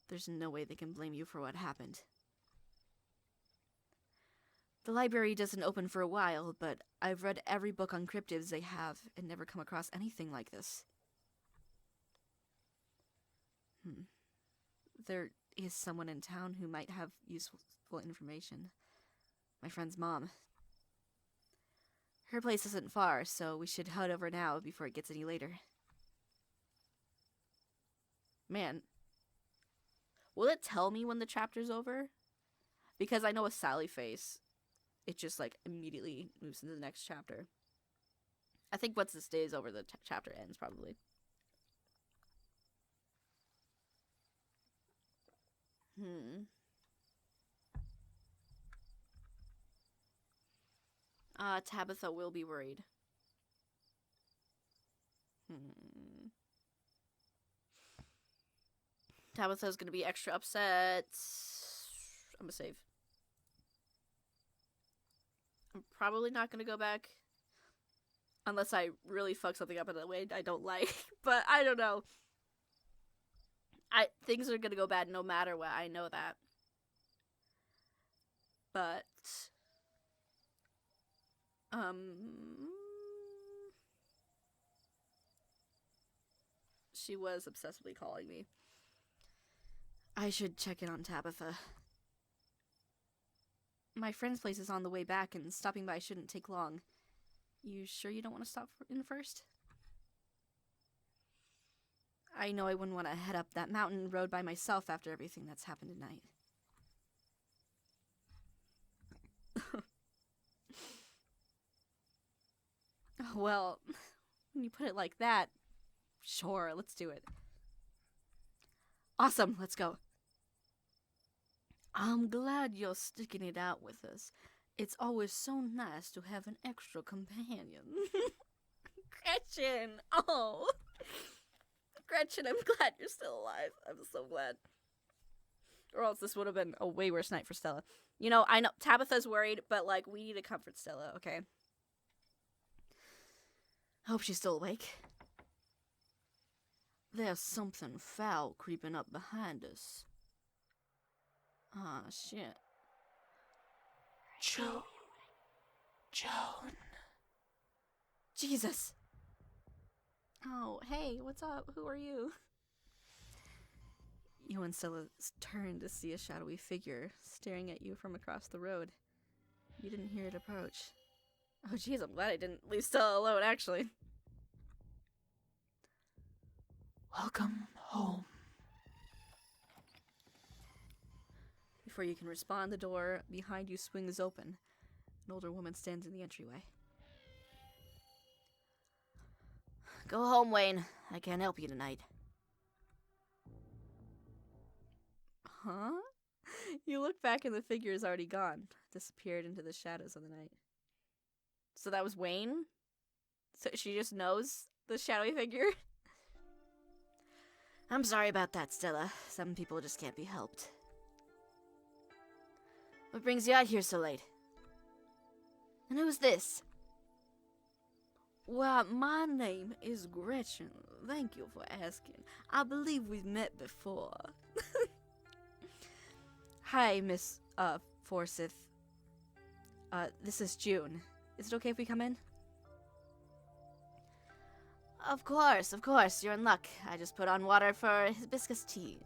there's no way they can blame you for what happened. The library doesn't open for a while, but I've read every book on cryptids they have and never come across anything like this. There is someone in town who might have useful information. My friend's mom. Her place isn't far, so we should head over now before it gets any later. Man. Will it tell me when the chapter's over? Because I know with Sally Face, it just, like, immediately moves into the next chapter. I think once this day is over, the chapter ends, probably. Tabitha will be worried. Tabitha's gonna be extra upset. I'm gonna save. I'm probably not gonna go back. Unless I really fuck something up in a way I don't like. But I don't know. Things are gonna go bad no matter what. I know that. But she was obsessively calling me. I should check in on Tabitha. My friend's place is on the way back, and stopping by shouldn't take long. You sure you don't want to stop in first? I know I wouldn't want to head up that mountain road by myself after everything that's happened tonight. Well, when you put it like that, sure, let's do it. Awesome, let's go. I'm glad you're sticking it out with us. It's always so nice to have an extra companion. Gretchen! Oh! Gretchen, I'm glad you're still alive. I'm so glad. Or else this would have been a way worse night for Stella. You know, I know Tabitha's worried, but, like, we need to comfort Stella, okay? I hope she's still awake. There's something foul creeping up behind us. Ah, shit. Joan. Jesus! Oh, hey, what's up? Who are you? You and Stella turned to see a shadowy figure staring at you from across the road. You didn't hear it approach. Oh, jeez, I'm glad I didn't leave Stella alone, actually. Welcome home. Before you can respond, the door behind you swings open. An older woman stands in the entryway. Go home, Wayne. I can't help you tonight. Huh? You look back and the figure is already gone. Disappeared into the shadows of the night. So that was Wayne? So she just knows the shadowy figure? I'm sorry about that, Stella. Some people just can't be helped. What brings you out here so late? And who's this? Well, my name is Gretchen. Thank you for asking. I believe we've met before. Hi, Miss, Forsyth. This is June. Is it okay if we come in? Of course. You're in luck. I just put on water for hibiscus tea.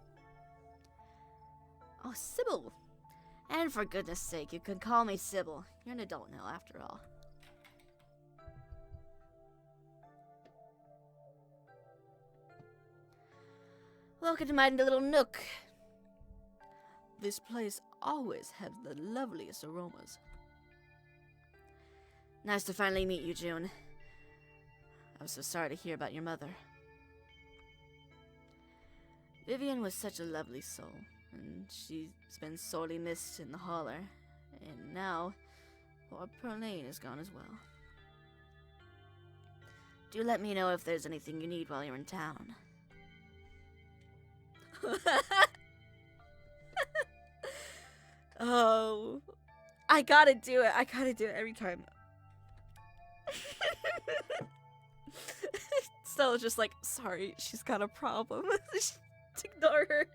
Oh, Sybil. And for goodness sake, you can call me Sybil. You're an adult now, after all. Welcome to my little nook. This place always has the loveliest aromas. Nice to finally meet you, June. I'm so sorry to hear about your mother. Vivian was such a lovely soul, and she's been sorely missed in the holler. And now, poor Perlane is gone as well. Do let me know if there's anything you need while you're in town. Oh, I gotta do it every time. Stella's just like, sorry, she's got a problem. Just ignore her.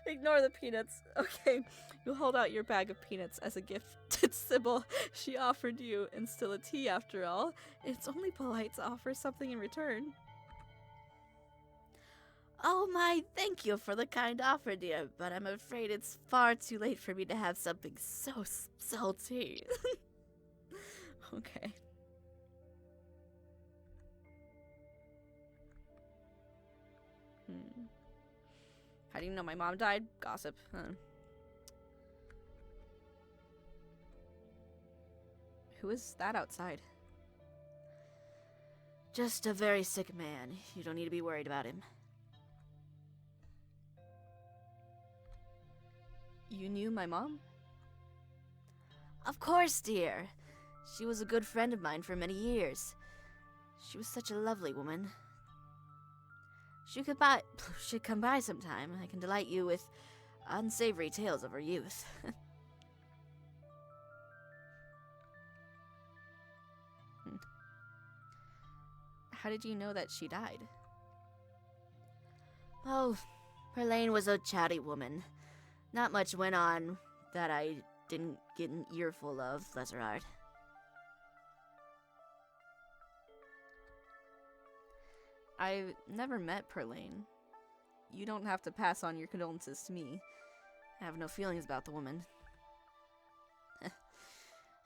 Ignore the peanuts. Okay, you hold out your bag of peanuts as a gift to Sybil. She offered you and still a tea after all. It's only polite to offer something in return. Oh my, thank you for the kind offer, dear, but I'm afraid it's far too late for me to have something so salty. Okay. How do you know my mom died? Gossip. Who is that outside? Just a very sick man. You don't need to be worried about him. You knew my mom? Of course, dear. She was a good friend of mine for many years. She was such a lovely woman. Should come by sometime. I can delight you with unsavory tales of her youth. How did you know that she died? Oh, Perlane was a chatty woman. Not much went on that I didn't get an earful of, bless her heart. I've never met Perlane. You don't have to pass on your condolences to me. I have no feelings about the woman.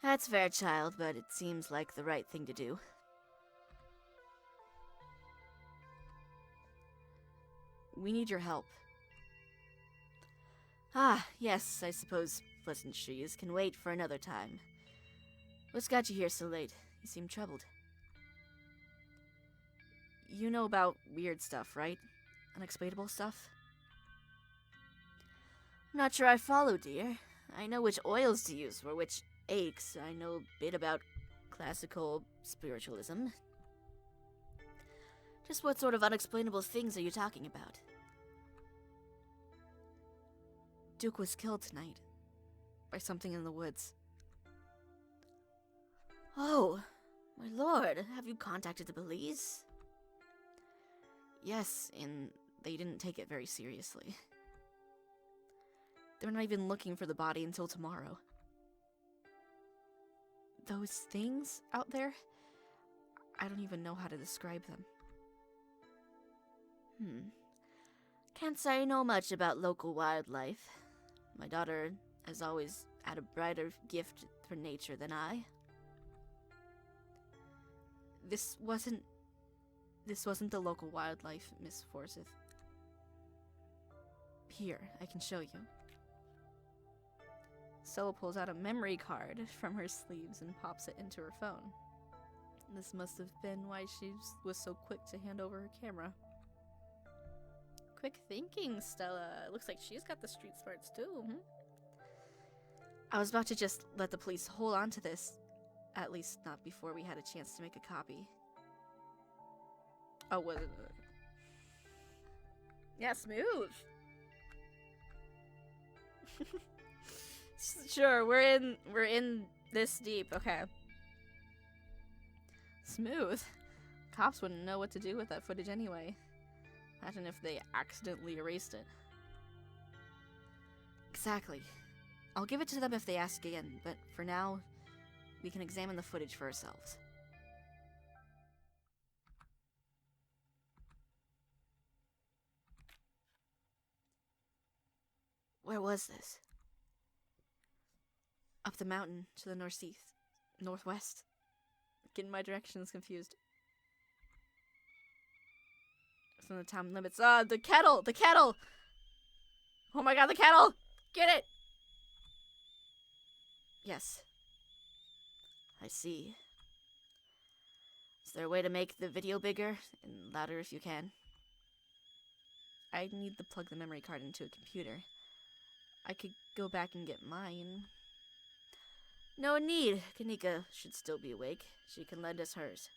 That's fair, child, but it seems like the right thing to do. We need your help. Ah, yes, I suppose pleasantries can wait for another time. What's got you here so late? You seem troubled. You know about weird stuff, right? Unexplainable stuff? I'm not sure I follow, dear. I know which oils to use for which aches. I know a bit about classical spiritualism. Just what sort of unexplainable things are you talking about? Duke was killed tonight. By something in the woods. Oh, my lord, have you contacted the police? Yes, and they didn't take it very seriously. They're not even looking for the body until tomorrow. Those things out there? I don't even know how to describe them. Can't say I know much about local wildlife. My daughter has always had a brighter gift for nature than I. This wasn't the local wildlife, Miss Forsyth. Here, I can show you. Stella pulls out a memory card from her sleeves and pops it into her phone. This must have been why she was so quick to hand over her camera. Quick thinking, Stella. Looks like she's got the street smarts too. I was about to just let the police hold on to this. At least not before we had a chance to make a copy. Oh, was it? Yeah, smooth. Sure, we're in this deep. Okay. Smooth. Cops wouldn't know what to do with that footage anyway. Imagine if they accidentally erased it. Exactly. I'll give it to them if they ask again, but for now, we can examine the footage for ourselves. Where was this? Up the mountain to the northwest. Getting my directions confused. From the town limits. The kettle! The kettle! Oh my god, the kettle! Get it! Yes. I see. Is there a way to make the video bigger and louder if you can? I need to plug the memory card into a computer. I could go back and get mine. No need. Kanika should still be awake. She can lend us hers.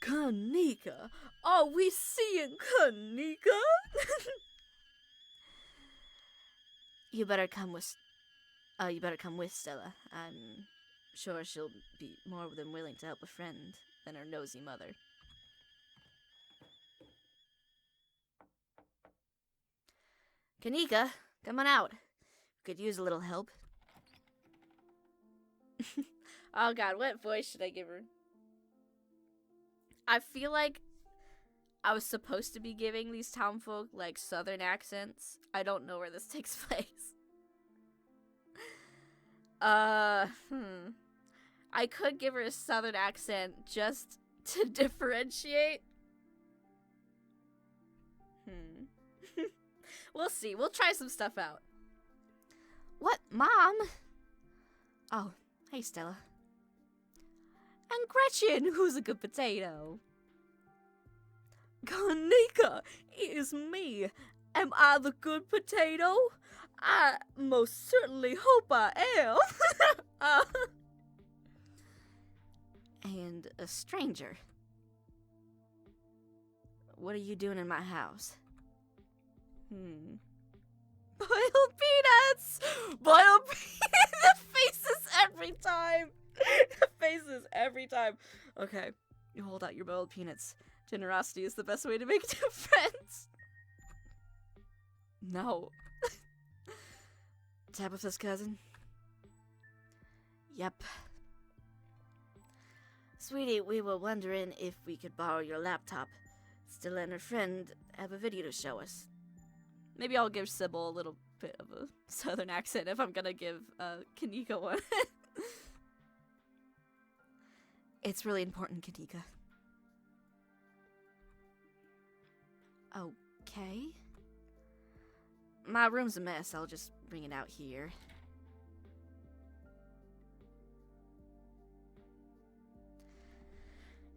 Kanika? Are we seeing Kanika? You better come with Stella. I'm sure she'll be more than willing to help a friend than her nosy mother. Kanika, come on out. Could use a little help. Oh god, what voice should I give her? I feel like I was supposed to be giving these townfolk like southern accents. I don't know where this takes place. I could give her a southern accent just to differentiate. We'll see. We'll try some stuff out. What, Mom? Oh, hey, Stella. And Gretchen, who's a good potato. Kanika, it is me. Am I the good potato? I most certainly hope I am. And a stranger. What are you doing in my house? Boiled peanuts! Boiled peanuts! The faces every time! The faces every time. Okay, you hold out your boiled peanuts. Generosity is the best way to make new friends. No. Tabitha's cousin? Yep. Sweetie, we were wondering if we could borrow your laptop. Stella and her friend have a video to show us. Maybe I'll give Sybil a little bit of a southern accent if I'm gonna give Kanika one. It's really important, Kanika. Okay. My room's a mess. I'll just bring it out here.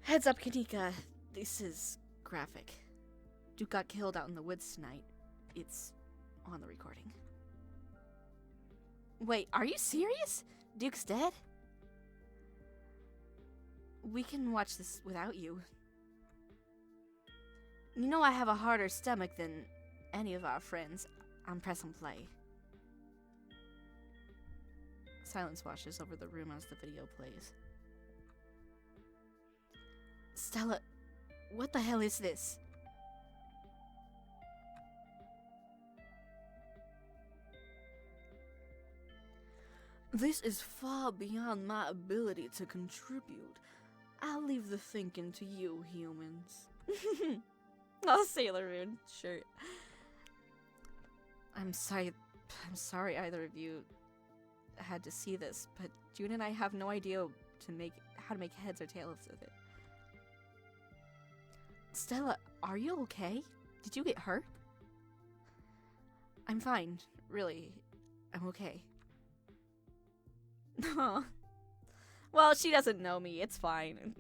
Heads up, Kanika. This is graphic. Duke got killed out in the woods tonight. It's on the recording. Wait, are you serious? Duke's dead? We can watch this without you. You know I have a harder stomach than any of our friends. I'm pressing play. Silence washes over the room as the video plays. Stella, what the hell is this? This is far beyond my ability to contribute. I'll leave the thinking to you humans. Oh, Sailor Moon shirt. I'm sorry either of you had to see this, but June and I have no idea how to make heads or tails of it. Stella, are you okay? Did you get hurt? I'm fine, really. I'm okay. Well, she doesn't know me. It's fine.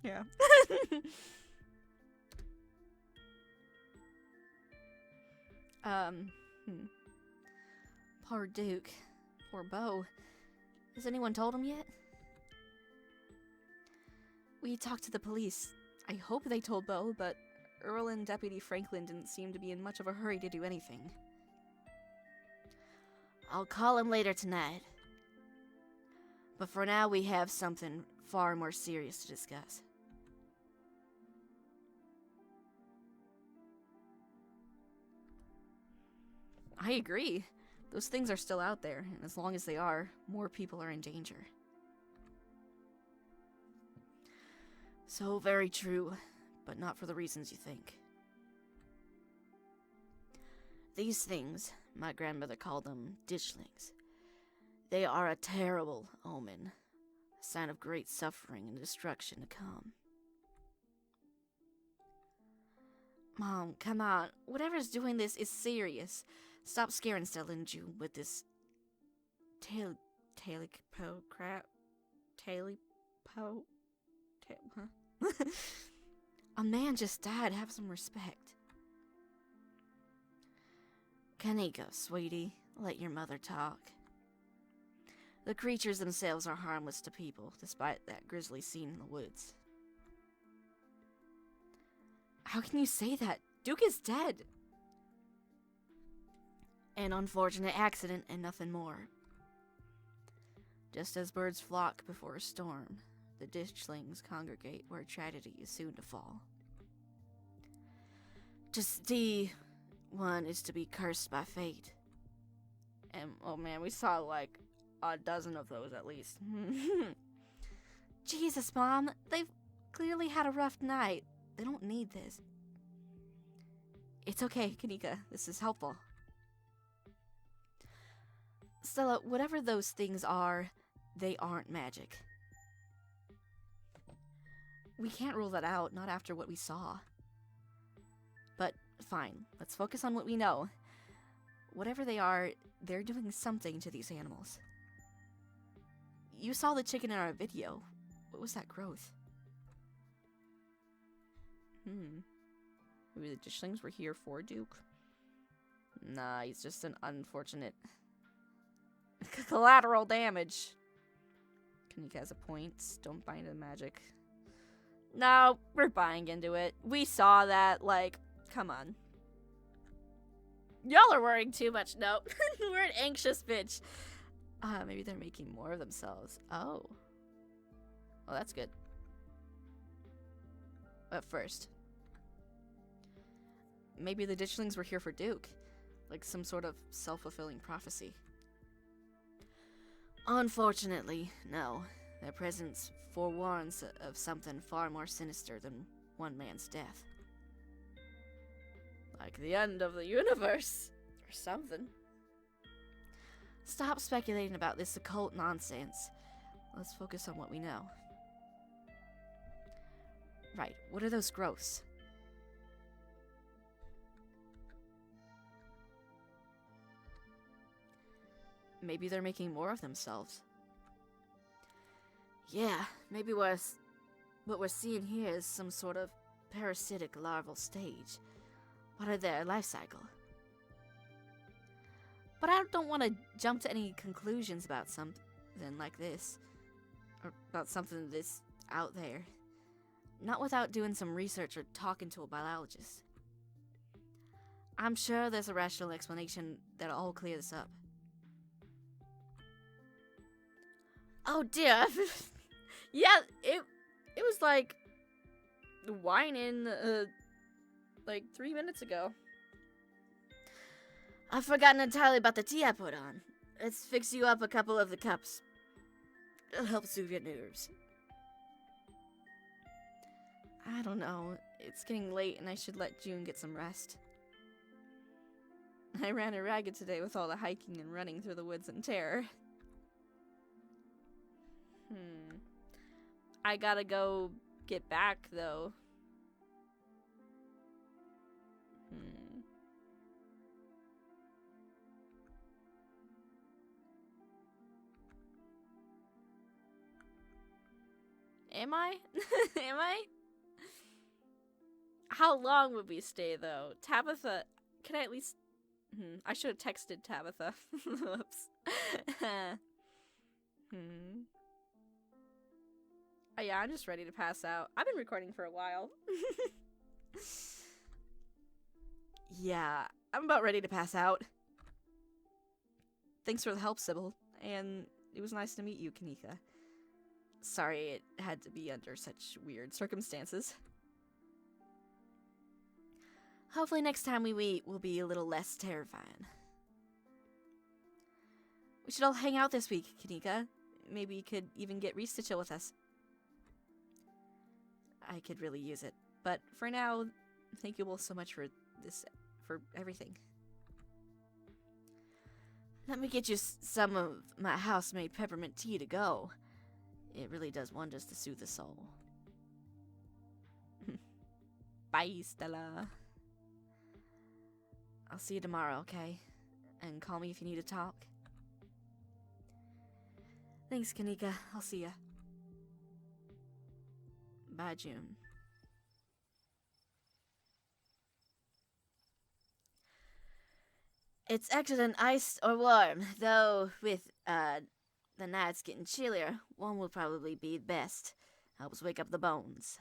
Yeah. Poor Duke. Poor Beau. Has anyone told him yet? We talked to the police. I hope they told Beau, but Earl and Deputy Franklin didn't seem to be in much of a hurry to do anything. I'll call him later tonight. But for now, we have something far more serious to discuss. I agree. Those things are still out there, and as long as they are, more people are in danger. So very true, but not for the reasons you think. These things, my grandmother called them ditchlings. They are a terrible omen, a sign of great suffering and destruction to come. Mom, come on. Whatever's doing this is serious. Stop scaring Stella and June with this talipo crap. Talipo? Huh? A man just died. Have some respect. Kanika, sweetie. Let your mother talk. The creatures themselves are harmless to people, despite that grisly scene in the woods. How can you say that? Duke is dead. An unfortunate accident and nothing more. Just as birds flock before a storm, the ditchlings congregate where tragedy is soon to fall. Just one is to be cursed by fate. And, oh man, we saw like a dozen of those at least. Jesus, Mom. They've clearly had a rough night. They don't need this. It's okay, Kanika. This is helpful. Stella, whatever those things are, they aren't magic. We can't rule that out, not after what we saw. But, fine. Let's focus on what we know. Whatever they are, they're doing something to these animals. You saw the chicken in our video. What was that growth? Maybe the ditchlings were here for Duke? Nah, he's just an unfortunate collateral damage. Kanika has a point. Don't buy into magic. No, we're buying into it. We saw that, like, come on. Y'all are worrying too much. No, we're an anxious bitch. Maybe they're making more of themselves. Oh. Well, that's good. But first, maybe the ditchlings were here for Duke. Like some sort of self-fulfilling prophecy. Unfortunately, no. Their presence forewarns of something far more sinister than one man's death. Like the end of the universe. Or something. Stop speculating about this occult nonsense. Let's focus on what we know. Right, what are those growths? maybe they're making more of themselves. Yeah, maybe what we're seeing here is some sort of parasitic larval stage, part of their life cycle. But I don't want to jump to any conclusions about something like this, or about something this out there. Not without doing some research or talking to a biologist. I'm sure there's a rational explanation that'll all clear this up. Oh dear. Yeah, it was like whining like 3 minutes ago. I've forgotten entirely about the tea I put on. Let's fix you up a couple of the cups. It'll help soothe your nerves. I don't know. It's getting late and I should let June get some rest. I ran her ragged today with all the hiking and running through the woods in terror. I gotta go get back, though. Am I? Am I? How long would we stay, though? Tabitha, can I at least... I should have texted Tabitha. Whoops. Oh yeah, I'm just ready to pass out. I've been recording for a while. Yeah, I'm about ready to pass out. Thanks for the help, Sybil. And it was nice to meet you, Kanika. Sorry it had to be under such weird circumstances. Hopefully next time we meet will be a little less terrifying. We should all hang out this week, Kanika. Maybe you could even get Reese to chill with us. I could really use it. But for now, thank you all so much for this, for everything. Let me get you some of my house-made peppermint tea to go. It really does wonders to soothe the soul. Bye, Stella. I'll see you tomorrow, okay? And call me if you need to talk. Thanks, Kanika. I'll see ya. Bye, June. It's excellent iced or warm, though with the nights getting chillier, warm will probably be best. Helps wake up the bones.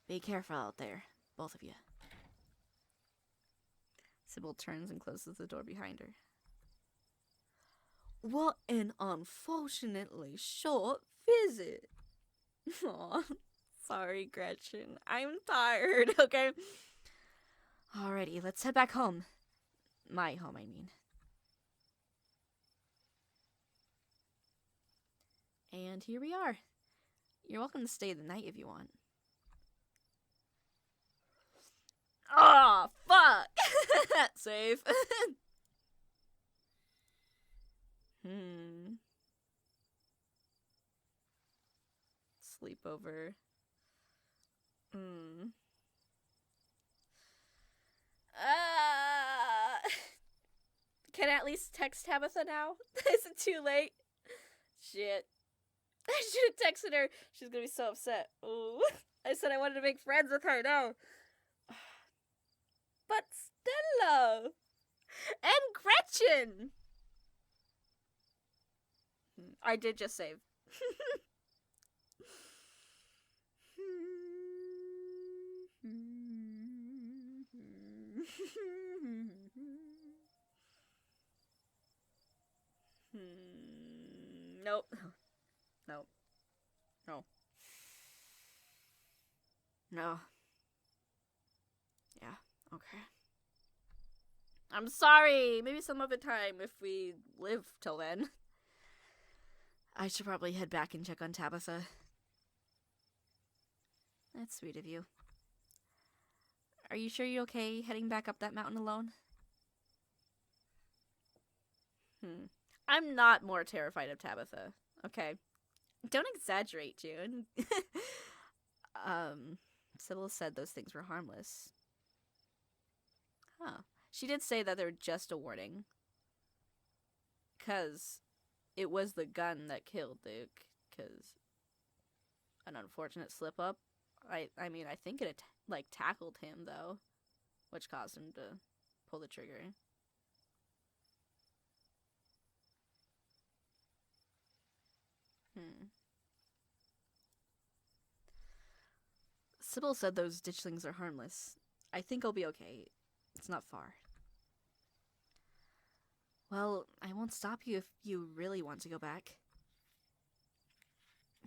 Be careful out there, both of you. Sybil turns and closes the door behind her. What an unfortunately short visit. Aw, sorry, Gretchen. I'm tired, okay? Alrighty, let's head back home. My home, I mean. And here we are. You're welcome to stay the night if you want. Ah, fuck! Save. Sleepover. Can I at least text Tabitha now? Is it too late? Shit. I should have texted her. She's gonna be so upset. Ooh. I said I wanted to make friends with her. No. But Stella. And Gretchen. I did just save. Nope. Nope. No. No. Yeah, okay. I'm sorry. Maybe some other time if we live till then. I should probably head back and check on Tabitha. That's sweet of you. Are you sure you're okay heading back up that mountain alone? I'm not more terrified of Tabitha. Okay. Don't exaggerate, June. Sybil said those things were harmless. Huh. She did say that they're just a warning. Because it was the gun that killed Duke. Because an unfortunate slip up. I mean, I think it like tackled him though, which caused him to pull the trigger. Sybil said those ditchlings are harmless. I think I'll be okay. It's not far. Well, I won't stop you if you really want to go back.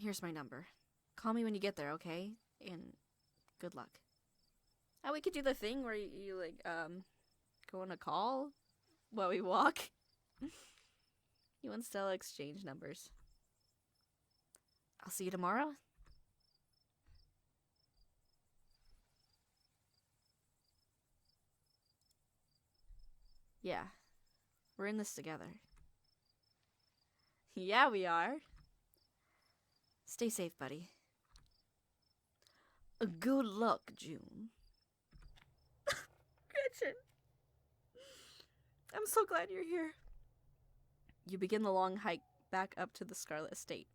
Here's my number. Call me when you get there, okay? And good luck. Oh, we could do the thing where you like, go on a call while we walk. You and Stella exchange numbers. I'll see you tomorrow. Yeah. We're in this together. Yeah, we are. Stay safe, buddy. Good luck, June. Gretchen. I'm so glad you're here. You begin the long hike back up to the Scarlet Estate.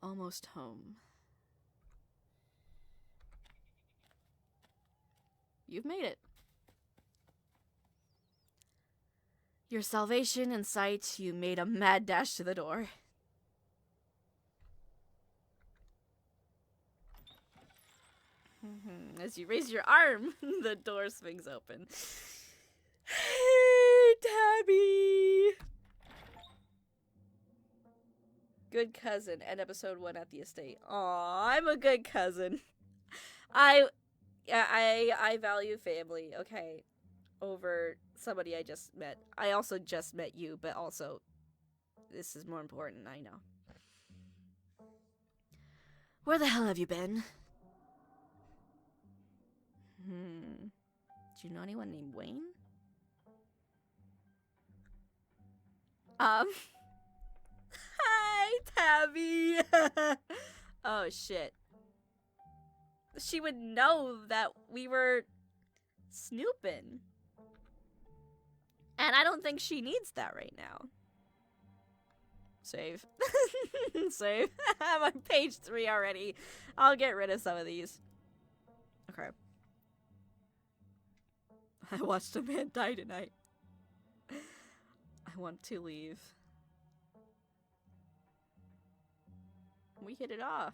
Almost home. You've made it. Your salvation in sight, you made a mad dash to the door. As you raise your arm, the door swings open. Hey, Tabby! Good cousin. End episode 1 at the estate. Aw, I'm a good cousin. I value family, okay, over somebody I just met. I also just met you, but also this is more important, I know. Where the hell have you been? Do you know anyone named Wayne? Hi, Tabby! Oh, shit. She would know that we were snooping. And I don't think she needs that right now. Save. Save. I'm on page 3 already. I'll get rid of some of these. Okay. I watched a man die tonight. I want to leave. We hit it off.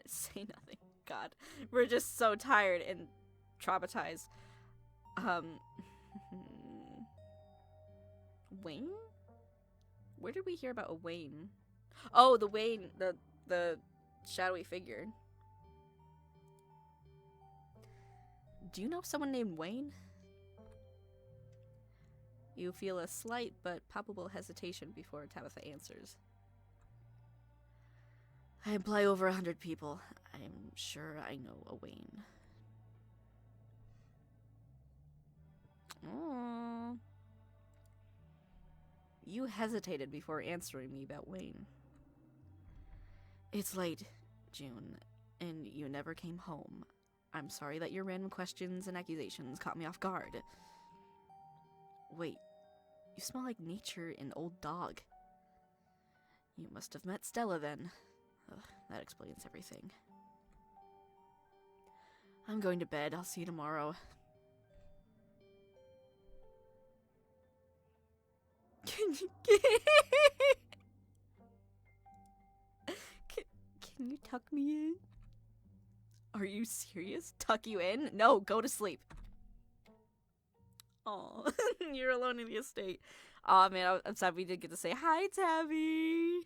Say nothing. God. We're just so tired and traumatized. Wayne? Where did we hear about a Wayne? Oh, the Wayne, the shadowy figure. Do you know someone named Wayne? You feel a slight but palpable hesitation before Tabitha answers. I employ over 100 people. I'm sure I know a Wayne. Aww. You hesitated before answering me about Wayne. It's late, June, and you never came home. I'm sorry that your random questions and accusations caught me off guard. Wait, you smell like nature and old dog. You must have met Stella then. Ugh, that explains everything. I'm going to bed. I'll see you tomorrow. Can you tuck me in? Are you serious? Tuck you in? No, go to sleep. Aw, you're alone in the estate. Aw, man, I'm sad we didn't get to say hi, Tabby.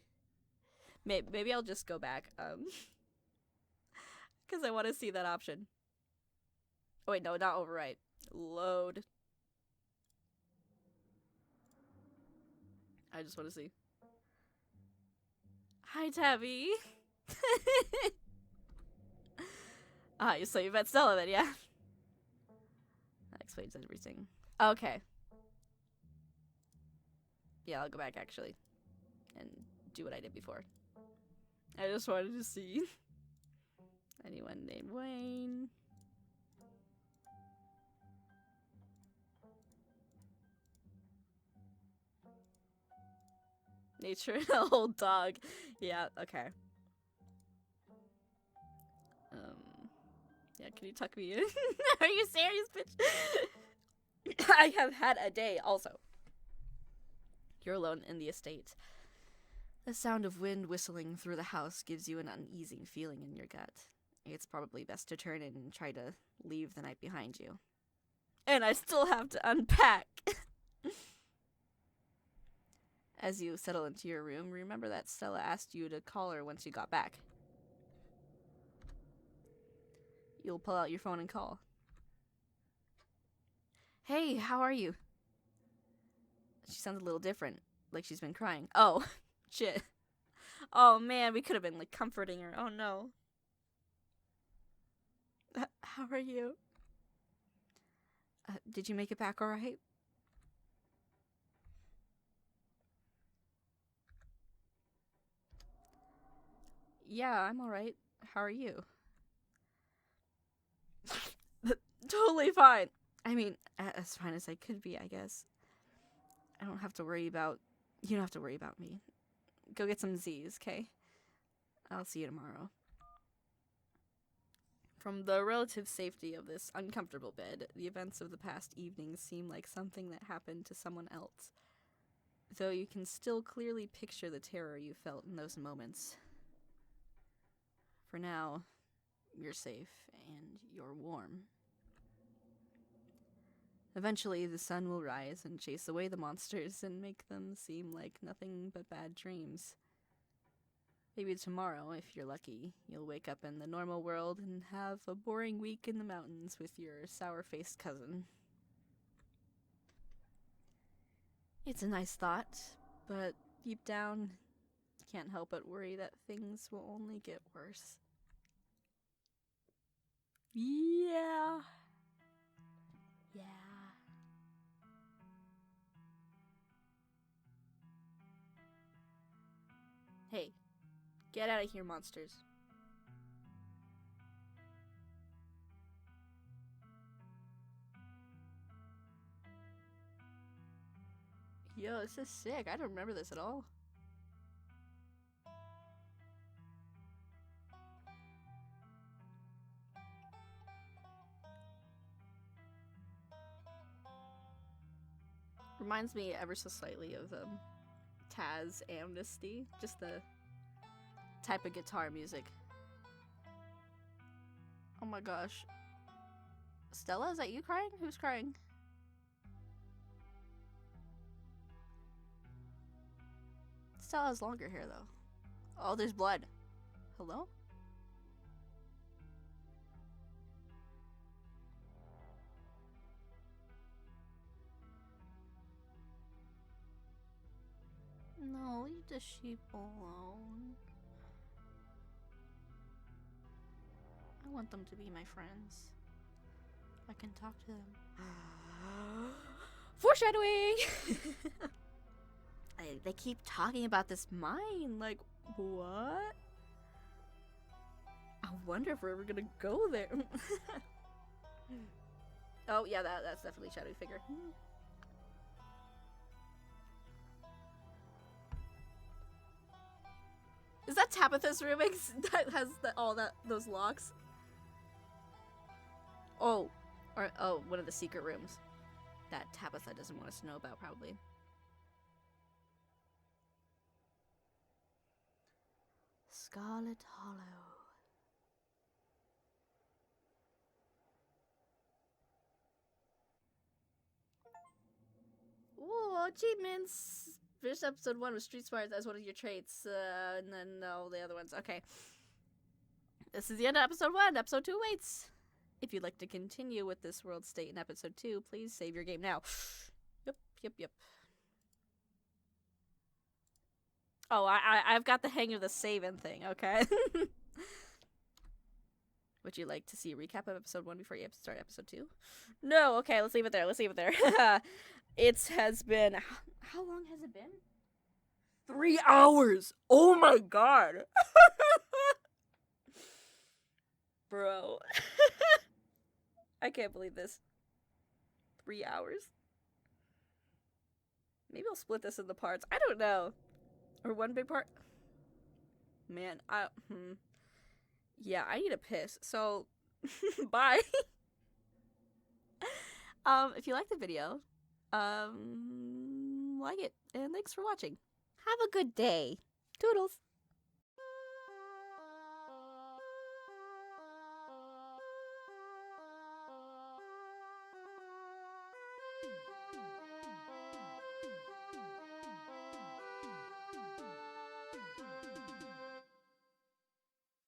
Maybe I'll just go back, because I want to see that option. Oh, wait, no, not overwrite. Load. I just want to see. Hi, Tabby. So you met Stella then, yeah? That explains everything. Okay. Yeah, I'll go back, actually. And do what I did before. I just wanted to see. Anyone named Wayne? Nature and a old dog. Yeah, okay. Yeah, can you tuck me in? Are you serious, bitch? I have had a day also. You're alone in the estate. The sound of wind whistling through the house gives you an uneasy feeling in your gut. It's probably best to turn in and try to leave the night behind you. And I still have to unpack. As you settle into your room, remember that Stella asked you to call her once you got back. You'll pull out your phone and call. Hey, how are you? She sounds a little different, like she's been crying. Oh, shit. Oh man, we could have been like comforting her. Oh no. How are you? Did you make it back all right? Yeah, I'm all right. How are you? Totally fine. I mean, as fine as I could be, I guess. I don't have to worry about... You don't have to worry about me. Go get some Z's, okay? I'll see you tomorrow. From the relative safety of this uncomfortable bed, the events of the past evening seem like something that happened to someone else. Though you can still clearly picture the terror you felt in those moments. For now, you're safe and you're warm. Eventually, the sun will rise and chase away the monsters and make them seem like nothing but bad dreams. Maybe tomorrow, if you're lucky, you'll wake up in the normal world and have a boring week in the mountains with your sour-faced cousin. It's a nice thought, but deep down, you can't help but worry that things will only get worse. Yeah. Yeah. Hey, get out of here, monsters. Yo, this is sick. I don't remember this at all. Reminds me ever so slightly of Taz Amnesty. Just the type of guitar music. Oh my gosh. Stella, is that you crying? Who's crying? Stella has longer hair though. Oh, there's blood. Hello? No, leave the sheep alone. I want them to be my friends. I can talk to them. Foreshadowing! They keep talking about this mine. Like, what? I wonder if we're ever gonna go there. Oh, yeah, that's definitely shadowy figure. Is that Tabitha's room that has those locks? Oh, or one of the secret rooms that Tabitha doesn't want us to know about, probably. Scarlet Hollow. Ooh, achievements! Finish episode 1 with Street Smart as one of your traits, and then all the other ones. Okay. This is the end of episode 1. Episode 2 waits. If you'd like to continue with this world state in episode 2, please save your game now. Yep. Oh, I've got the hang of the saving thing, okay? Would you like to see a recap of episode 1 before you start episode 2? No, okay, let's leave it there. It has been... How long has it been? 3 hours! Oh my god! I can't believe this. 3 hours? Maybe I'll split this into parts. I don't know. Or one big part. Man, yeah, I need a piss. So, bye. If you like the video, like it, and thanks for watching. Have a good day. Toodles.